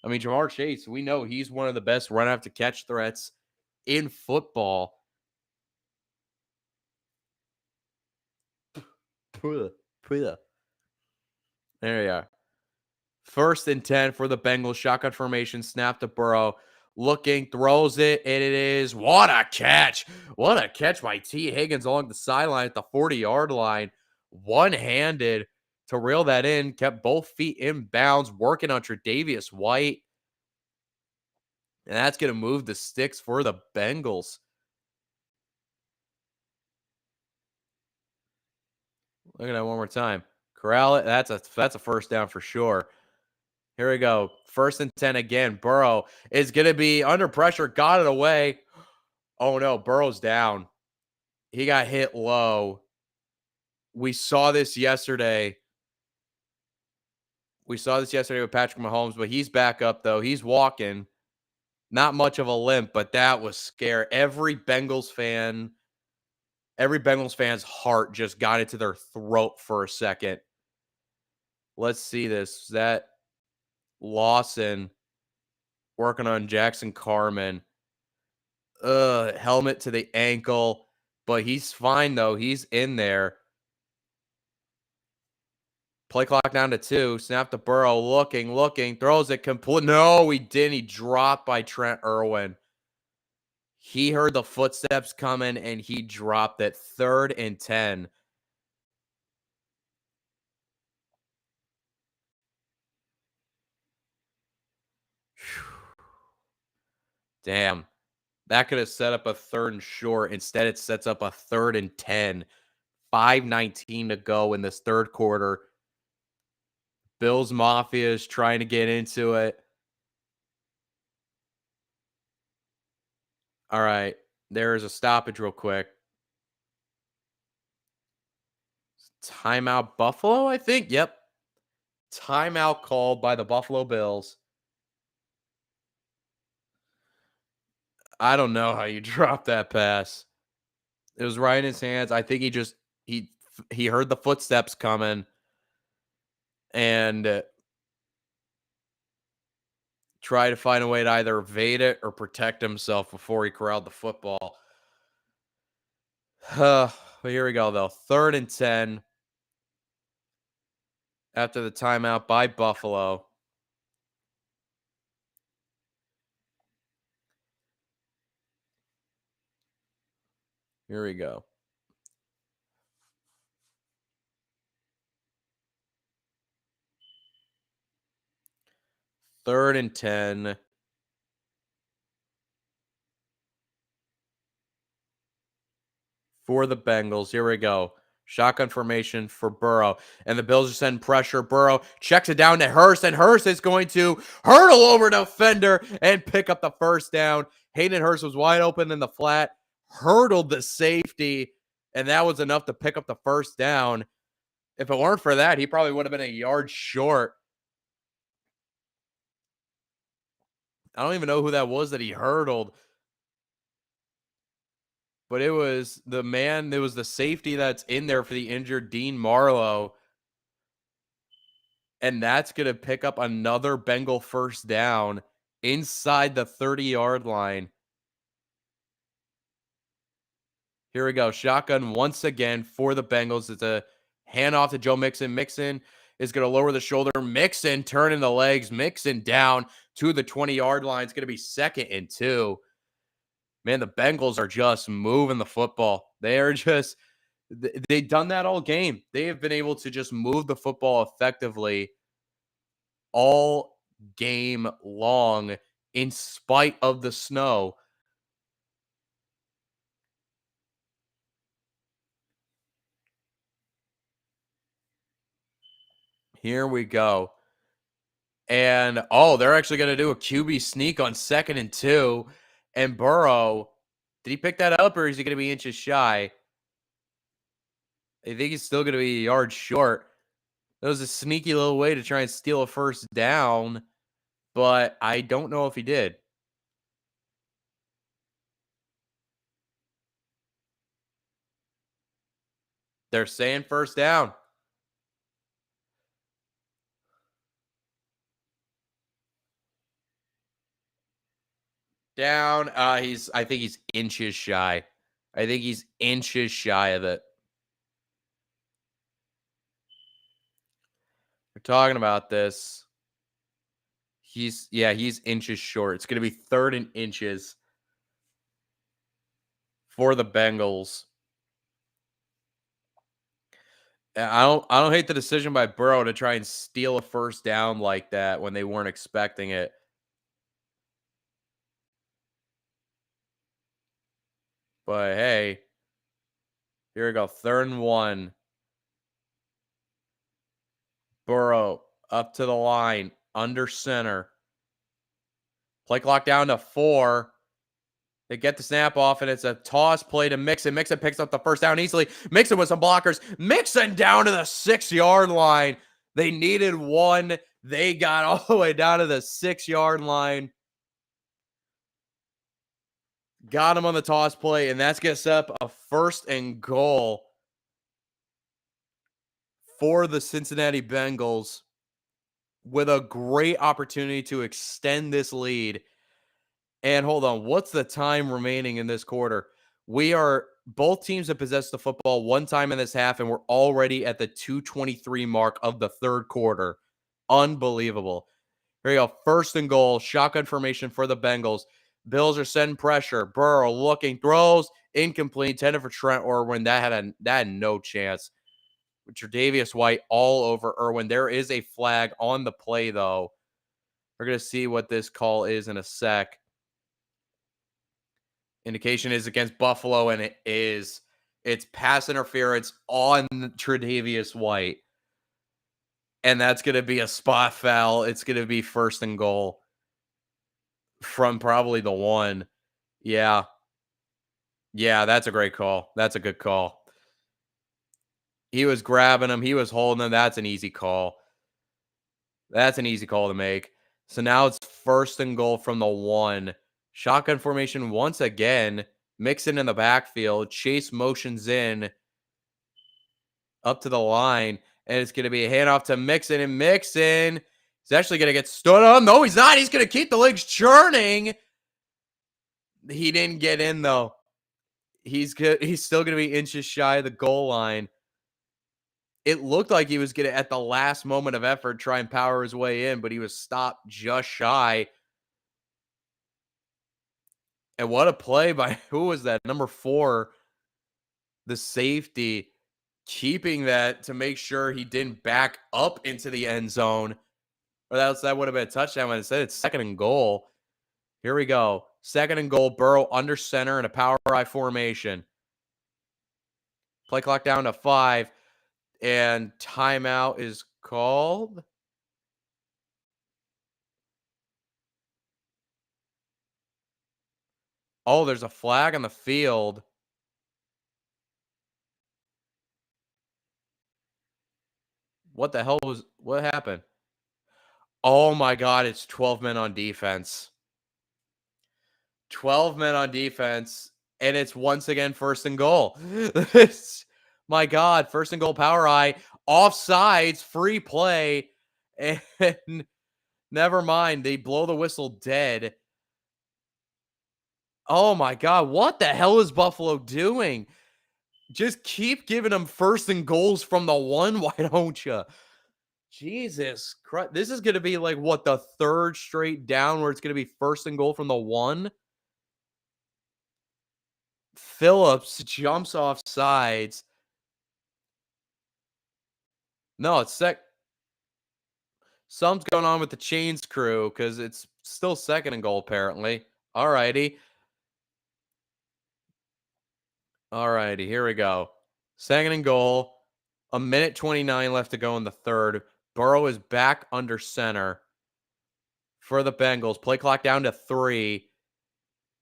I mean, Jamar Chase, we know he's one of the best run after catch threats in football. There you are. 1st and 10 for the Bengals. Shotgun formation. Snap to Burrow. Looking, throws it, and it is. What a catch. What a catch by T. Higgins along the sideline at the 40-yard line. One-handed to reel that in. Kept both feet in bounds. Working on Tre'Davious White. And that's going to move the sticks for the Bengals. Look at that one more time. Corral it. That's a first down for sure. Here we go. First and 10 again. Burrow is going to be under pressure. Got it away. Oh no, Burrow's down. He got hit low. We saw this yesterday. We saw this yesterday with Patrick Mahomes, but he's back up though. He's walking. Not much of a limp, but that was scary. Every Bengals fan's heart just got into their throat for a second. Let's see this. That Lawson working on Jackson Carman. Helmet to the ankle, but he's fine though. He's in there. Play clock down to 2. Snap to Burrow. Looking. Throws it complete. No, he didn't. He dropped by Trent Irwin. He heard the footsteps coming and he dropped it. 3rd and 10. Damn. That could have set up a 3rd and short. Instead, it sets up a 3rd and 10. 5:19 to go in this third quarter. Bills Mafia is trying to get into it. All right. There is a stoppage real quick. Timeout Buffalo, I think. Yep. Timeout called by the Buffalo Bills. I don't know how you dropped that pass. It was right in his hands. I think he heard the footsteps coming and tried to find a way to either evade it or protect himself before he corralled the football. But here we go, though. 3rd and 10 after the timeout by Buffalo. Here we go. Third and 10. For the Bengals. Here we go. Shotgun formation for Burrow. And the Bills are sending pressure. Burrow checks it down to Hurst, and Hurst is going to hurdle over defender and pick up the first down. Hayden Hurst was wide open in the flat, hurdled the safety, and that was enough to pick up the first down. If it weren't for that, he probably would have been a yard short. I don't even know who that was that he hurdled. But it was the safety that's in there for the injured Dean Marlowe. And that's going to pick up another Bengal first down inside the 30-yard line. Here we go. Shotgun once again for the Bengals. It's a handoff to Joe Mixon. Mixon is going to lower the shoulder. Mixon turning the legs. Mixon down to the 20-yard line. It's going to be 2nd and 2. Man, the Bengals are just moving the football. They've done that all game. They have been able to just move the football effectively all game long in spite of the snow. Here we go. And they're actually going to do a QB sneak on 2nd and 2. And Burrow, did he pick that up or is he going to be inches shy? I think he's still going to be a yard short. That was a sneaky little way to try and steal a first down, but I don't know if he did. They're saying first down. Down. I think he's inches shy. I think he's inches shy of it. We're talking about this. He's inches short. It's going to be 3rd and inches for the Bengals. I don't hate the decision by Burrow to try and steal a first down like that when they weren't expecting it. But hey, here we go. 3rd and 1. Burrow up to the line, under center. Play clock down to 4. They get the snap off, and it's a toss play to Mixon. Mixon picks up the first down easily. Mixon with some blockers. Mixon down to the 6-yard line. They needed one. They got all the way down to the 6-yard line. Got him on the toss play, and that's going to set up a 1st and goal for the Cincinnati Bengals with a great opportunity to extend this lead. And hold on, what's the time remaining in this quarter? Both teams have possessed the football one time in this half, and we're already at the 2:23 mark of the 3rd quarter. Unbelievable. Here you go. 1st and goal. Shotgun formation for the Bengals. Bills are sending pressure. Burrow looking, throws, incomplete, intended for Trent Irwin. That had no chance. Tre'Davious White all over Irwin. There is a flag on the play, though. We're going to see what this call is in a sec. Indication is against Buffalo, and it is. It's pass interference on Tre'Davious White. And that's going to be a spot foul. It's going to be 1st and goal from probably the 1. Yeah. Yeah, that's a great call. That's a good call. He was grabbing him. He was holding him. That's an easy call. That's an easy call to make. So now it's 1st and goal from the 1. Shotgun formation once again. Mixon in the backfield. Chase motions in up to the line. And it's going to be a handoff to Mixon. And Mixon is actually going to get stood on. No, he's not. He's going to keep the legs churning. He didn't get in, though. He's still going to be inches shy of the goal line. It looked like he was going to, at the last moment of effort, try and power his way in, but he was stopped just shy. And what a play by, who was that? Number 4, the safety, keeping that to make sure he didn't back up into the end zone. Or that would have been a touchdown. Instead, it's 2nd and goal. Here we go. 2nd and goal. Burrow under center in a power I formation. Play clock down to 5. And timeout is called. Oh, there's a flag on the field. What the hell what happened? Oh my God, it's 12 men on defense. 12 men on defense, and it's once again 1st and goal. My God, 1st and goal power I. Offsides, free play, and never mind. They blow the whistle dead. Oh my God, what the hell is Buffalo doing? Just keep giving them 1st and goals from the 1. Why don't you? Jesus Christ. This is going to be like, what, the 3rd straight down where it's going to be 1st and goal from the 1? Phillips jumps off sides. No, it's something's going on with the Chains crew because it's still 2nd and goal, apparently. All righty. All righty, here we go. 2nd and goal. 1:29 left to go in the 3rd. Burrow is back under center for the Bengals. Play clock down to 3.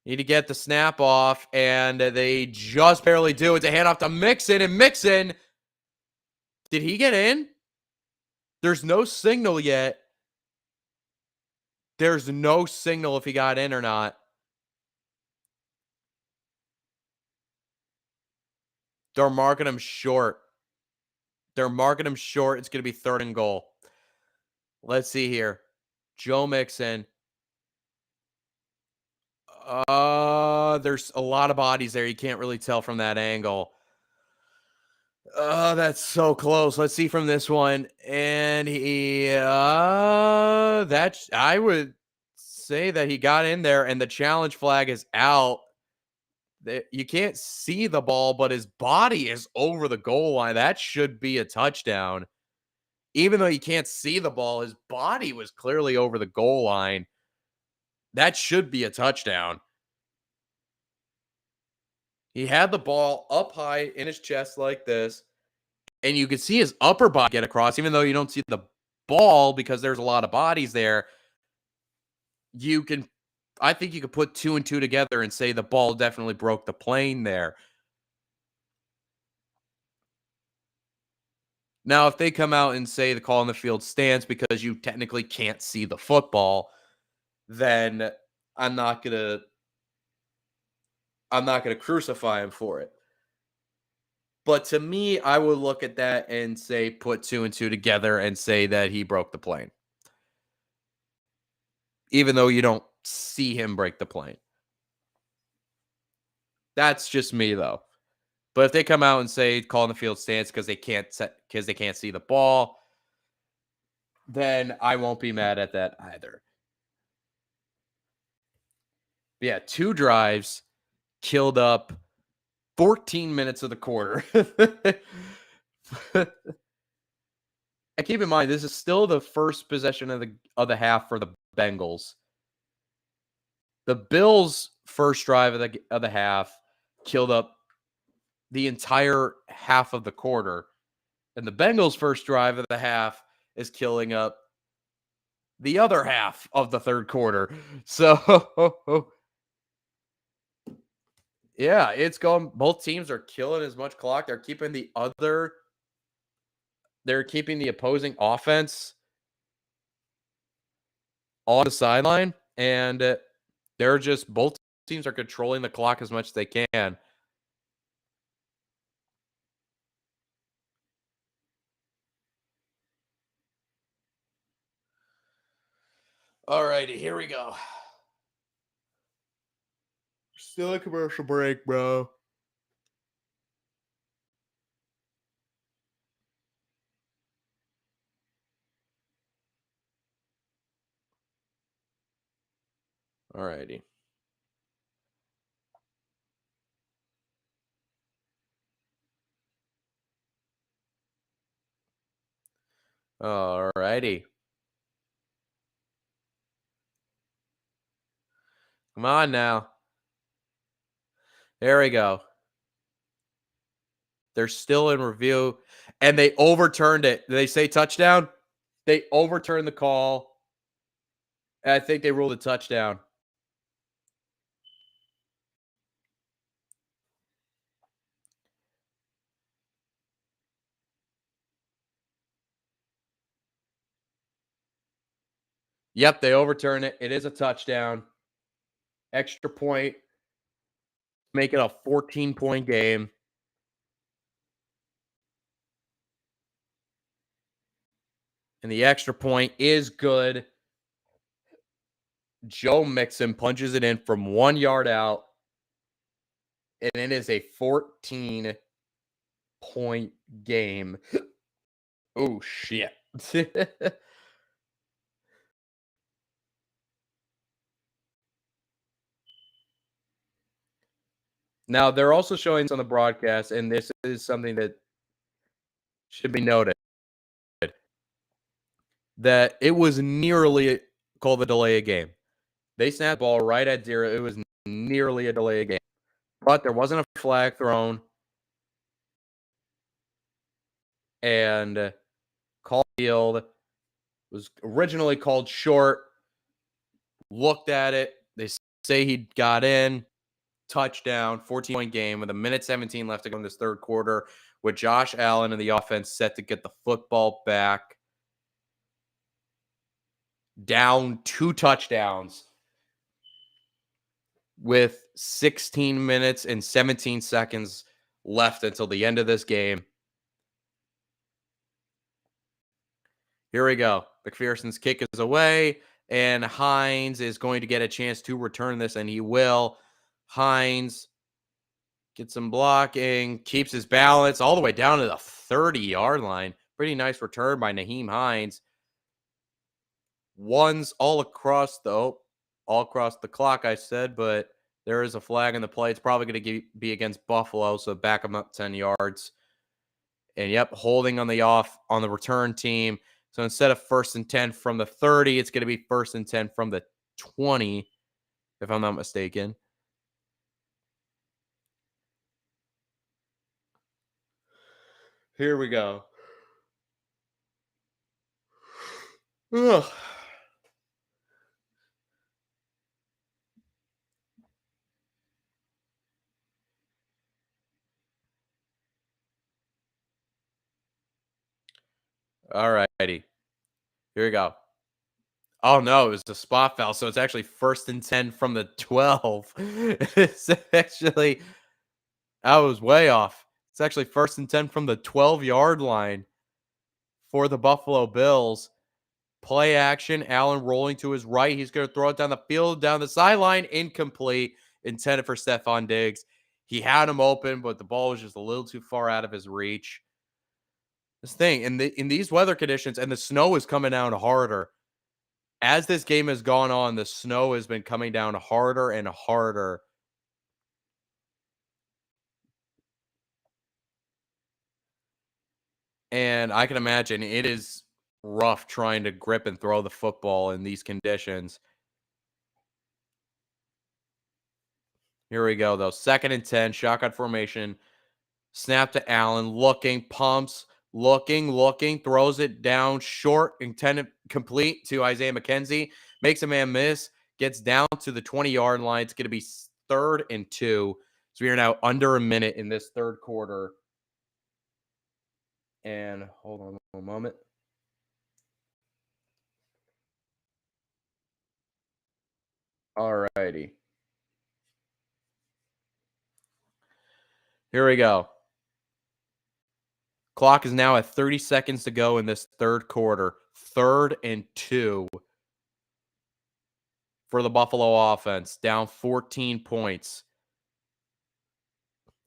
Need to get the snap off, and they just barely do. It's a handoff to Mixon, and Mixon, did he get in? There's no signal yet. There's no signal if he got in or not. They're marking him short. They're marking him short. It's going to be 3rd and goal. Let's see here. Joe Mixon. There's a lot of bodies there. You can't really tell from that angle. That's so close. Let's see from this one. And I would say that he got in there, and the challenge flag is out. You can't see the ball, but his body is over the goal line. That should be a touchdown. Even though you can't see the ball, his body was clearly over the goal line. That should be a touchdown. He had the ball up high in his chest like this, and you could see his upper body get across, even though you don't see the ball, because there's a lot of bodies there, you can I think you could put 2 and 2 together and say the ball definitely broke the plane there. Now, if they come out and say the call on the field stands because you technically can't see the football, then I'm not gonna I'm not gonna crucify him for it. But to me, I would look at that and say put 2 and 2 together and say that he broke the plane, even though you don't see him break the plane. That's just me though. But if they come out and say call on the field stance because they can't see the ball, then I won't be mad at that either. But yeah, 2 drives killed up 14 minutes of the quarter. And keep in mind, this is still the first possession of the half for the Bengals. The Bills' first drive of the half killed up the entire half of the quarter, and the Bengals' first drive of the half is killing up the other half of the third quarter. So yeah, it's going. Both teams are killing as much clock. They're keeping the opposing offense on the sideline, and they're just both teams are controlling the clock as much as they can. All righty, here we go. Still a commercial break, bro. All righty. All righty. Come on now. There we go. They're still in review, and they overturned it. Did they say touchdown? They overturned the call. And I think they ruled a touchdown. Yep, they overturned it. It is a touchdown. Extra point. Make it a 14-point game. And the extra point is good. Joe Mixon punches it in from 1 yard out. And it is a 14-point game. Oh, shit. Now, they're also showing this on the broadcast, and this is something that should be noted, that it was nearly called a delay of game. They snapped the ball right at 0. It was nearly a delay of game. But there wasn't a flag thrown. And Caulfield was originally called short. Looked at it. They say he got in. Touchdown, 14-point game with 1:17 left to go in this third quarter, with Josh Allen and the offense set to get the football back. Down 2 touchdowns with 16 minutes and 17 seconds left until the end of this game. Here we go. McPherson's kick is away, and Hines is going to get a chance to return this, and he will. Hines gets some blocking, keeps his balance all the way down to the 30-yard line. Pretty nice return by Nyheim Hines. One's all across the clock, I said, but there is a flag in the play. It's probably going to be against Buffalo, so back them up 10 yards. And yep, holding on the return team. So instead of 1st and 10 from the 30, it's going to be 1st and 10 from the 20, if I'm not mistaken. Here we go. Ugh. All righty. Here we go. Oh no, it was a spot foul. So it's actually 1st and 10 from the 12. It's actually, I was way off. It's actually 1st and 10 from the 12-yard line for the Buffalo Bills. Play action. Allen rolling to his right. He's going to throw it down the field, down the sideline. Incomplete. Intended for Stephon Diggs. He had him open, but the ball was just a little too far out of his reach. This thing in these weather conditions, and the snow is coming down harder. As this game has gone on, the snow has been coming down harder and harder. And I can imagine it is rough trying to grip and throw the football in these conditions. Here we go, though. 2nd and 10, shotgun formation. Snap to Allen, looking, pumps, looking, throws it down short, intended complete to Isaiah McKenzie. Makes a man miss, gets down to the 20-yard line. It's going to be 3rd and 2. So we are now under a minute in this third quarter. And hold on one moment. All righty. Here we go. Clock is now at 30 seconds to go in this third quarter. 3rd and 2 for the Buffalo offense. Down 14 points.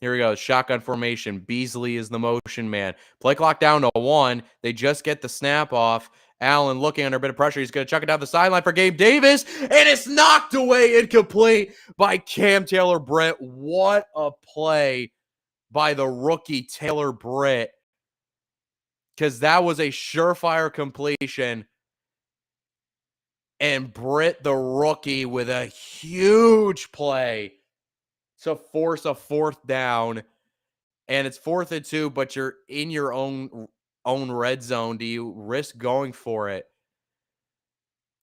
Here we go. Shotgun formation. Beasley is the motion man. Play clock down to 1. They just get the snap off. Allen looking under a bit of pressure. He's going to chuck it down the sideline for Gabe Davis, and it's knocked away incomplete by Cam Taylor-Britt. What a play by the rookie Taylor-Britt, because that was a surefire completion. And Britt, the rookie, with a huge play to force a 4th down. And it's 4th and 2, but you're in your own red zone. Do you risk going for it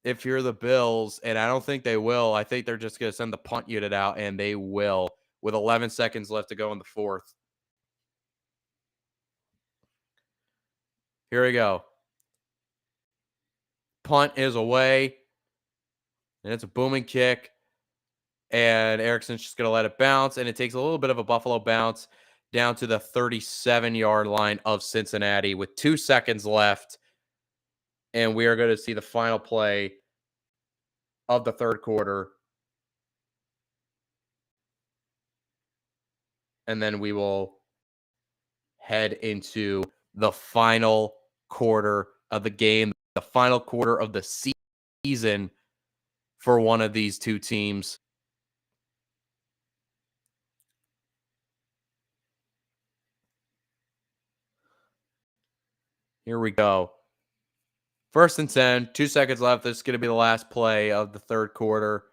if you're the Bills? And I don't think they will. I think they're just going to send the punt unit out, and they will, with 11 seconds left to go in the fourth. Here we go. Punt is away, and it's a booming kick. And Erickson's just going to let it bounce, and it takes a little bit of a Buffalo bounce down to the 37-yard line of Cincinnati with 2 seconds left. And we are going to see the final play of the third quarter. And then we will head into the final quarter of the game, the final quarter of the season for one of these two teams. Here we go. 1st and 10, 2 seconds left. This is going to be the last play of the third quarter.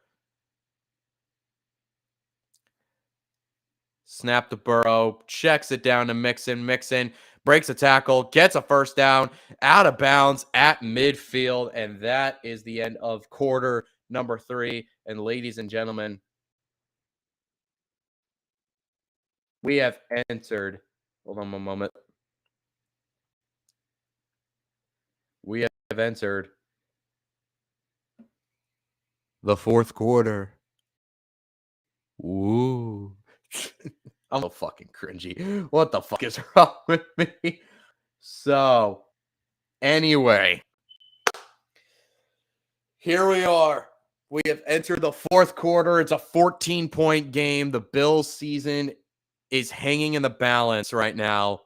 Snap to Burrow, checks it down to Mixon. Mixon breaks a tackle, gets a 1st down, out of bounds at midfield. And that is the end of quarter number 3. And ladies and gentlemen, we have entered. Hold on one moment. We have entered the fourth quarter. Ooh. I'm so fucking cringy. What the fuck is wrong with me? So, anyway, here we are. We have entered the fourth quarter. It's a 14-point game. The Bills' season is hanging in the balance right now.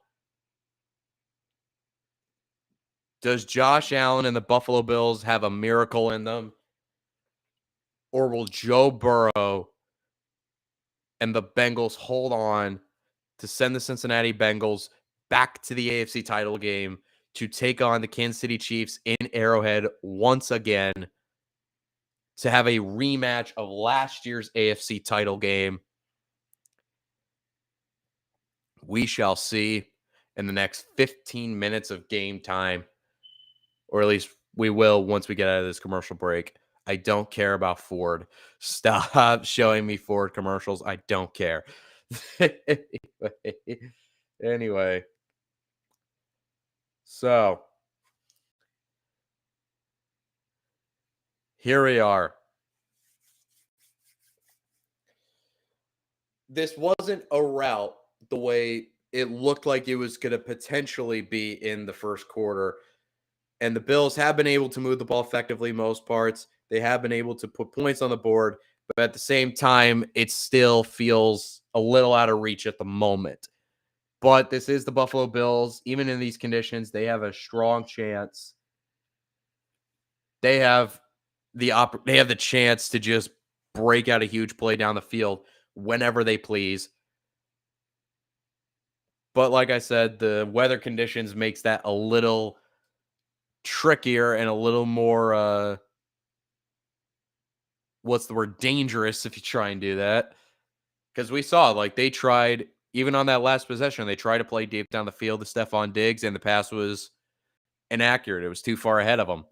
Does Josh Allen and the Buffalo Bills have a miracle in them? Or will Joe Burrow and the Bengals hold on to send the Cincinnati Bengals back to the AFC title game to take on the Kansas City Chiefs in Arrowhead once again to have a rematch of last year's AFC title game? We shall see in the next 15 minutes of game time, or at least We will once we get out of this commercial break. I don't care about Ford. Stop showing me Ford commercials. I don't care. Anyway, so here we are. This wasn't a route the way it looked like it was going to potentially be in the first quarter. And the Bills have been able to move the ball effectively most parts. They have been able to put points on the board, but at the same time, it still feels a little out of reach at the moment. But this is the Buffalo Bills. Even in these conditions, they have a strong chance. They have the chance to just break out a huge play down the field whenever they please. But like I said, the weather conditions makes that a little trickier and a little more what's the word, dangerous if you try and do that. Because we saw, like, they tried, even on that last possession, they tried to play deep down the field to Stephon Diggs, and the pass was inaccurate. It was too far ahead of them.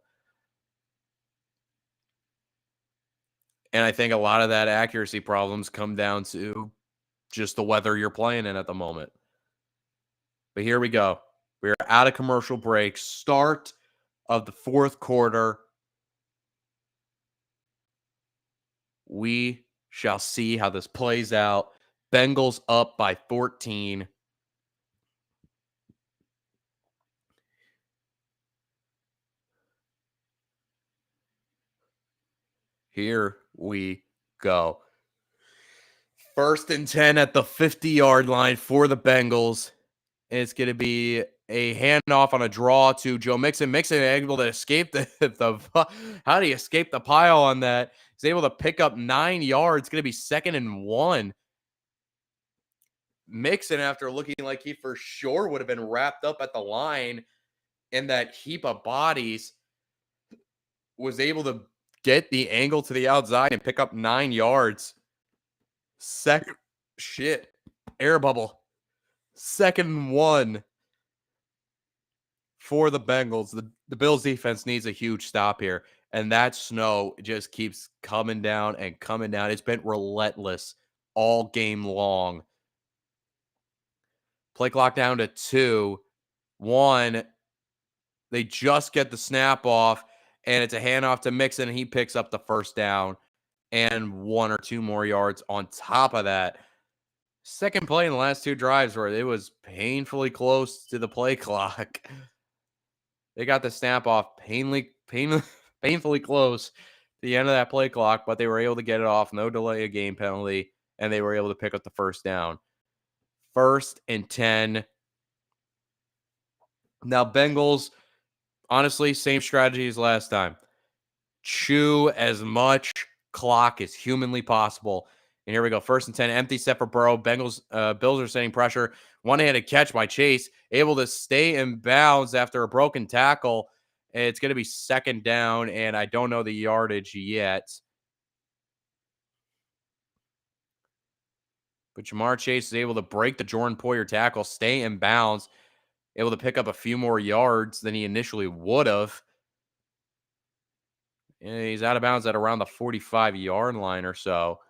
And I think a lot of that accuracy problems come down to just the weather you're playing in at the moment. But here we go. We're out of commercial break. Start of the fourth quarter. We shall see how this plays out. Bengals up by 14. Here we go. 1st and 10 at the 50-yard line for the Bengals. It's going to be a handoff on a draw to Joe Mixon. Mixon able to escape how do you escape the pile on that? He's able to pick up 9 yards. It's going to be 2nd and 1. Mixon, after looking like he for sure would have been wrapped up at the line in that heap of bodies, was able to get the angle to the outside and pick up 9 yards. Air bubble. 2nd and 1 for the Bengals. The Bills defense needs a huge stop here. And that snow just keeps coming down and coming down. It's been relentless all game long. Play clock down to 2. 1. They just get the snap off, and it's a handoff to Mixon, and he picks up the first down and 1 or 2 more yards on top of that. Second play in the last 2 drives where it was painfully close to the play clock. They got the snap off painfully close to the end of that play clock, but they were able to get it off. No delay of game penalty, and they were able to pick up the first down. 1st and 10. Now, Bengals, honestly, same strategy as last time. Chew as much clock as humanly possible. And here we go. 1st and 10, empty set for Burrow. Bills are setting pressure. One-handed catch by Chase, able to stay in bounds after a broken tackle. It's going to be 2nd down, and I don't know the yardage yet. But Jamar Chase is able to break the Jordan Poyer tackle, stay in bounds, able to pick up a few more yards than he initially would have. And he's out of bounds at around the 45-yard line or so.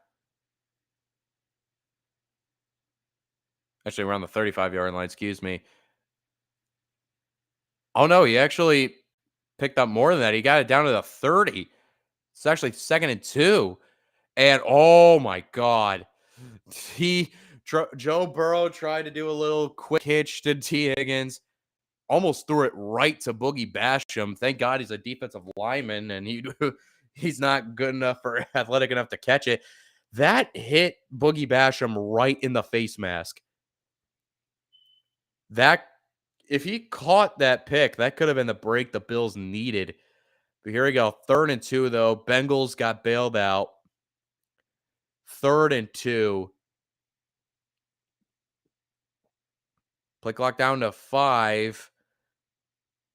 Actually, around the 35-yard line, excuse me. Oh, no, he actually picked up more than that. He got it down to the 30. It's actually 2nd and 2. And, oh, my God. Joe Burrow tried to do a little quick hitch to T. Higgins. Almost threw it right to Boogie Basham. Thank God he's a defensive lineman, and he's not good enough or athletic enough to catch it. That hit Boogie Basham right in the face mask. If he caught that pick, that could have been the break the Bills needed. But here we go. 3rd and 2, though. Bengals got bailed out. 3rd and 2. Play clock down to 5.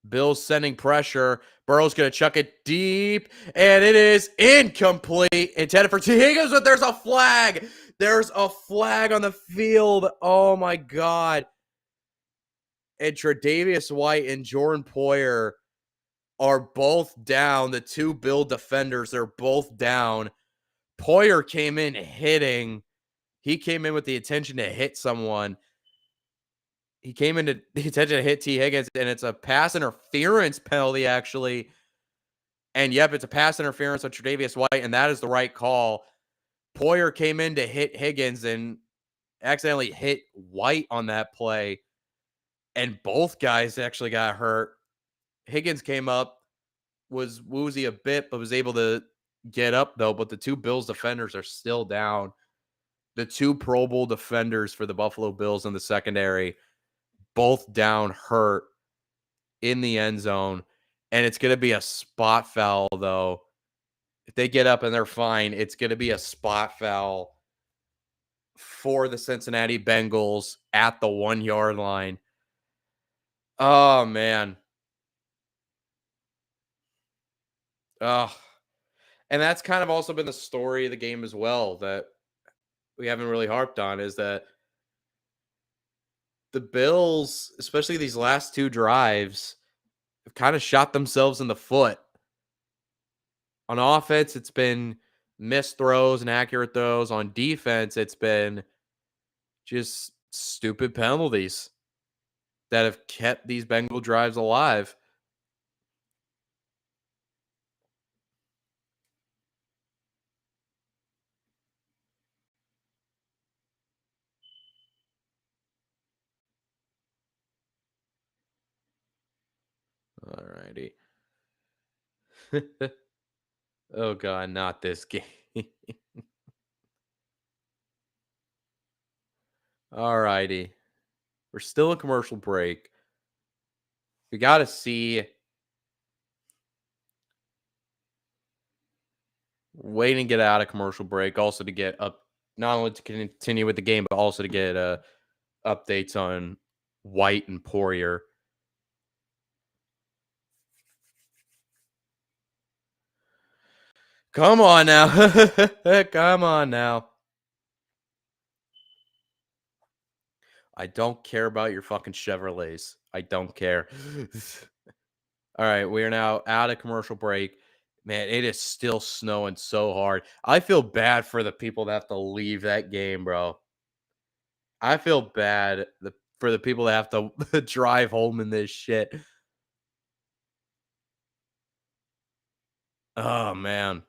Bills sending pressure. Burrow's going to chuck it deep, and it is incomplete. Intended for T. Higgins, but there's a flag. There's a flag on the field. Oh, my God. And Tre'Davious White and Jordan Poyer are both down. The two Bill defenders are both down. Poyer came in hitting. He came in with the intention to hit someone. He came into the intention to hit T. Higgins, and it's a pass interference penalty, actually. And yep, it's a pass interference on Tre'Davious White, and that is the right call. Poyer came in to hit Higgins and accidentally hit White on that play, and both guys actually got hurt. Higgins came up, was woozy a bit, but was able to get up, though. But the two Bills defenders are still down. The two Pro Bowl defenders for the Buffalo Bills in the secondary, both down, hurt in the end zone. And it's going to be a spot foul, though. If they get up and they're fine, it's going to be a spot foul for the Cincinnati Bengals at the 1 yard line. Oh, man. Oh, and that's kind of also been the story of the game as well that we haven't really harped on, is that the Bills, especially these last two drives, have kind of shot themselves in the foot. On offense, it's been missed throws and accurate throws. On defense, it's been just stupid penalties that have kept these Bengal drives alive. All righty. Oh, God, not this game. All righty. We're still in commercial break. We got to see. Waiting to get out of commercial break, also to get up, not only to continue with the game, but also to get updates on White and Poirier. Come on now. Come on now. I don't care about your fucking Chevrolets. I don't care. All right, we are now out of commercial break. Man, it is still snowing so hard. I feel bad for the people that have to leave that game, bro. I feel bad for the people that have to drive home in this shit. Oh, man.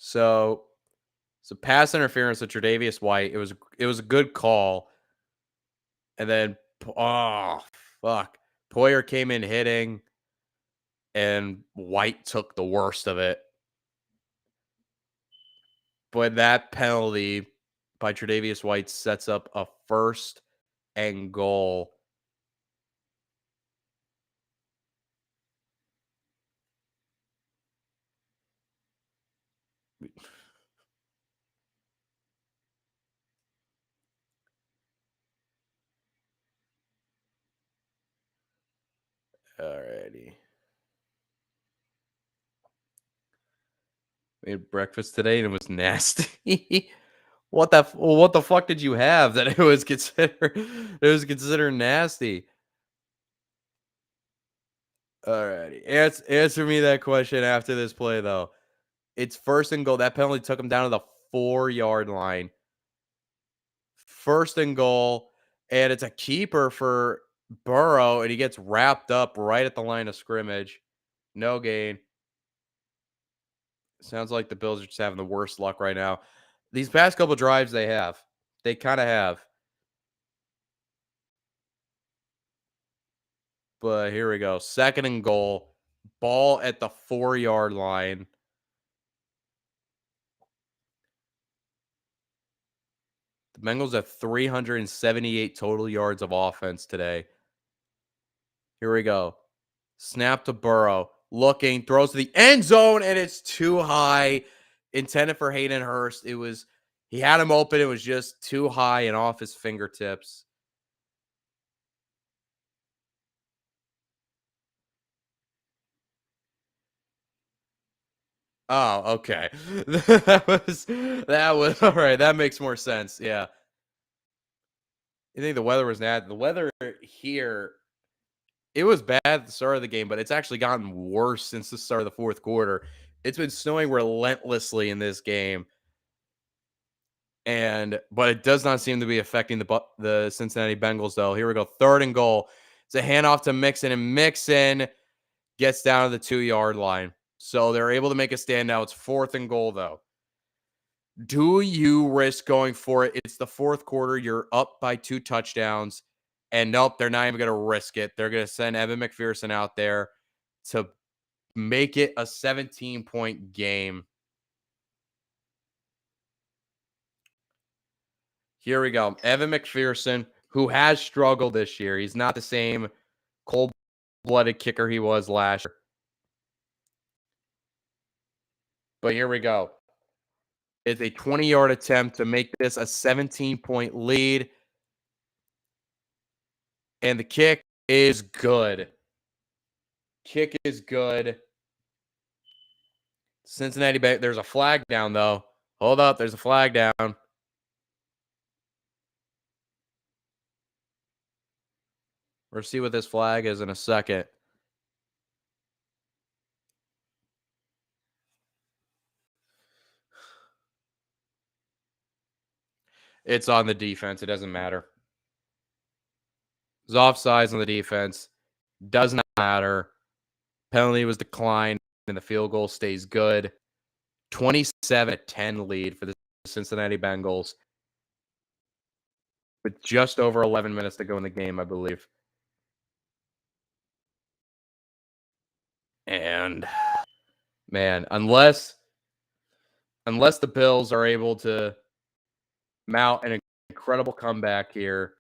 So pass interference with Tre'Davious White. It was a good call. And then, oh, fuck. Poyer came in hitting, and White took the worst of it. But that penalty by Tre'Davious White sets up a 1st and goal. Alrighty. We had breakfast today and it was nasty. What the fuck did you have that it was considered nasty? Alrighty. Answer me that question after this play, though. It's 1st and goal. That penalty took him down to the 4 yard line. 1st and goal, and it's a keeper for Burrow, and he gets wrapped up right at the line of scrimmage. No gain. Sounds like the Bills are just having the worst luck right now. These past couple drives they kind of have. But here we go. 2nd and goal. Ball at the 4 yard line. The Bengals have 378 total yards of offense today. Here we go. Snap to Burrow. Looking, throws to the end zone, and it's too high. Intended for Hayden Hurst. He had him open. It was just too high and off his fingertips. Oh, okay. That was all right. That makes more sense. Yeah. You think the weather was bad? The weather here It was bad at the start of the game, but it's actually gotten worse since the start of the fourth quarter. It's been snowing relentlessly in this game, but it does not seem to be affecting the Cincinnati Bengals though. Here we go, 3rd and goal. It's a handoff to Mixon, and Mixon gets down to the 2-yard line. So they're able to make a stand now. It's 4th and goal though. Do you risk going for it? It's the fourth quarter. You're up by 2 touchdowns. And nope, they're not even going to risk it. They're going to send Evan McPherson out there to make it a 17-point game. Here we go. Evan McPherson, who has struggled this year. He's not the same cold-blooded kicker he was last year. But here we go. It's a 20-yard attempt to make this a 17-point lead. And the kick is good. Kick is good. Cincinnati, there's a flag down, though. Hold up, there's a flag down. We'll see what this flag is in a second. It's on the defense. It doesn't matter. It's offsides on the defense. Does not matter. Penalty was declined, and the field goal stays good. 27-10 lead for the Cincinnati Bengals with just over 11 minutes to go in the game, I believe. And, man, unless the Bills are able to mount an incredible comeback here,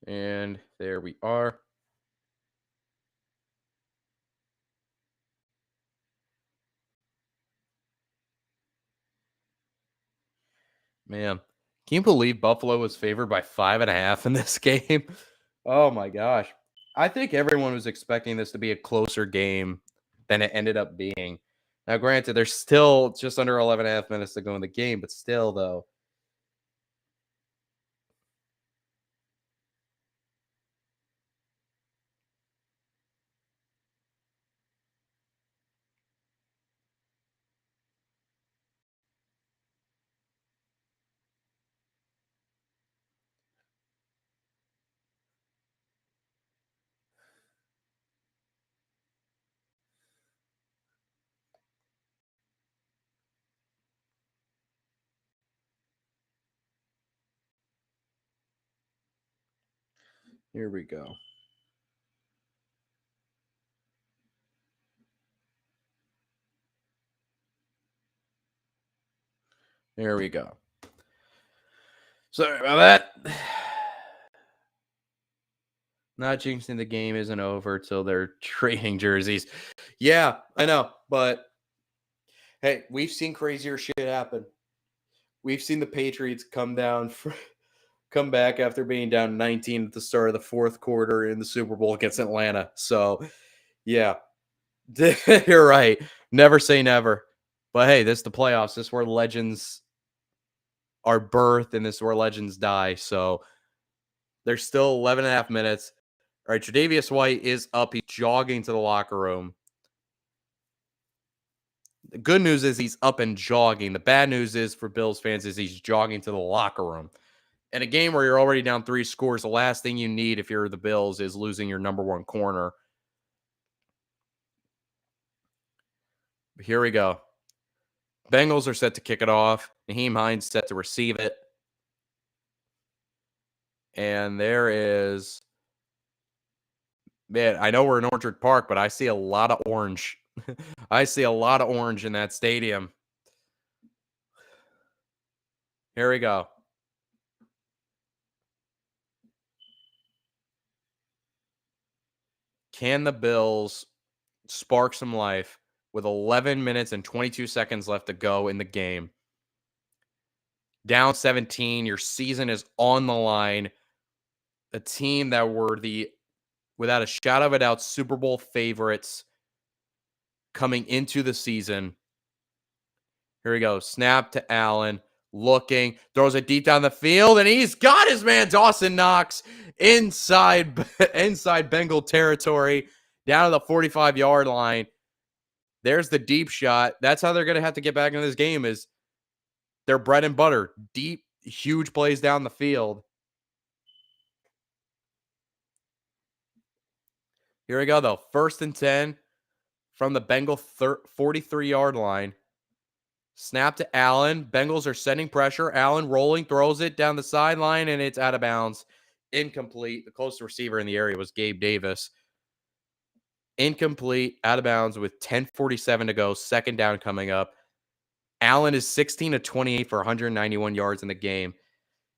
and there we are. Man, can you believe Buffalo was favored by 5.5 in this game? Oh my gosh. I think everyone was expecting this to be a closer game than it ended up being. Now, granted, there's still just under 11.5 minutes to go in the game, but still, though. Here we go. Here we go. Sorry about that. Not jinxing the game isn't over till they're trading jerseys. Yeah, I know, but hey, we've seen crazier shit happen. We've seen the Patriots come back after being down 19 at the start of the fourth quarter in the Super Bowl against Atlanta. So, yeah, you're right. Never say never. But hey, this is the playoffs. This is where legends are birthed and this is where legends die. So there's still 11.5 minutes. All right, Tre'Davious White is up. He's jogging to the locker room. The good news is he's up and jogging. The bad news is for Bills fans is he's jogging to the locker room. In a game where you're already down 3 scores, the last thing you need if you're the Bills is losing your number 1 corner. But here we go. Bengals are set to kick it off. Naheem Hines set to receive it. And there is... Man, I know we're in Orchard Park, but I see a lot of orange. I see a lot of orange in that stadium. Here we go. Can the Bills spark some life with 11 minutes and 22 seconds left to go in the game? Down 17, your season is on the line. a team that were without a shadow of a doubt, Super Bowl favorites coming into the season. Here we go. Snap to Allen. Looking, throws it deep down the field, and he's got his man Dawson Knox inside Bengal territory, down to the 45-yard line. There's the deep shot. That's how they're going to have to get back into this game, is their bread and butter. Deep, huge plays down the field. Here we go, though. 1st and 10 from the Bengal 43-yard line. Snap to Allen. Bengals are sending pressure. Allen rolling, throws it down the sideline, and it's out of bounds. Incomplete. The closest receiver in the area was Gabe Davis. Incomplete, out of bounds with 10:47 to go. 2nd down coming up. Allen is 16 of 28 for 191 yards in the game.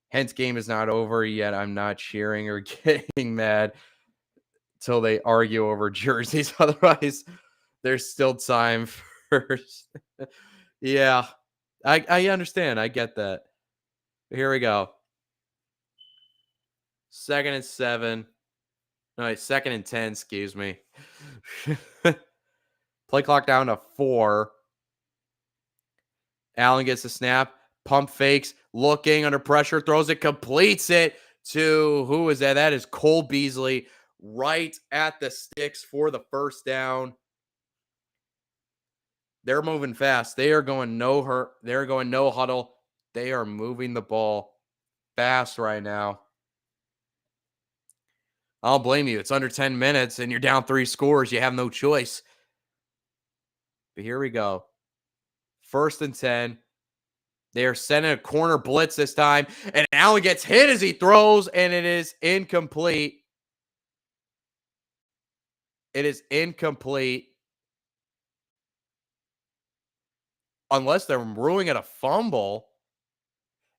Hence, game is not over yet. I'm not cheering or getting mad until they argue over jerseys. Otherwise, there's still time for... Yeah, I understand. I get that. Here we go. 2nd and 7. No, 2nd and 10, excuse me. Play clock down to 4. Allen gets the snap. Pump fakes. Looking under pressure. Throws it. Completes it to, who is that? That is Cole Beasley. Right at the sticks for the 1st down. They're moving fast. They are going They're going no huddle. They are moving the ball fast right now. I don't blame you. It's under 10 minutes and you're down 3 scores. You have no choice. But here we go. 1st and 10. They are sending a corner blitz this time. And Allen gets hit as he throws, and it is incomplete. It is incomplete. Unless they're ruling it a fumble.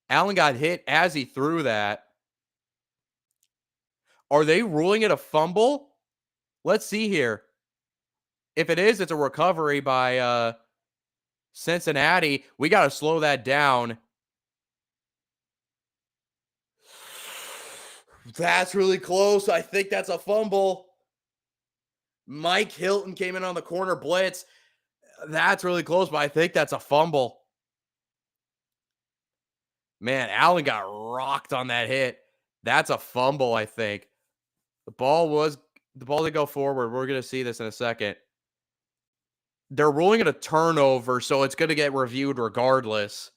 Allen got hit as he threw that. Are they ruling it a fumble? Let's see here. If it is, it's a recovery by Cincinnati. We got to slow that down. That's really close. I think that's a fumble. Mike Hilton came in on the corner blitz. That's really close, but I think that's a fumble. Man, Allen got rocked on that hit. That's a fumble, I think. The ball did go forward. We're going to see this in a second. They're ruling it a turnover, so it's going to get reviewed regardless.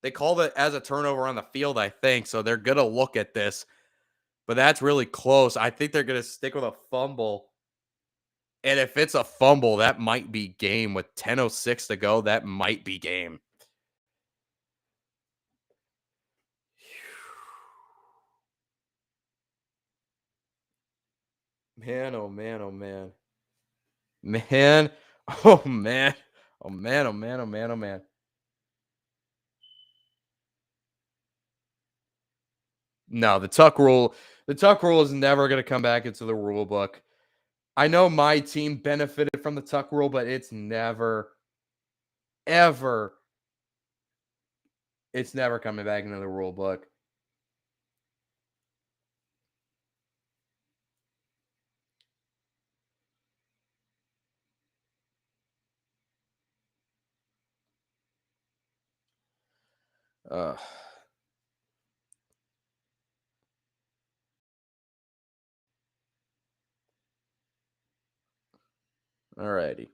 They called it as a turnover on the field, I think, so they're going to look at this. But that's really close. I think they're going to stick with a fumble. And if it's a fumble, that might be game. With 10:06 to go, that might be game. Man, oh man, oh man. Man, oh man. Oh man, oh man, oh man, oh man. No, the tuck rule is never going to come back into the rule book. I know my team benefited from the tuck rule, but it's never coming back into the rule book. All righty.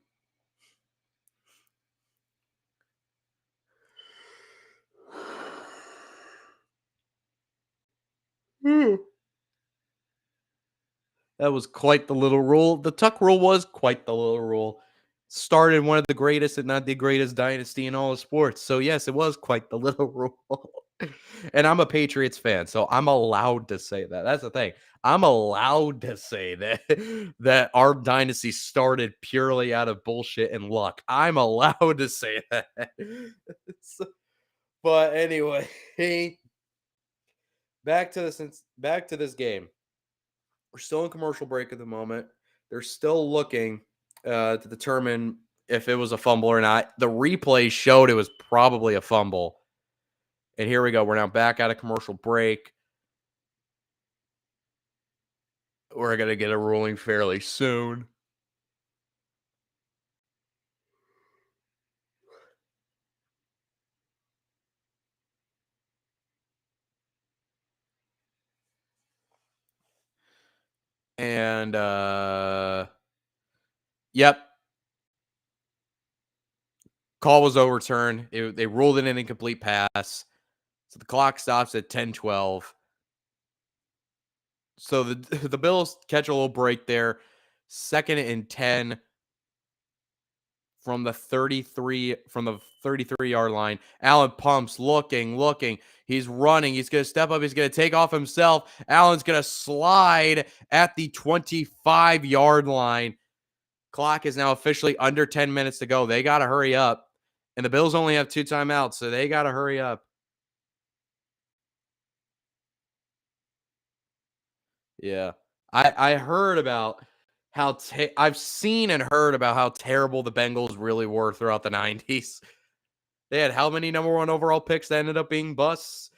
That was quite the little rule. The tuck rule was quite the little rule. Started one of the greatest, and not the greatest dynasty in all of sports. So yes, it was quite the little rule. And I'm a Patriots fan, so I'm allowed to say that. That's the thing. I'm allowed to say that that our dynasty started purely out of bullshit and luck. I'm allowed to say that. But anyway, back to this game. We're still in commercial break at the moment. They're still looking to determine if it was a fumble or not. The replay showed it was probably a fumble. And here we go. We're now back out of commercial break. We're going to get a ruling fairly soon. And yep, call was overturned. They ruled it an incomplete pass. So the clock stops at 10:12. So the Bills catch a little break there. 2nd and 10 from the 33-yard line. Allen pumps, looking. He's running. He's going to step up. He's going to take off himself. Allen's going to slide at the 25-yard line. Clock is now officially under 10 minutes to go. They got to hurry up. And the Bills only have 2 timeouts, so they got to hurry up. Yeah. I heard about how I've seen and heard about how terrible the Bengals really were throughout the 90s. They had how many number 1 overall picks that ended up being busts?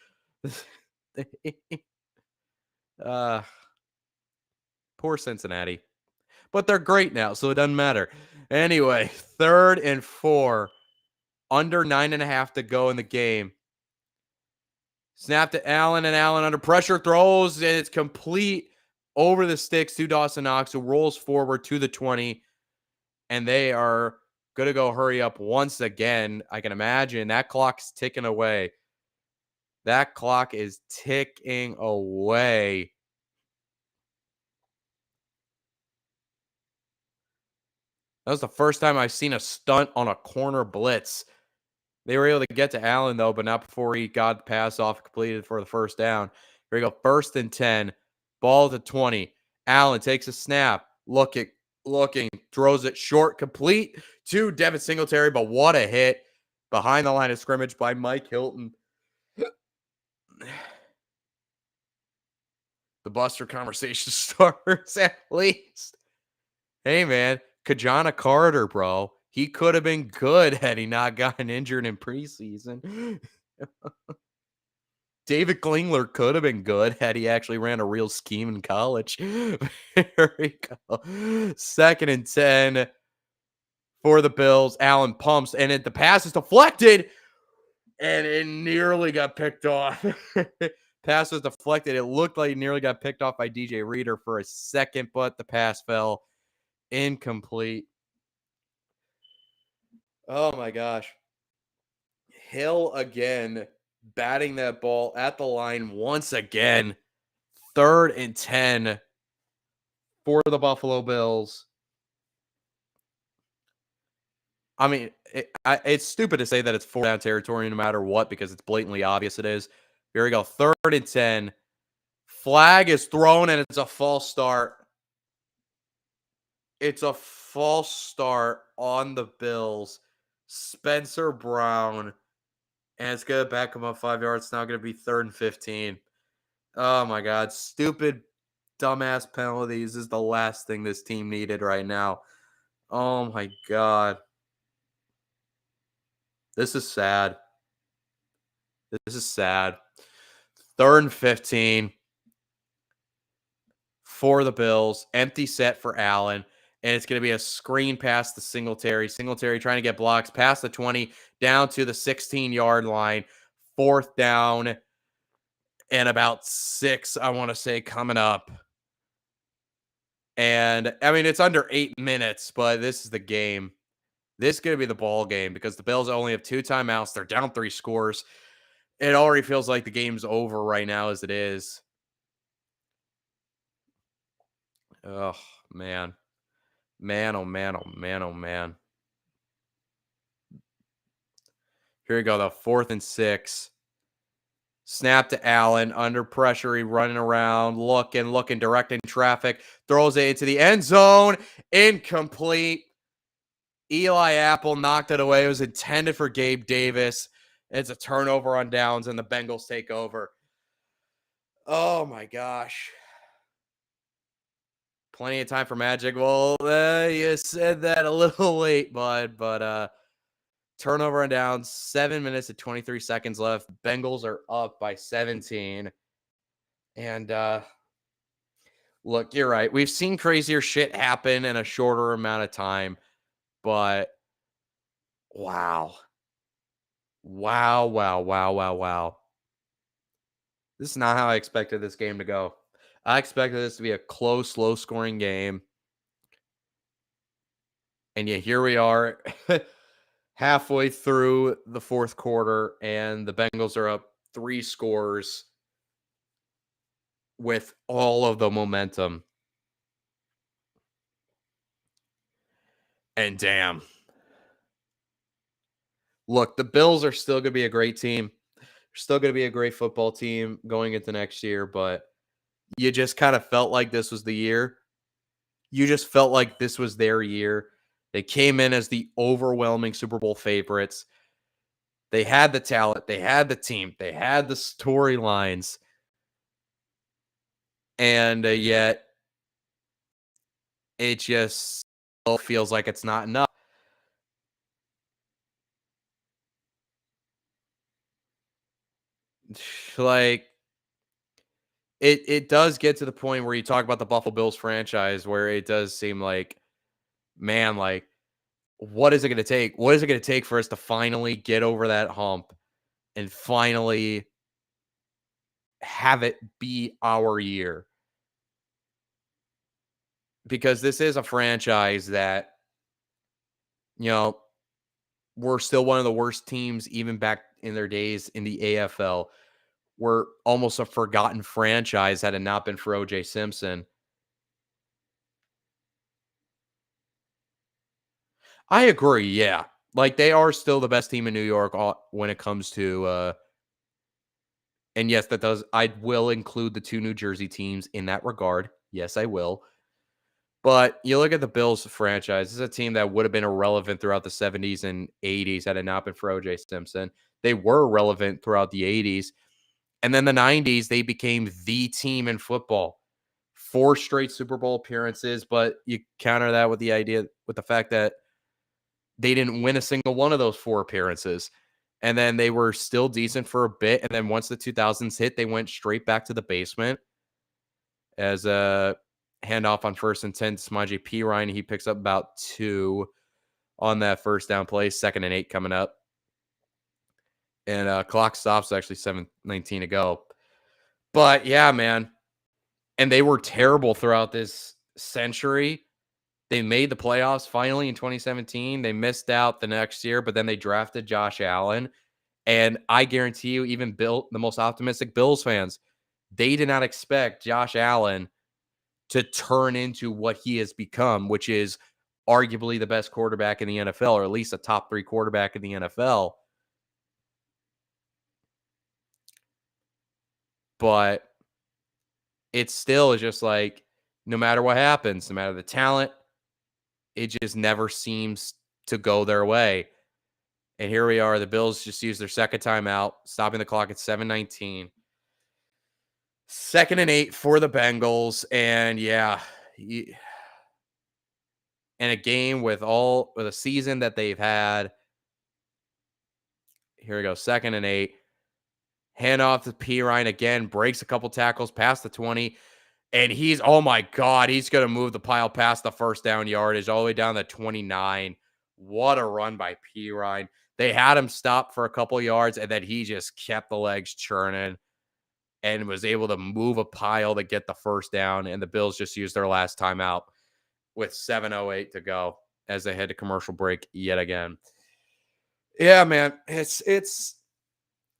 uh Poor Cincinnati. But they're great now, so it doesn't matter. Anyway, 3rd and 4. Under 9.5 to go in the game. Snap to Allen, and Allen under pressure throws, and it's complete over the sticks to Dawson Knox, who rolls forward to the 20, and they are going to go hurry up once again. I can imagine that clock's ticking away. That clock is ticking away. That was the first time I've seen a stunt on a corner blitz. They were able to get to Allen, though, but not before he got the pass off completed for the first down. Here we go. 1st and 10. Ball to 20. Allen takes a snap. Looking. Throws it short. Complete to Devin Singletary, but what a hit. Behind the line of scrimmage by Mike Hilton. The Buster conversation starts at least. Hey, man. Kajana Carter, bro. He could have been good had he not gotten injured in preseason. David Klingler could have been good had he actually ran a real scheme in college. Here we go. 2nd and 10 for the Bills. Allen pumps, and the pass is deflected, and it nearly got picked off. Pass was deflected. It looked like it nearly got picked off by DJ Reader for a second, but the pass fell incomplete. Oh my gosh. Hill again, batting that ball at the line once again. 3rd and 10 for the Buffalo Bills. I mean, it's stupid to say that it's 4 down territory no matter what, because it's blatantly obvious it is. Here we go. 3rd and 10. Flag is thrown, and it's a false start. It's a false start on the Bills. Spencer Brown. And it's going to back him up 5 yards. It's now going to be 3rd and 15. Oh, my God. Stupid, dumbass penalties is the last thing this team needed right now. Oh, my God. This is sad. This is sad. 3rd and 15 for the Bills. Empty set for Allen. And it's going to be a screen pass to Singletary. Singletary trying to get blocks past the 20, down to the 16-yard line. 4th down and about 6, I want to say, coming up. And, I mean, it's under 8 minutes, but this is the game. This is going to be the ball game because the Bills only have 2 timeouts. They're down 3 scores. It already feels like the game's over right now as it is. Oh, man. Man, oh, man, oh, man, oh, man. Here we go, though. 4th and 6. Snap to Allen. Under pressure. He running around. Looking, directing traffic. Throws it into the end zone. Incomplete. Eli Apple knocked it away. It was intended for Gabe Davis. It's a turnover on downs, and the Bengals take over. Oh, my gosh. Plenty of time for magic. Well, you said that a little late, bud. But turnover on downs. 7 minutes and 23 seconds left. Bengals are up by 17. And Look, you're right. We've seen crazier shit happen in a shorter amount of time, but wow. Wow, wow, wow, wow, wow. This is not how I expected this game to go. I expected this to be a close, low scoring game. And yet here we are halfway through the fourth quarter, and the Bengals are up 3 scores with all of the momentum. And damn, look, the Bills are still going to be a great team. They're still going to be a great football team going into next year, but you just kind of felt like this was the year. You just felt like this was their year. They came in as the overwhelming Super Bowl favorites. They had the talent, they had the team, they had the storylines, and yet it just still feels like it's not enough. Like it does get to the point where you talk about the Buffalo Bills franchise where it does seem like, man, like what is it going to take? What is it going to take for us to finally get over that hump and finally have it be our year? Because this is a franchise that, you know, we're still one of the worst teams even back in their days in the AFL. We're almost a forgotten franchise had it not been for OJ Simpson. I agree, yeah. Like, they are still the best team in New York when it comes to, and yes, that does I will include the 2 New Jersey teams in that regard. Yes, I will. But you look at the Bills franchise, this is a team that would have been irrelevant throughout the 70s and 80s had it not been for OJ Simpson. They were relevant throughout the 80s. And then the 90s, they became the team in football. 4 straight Super Bowl appearances, but you counter that with the fact that they didn't win a single one of those 4 appearances. And then they were still decent for a bit. And then once the 2000s hit, they went straight back to the basement as a handoff on 1st and 10 to Samaje Perine. He picks up about 2 on that first down play, 2nd and 8 coming up. And clock stops actually 7:19 to go. But yeah, man. And they were terrible throughout this century. They made the playoffs finally in 2017. They missed out the next year, but then they drafted Josh Allen. And I guarantee you, even Bill, the most optimistic Bills fans, they did not expect Josh Allen to turn into what he has become, which is arguably the best quarterback in the NFL, or at least a top 3 quarterback in the NFL. But it still is just like, no matter what happens, no matter the talent, it just never seems to go their way. And here we are. The Bills just used their second timeout, stopping the clock at 7:19. 2nd and 8 for the Bengals. And yeah, in a game with a season that they've had. Here we go. 2nd and 8. Hand off to Perine again, breaks a couple tackles past the 20. And oh my God, he's going to move the pile past the first down yardage all the way down to 29. What a run by Perine. They had him stop for a couple yards, and then he just kept the legs churning and was able to move a pile to get the first down. And the Bills just used their last timeout with 7:08 to go as they head to commercial break yet again. Yeah, man, it's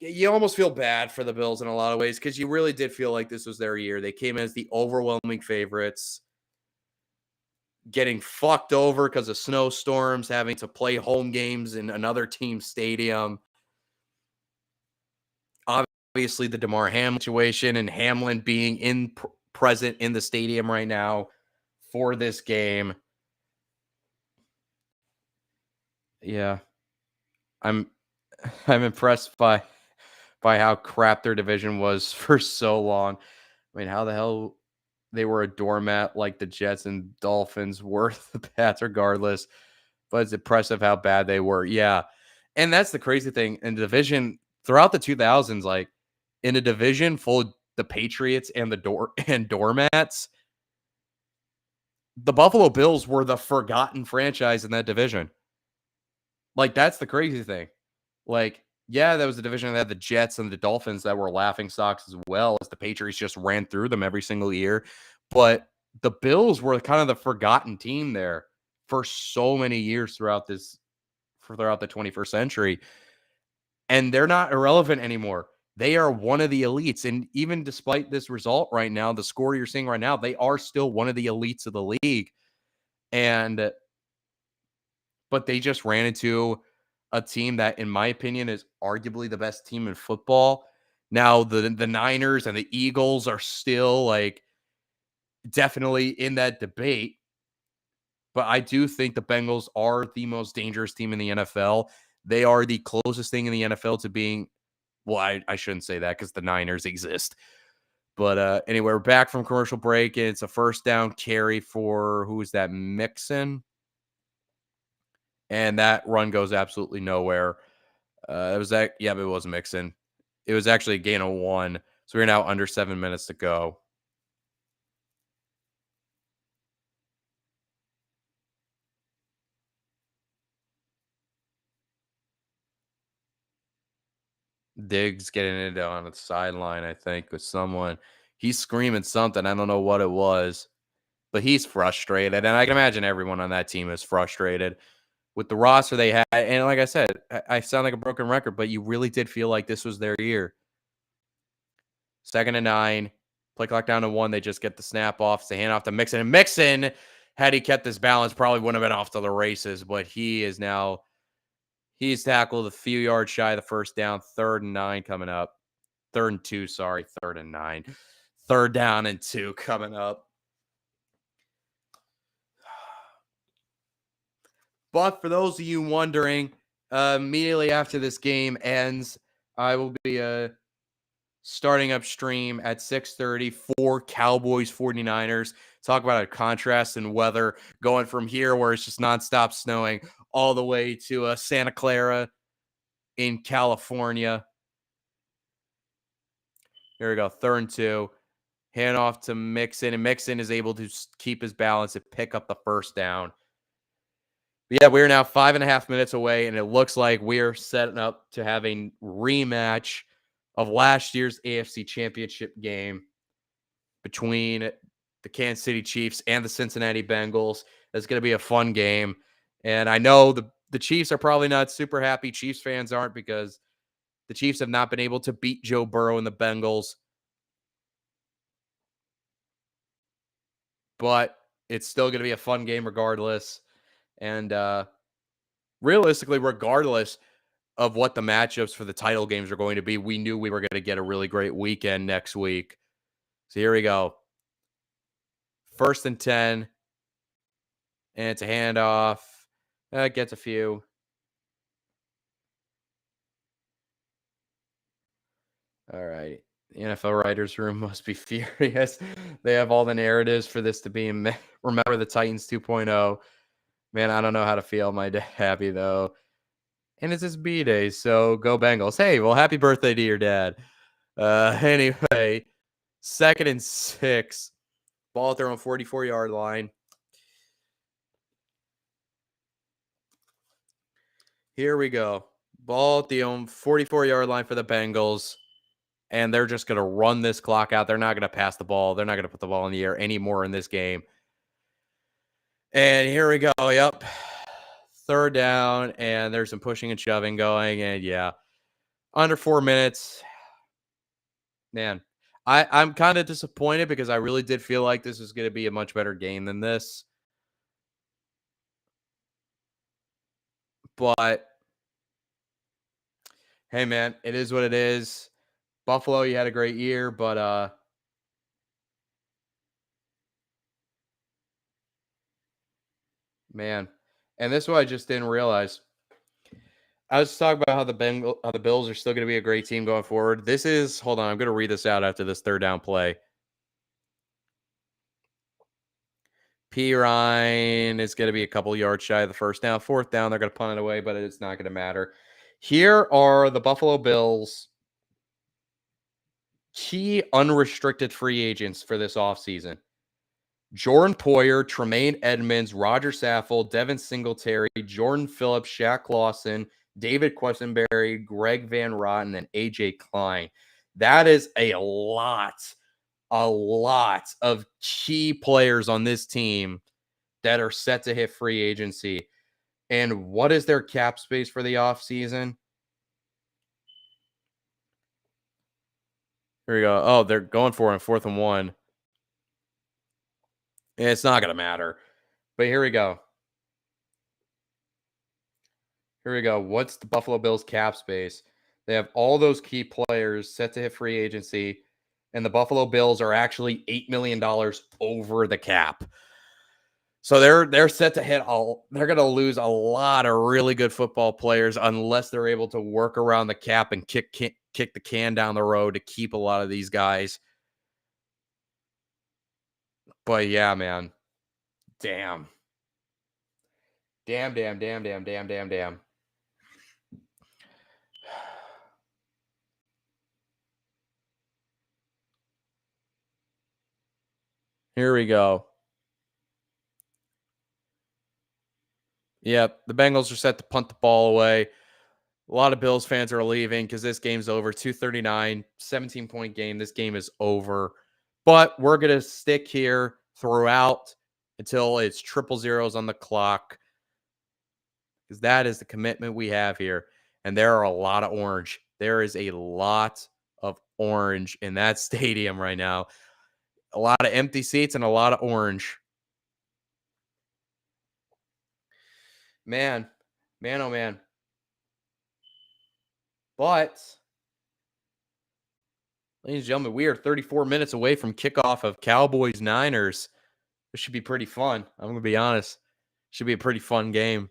you almost feel bad for the Bills in a lot of ways because you really did feel like this was their year. They came as the overwhelming favorites, getting fucked over because of snowstorms, having to play home games in another team's stadium. Obviously, the DeMar Hamlin situation and Hamlin being present in the stadium right now for this game. Yeah, I'm I'm impressed by how crap their division was for so long. I mean, how the hell they were a doormat like the Jets and Dolphins were the Pats regardless, but it's impressive how bad they were. Yeah. And that's the crazy thing in the division throughout the 2000s, like in a division full of the Patriots and the doormats, The Buffalo Bills were the forgotten franchise in that division. Like, that's the crazy thing. Like, yeah, that was the division that had the Jets and the Dolphins that were laughing stocks as well, as the Patriots just ran through them every single year. But the Bills were kind of the forgotten team there for so many years throughout the 21st century. And they're not irrelevant anymore. They are one of the elites. And even despite this result right now, the score you're seeing right now, they are still one of the elites of the league. And but they just ran into a team that, in my opinion, is arguably the best team in football. Now, the Niners and the Eagles are still like definitely in that debate, but I do think the Bengals are the most dangerous team in the NFL. They are the closest thing in the NFL to being, well, I shouldn't say that because the Niners exist. But anyway, we're back from commercial break, and it's a first down carry for, who is that, Mixon? And that run goes absolutely nowhere. It was that, yeah, but it wasn't Mixon. It was actually a gain of 1. So we're now under 7 minutes to go. Diggs getting it on the sideline, I think, with someone. He's screaming something. I don't know what it was, but he's frustrated. And I can imagine everyone on that team is frustrated with the roster they had. And like I said, I sound like a broken record, but you really did feel like this was their year. 2nd and 9. Play clock down to 1. They just get the snap off. It's a handoff to Mixon. And Mixon, had he kept his balance, probably wouldn't have been off to the races. But he's tackled a few yards shy of the first down. 3rd and 9 coming up. 3rd and 2, sorry. 3rd and 9. 3rd down and 2 coming up. But for those of you wondering, immediately after this game ends, I will be starting up stream at 6:30 for Cowboys 49ers. Talk about a contrast in weather going from here where it's just nonstop snowing all the way to Santa Clara in California. Here we go. 3rd and 2. Hand off to Mixon, and Mixon is able to keep his balance and pick up the first down. But yeah, we're now 5.5 minutes away, and it looks like we're setting up to have a rematch of last year's AFC Championship game between the Kansas City Chiefs and the Cincinnati Bengals. It's going to be a fun game. And I know the Chiefs are probably not super happy. Chiefs fans aren't, because the Chiefs have not been able to beat Joe Burrow and the Bengals. But it's still going to be a fun game regardless. And realistically, regardless of what the matchups for the title games are going to be, we knew we were going to get a really great weekend next week. So here we go. 1st and 10. And it's a handoff. Gets a few. All right. The NFL writers' room must be furious. They have all the narratives for this to be remember the Titans 2.0. Man, I don't know how to feel. My dad happy though. And it's his B-day, so go Bengals. Hey, well, happy birthday to your dad. Anyway, 2nd and 6. Ball at their own 44-yard line. Here we go. Ball at the own 44-yard line for the Bengals. And they're just going to run this clock out. They're not going to pass the ball. They're not going to put the ball in the air anymore in this game. And here we go. Yep. 3rd down. And there's some pushing and shoving going. And yeah, under 4 minutes. Man, I'm kind of disappointed because I really did feel like this was going to be a much better game than this. But hey, man, it is what it is. Buffalo, you had a great year, but man, and this is what I just didn't realize. I was talking about how the Bills are still going to be a great team going forward. Hold on, I'm going to read this out after this 3rd down play. P. Ryan is going to be a couple yards shy of the first down. 4th down, they're going to punt it away, but it's not going to matter. Here are the Buffalo Bills' key unrestricted free agents for this offseason. Jordan Poyer, Tremaine Edmonds, Roger Saffold, Devin Singletary, Jordan Phillips, Shaq Lawson, David Quessenberry, Greg Van Rotten, and AJ Klein. That is a lot of key players on this team that are set to hit free agency. And what is their cap space for the offseason? Here we go. Oh, they're going for it on 4th and 1. It's not going to matter. But here we go. What's the Buffalo Bills cap space? They have all those key players set to hit free agency, and the Buffalo Bills are actually $8 million over the cap. So they're set to hit all. They're going to lose a lot of really good football players unless they're able to work around the cap and kick the can down the road to keep a lot of these guys. But yeah, man. Damn. Damn. Here we go. Yep, the Bengals are set to punt the ball away. A lot of Bills fans are leaving because this game's over. 239, 17-point game. This game is over. But we're going to stick here throughout until it's triple zeros on the clock because that is the commitment we have here. And there are a lot of orange. There is a lot of orange in that stadium right now. A lot of empty seats and a lot of orange. Man, oh man. But, ladies and gentlemen, we are 34 minutes away from kickoff of Cowboys-Niners. This should be pretty fun. I'm going to be honest. Should be a pretty fun game.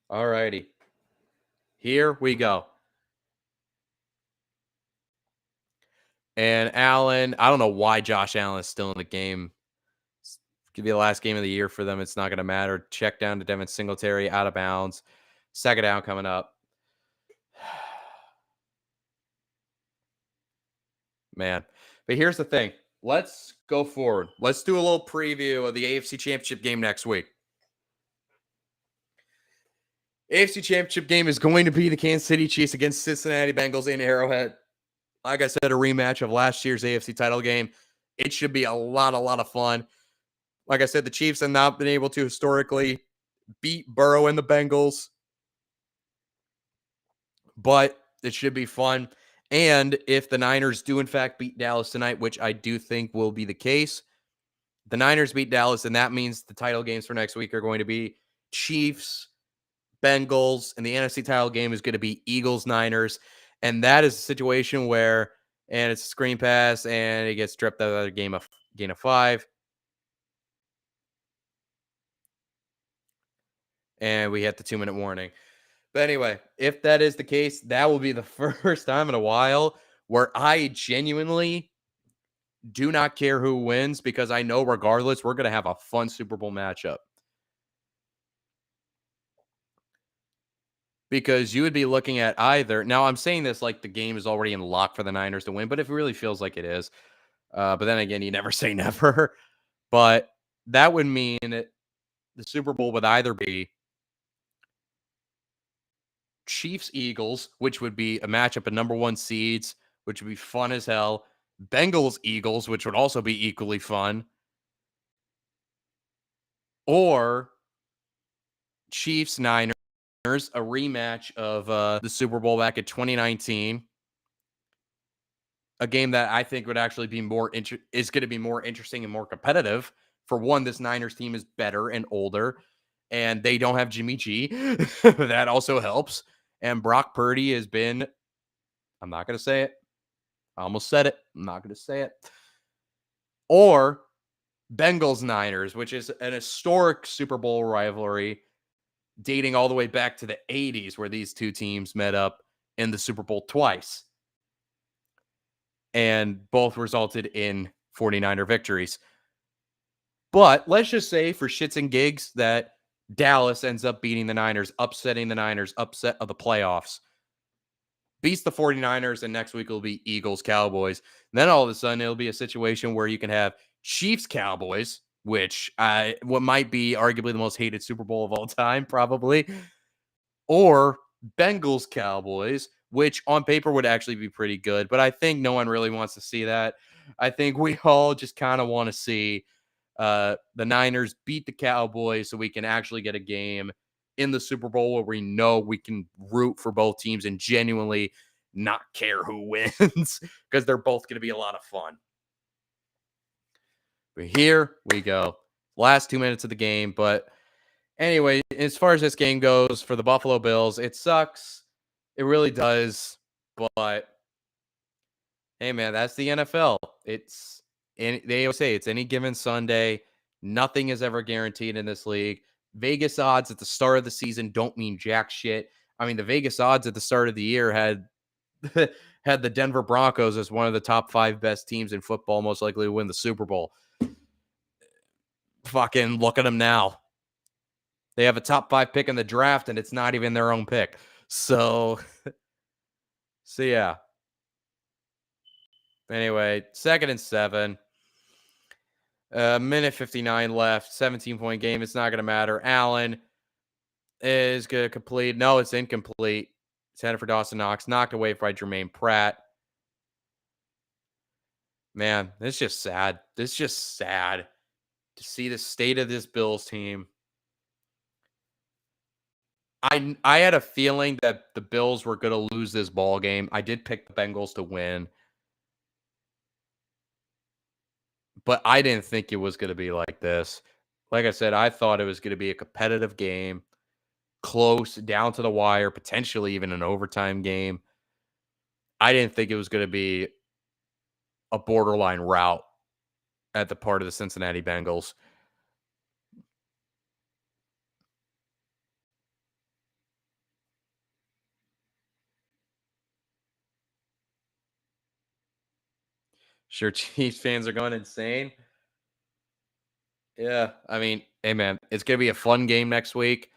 All righty. Here we go. And Allen, I don't know why Josh Allen is still in the game. Could be the last game of the year for them. It's not going to matter. Check down to Devin Singletary, out of bounds. Second down coming up. Man. But here's the thing. Let's go forward. Let's do a little preview of the AFC Championship game next week. AFC Championship game is going to be the Kansas City Chiefs against Cincinnati Bengals in Arrowhead. Like I said, a rematch of last year's AFC title game. It should be a lot of fun. Like I said, the Chiefs have not been able to historically beat Burrow and the Bengals, but it should be fun. And if the Niners do, in fact, beat Dallas tonight, which I do think will be the case, the Niners beat Dallas, and that means the title games for next week are going to be Chiefs, Bengals, and the NFC title game is going to be Eagles, Niners. And that is a situation where, and it's a screen pass, and it gets stripped out of the gain of 5. And we hit the 2-minute warning. But anyway, if that is the case, that will be the first time in a while where I genuinely do not care who wins because I know regardless, we're going to have a fun Super Bowl matchup. Because you would be looking at either. Now, I'm saying this like the game is already in lock for the Niners to win, but if it really feels like it is. But then again, you never say never. But that would mean the Super Bowl would either be Chiefs-Eagles, which would be a matchup of number 1 seeds, which would be fun as hell. Bengals-Eagles, which would also be equally fun. Or Chiefs-Niners, a rematch of the Super Bowl back in 2019. A game that I think would actually be is going to be more interesting and more competitive. For one, this Niners team is better and older, and they don't have Jimmy G. That also helps. And Brock Purdy has been, I'm not going to say it. I almost said it. I'm not going to say it. Or Bengals-Niners, which is an historic Super Bowl rivalry dating all the way back to the 80s where these two teams met up in the Super Bowl twice. And both resulted in 49er victories. But let's just say for shits and gigs that Dallas ends up beating the Niners, upsetting the Niners, upset of the playoffs. beats the 49ers, and next week it'll be Eagles, Cowboys. And then all of a sudden it'll be a situation where you can have Chiefs, Cowboys, which what might be arguably the most hated Super Bowl of all time, probably, or Bengals, Cowboys, which on paper would actually be pretty good. But I think no one really wants to see that. I think we all just kind of want to see the Niners beat the Cowboys so we can actually get a game in the Super Bowl where we know we can root for both teams and genuinely not care who wins because they're both going to be a lot of fun. But here we go. Last 2 minutes of the game. But anyway, as far as this game goes for the Buffalo Bills, it sucks. It really does. But hey, man, that's the NFL. They always say it's any given Sunday. Nothing is ever guaranteed in this league. Vegas odds at the start of the season don't mean jack shit. I mean, the Vegas odds at the start of the year had had the Denver Broncos as one of the top 5 best teams in football, most likely to win the Super Bowl. Fucking look at them now. They have a top 5 pick in the draft, and it's not even their own pick. So yeah. Anyway, 2nd and 7. Minute 59 left, 17-point game. It's not going to matter. Allen is going to complete. No, it's incomplete. It's headed for Dawson Knox. Knocked away by Jermaine Pratt. Man, it's just sad. It's just sad to see the state of this Bills team. I had a feeling that the Bills were going to lose this ball game. I did pick the Bengals to win. But I didn't think it was going to be like this. Like I said, I thought it was going to be a competitive game, close, down to the wire, potentially even an overtime game. I didn't think it was going to be a borderline rout at the part of the Cincinnati Bengals. Sure, Chiefs fans are going insane. Yeah, I mean, hey, man, it's going to be a fun game next week.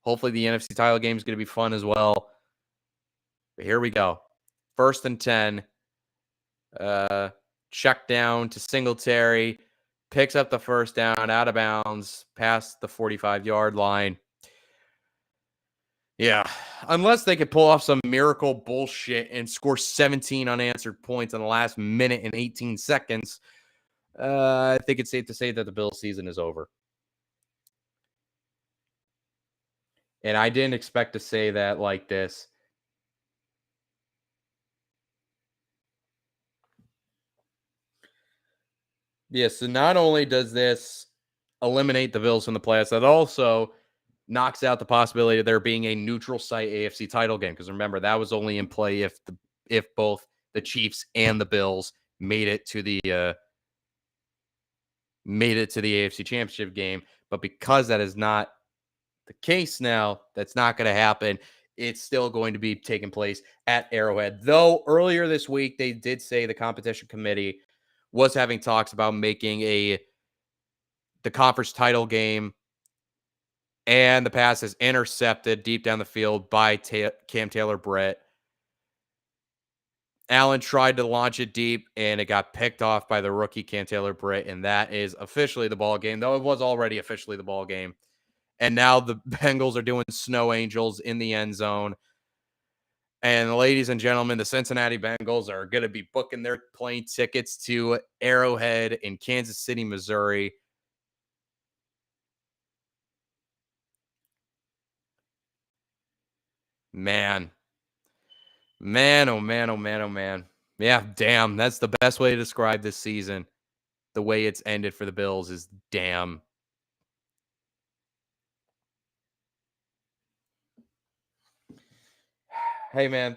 Hopefully the NFC title game is going to be fun as well. But here we go. 1st and 10. Check down to Singletary. Picks up the first down, out of bounds, past the 45-yard line. Yeah, unless they could pull off some miracle bullshit and score 17 unanswered points in the last minute and 18 seconds, I think it's safe to say that the Bills season is over. And I didn't expect to say that like this. Yeah, so not only does this eliminate the Bills from the playoffs, that also knocks out the possibility of there being a neutral site AFC title game. Because remember, that was only in play if both the Chiefs and the Bills made it to the AFC Championship game. But because that is not the case now, that's not going to happen. It's still going to be taking place at Arrowhead. Though earlier this week, they did say the competition committee was having talks about making the conference title game, and the pass is intercepted deep down the field by Cam Taylor-Britt. Allen tried to launch it deep, and it got picked off by the rookie Cam Taylor-Britt, and that is officially the ball game, though it was already officially the ball game. And now the Bengals are doing snow angels in the end zone. And ladies and gentlemen, the Cincinnati Bengals are going to be booking their plane tickets to Arrowhead in Kansas City, Missouri. Man, oh man, oh man, oh man. Yeah, damn. That's the best way to describe this season. The way it's ended for the Bills is damn. Hey, man.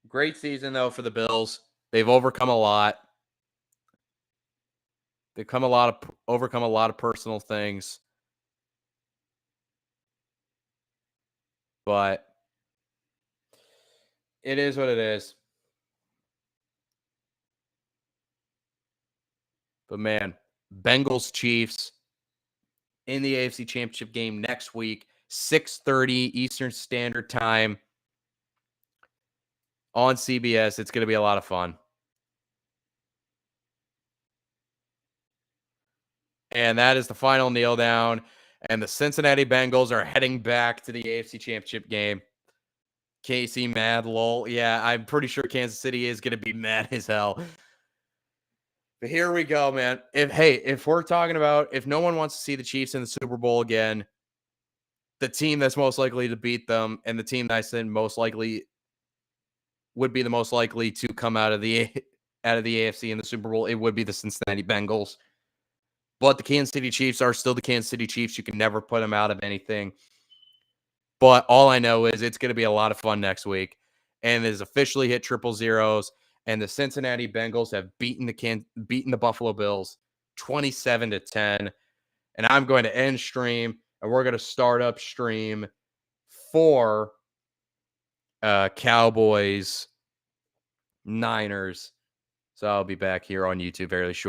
Great season, though, for the Bills. They've overcome a lot. They've overcome a lot of personal things. But it is what it is. But man, Bengals Chiefs in the AFC Championship game next week. 6:30 Eastern Standard Time on CBS. It's going to be a lot of fun. And that is the final kneel down. And the Cincinnati Bengals are heading back to the AFC Championship game. Casey mad, lol. Yeah, I'm pretty sure Kansas City is going to be mad as hell. But here we go, man. If we're talking about if no one wants to see the Chiefs in the Super Bowl again, the team that's most likely to beat them and the team that I said most likely would be the most likely to come out of the AFC in the Super Bowl, it would be the Cincinnati Bengals. But the Kansas City Chiefs are still the Kansas City Chiefs. You can never put them out of anything. But all I know is it's going to be a lot of fun next week. And it has officially hit triple zeros. And the Cincinnati Bengals have beaten the Buffalo Bills 27-10. And I'm going to end stream, and we're going to start up stream for Cowboys Niners. So I'll be back here on YouTube very shortly.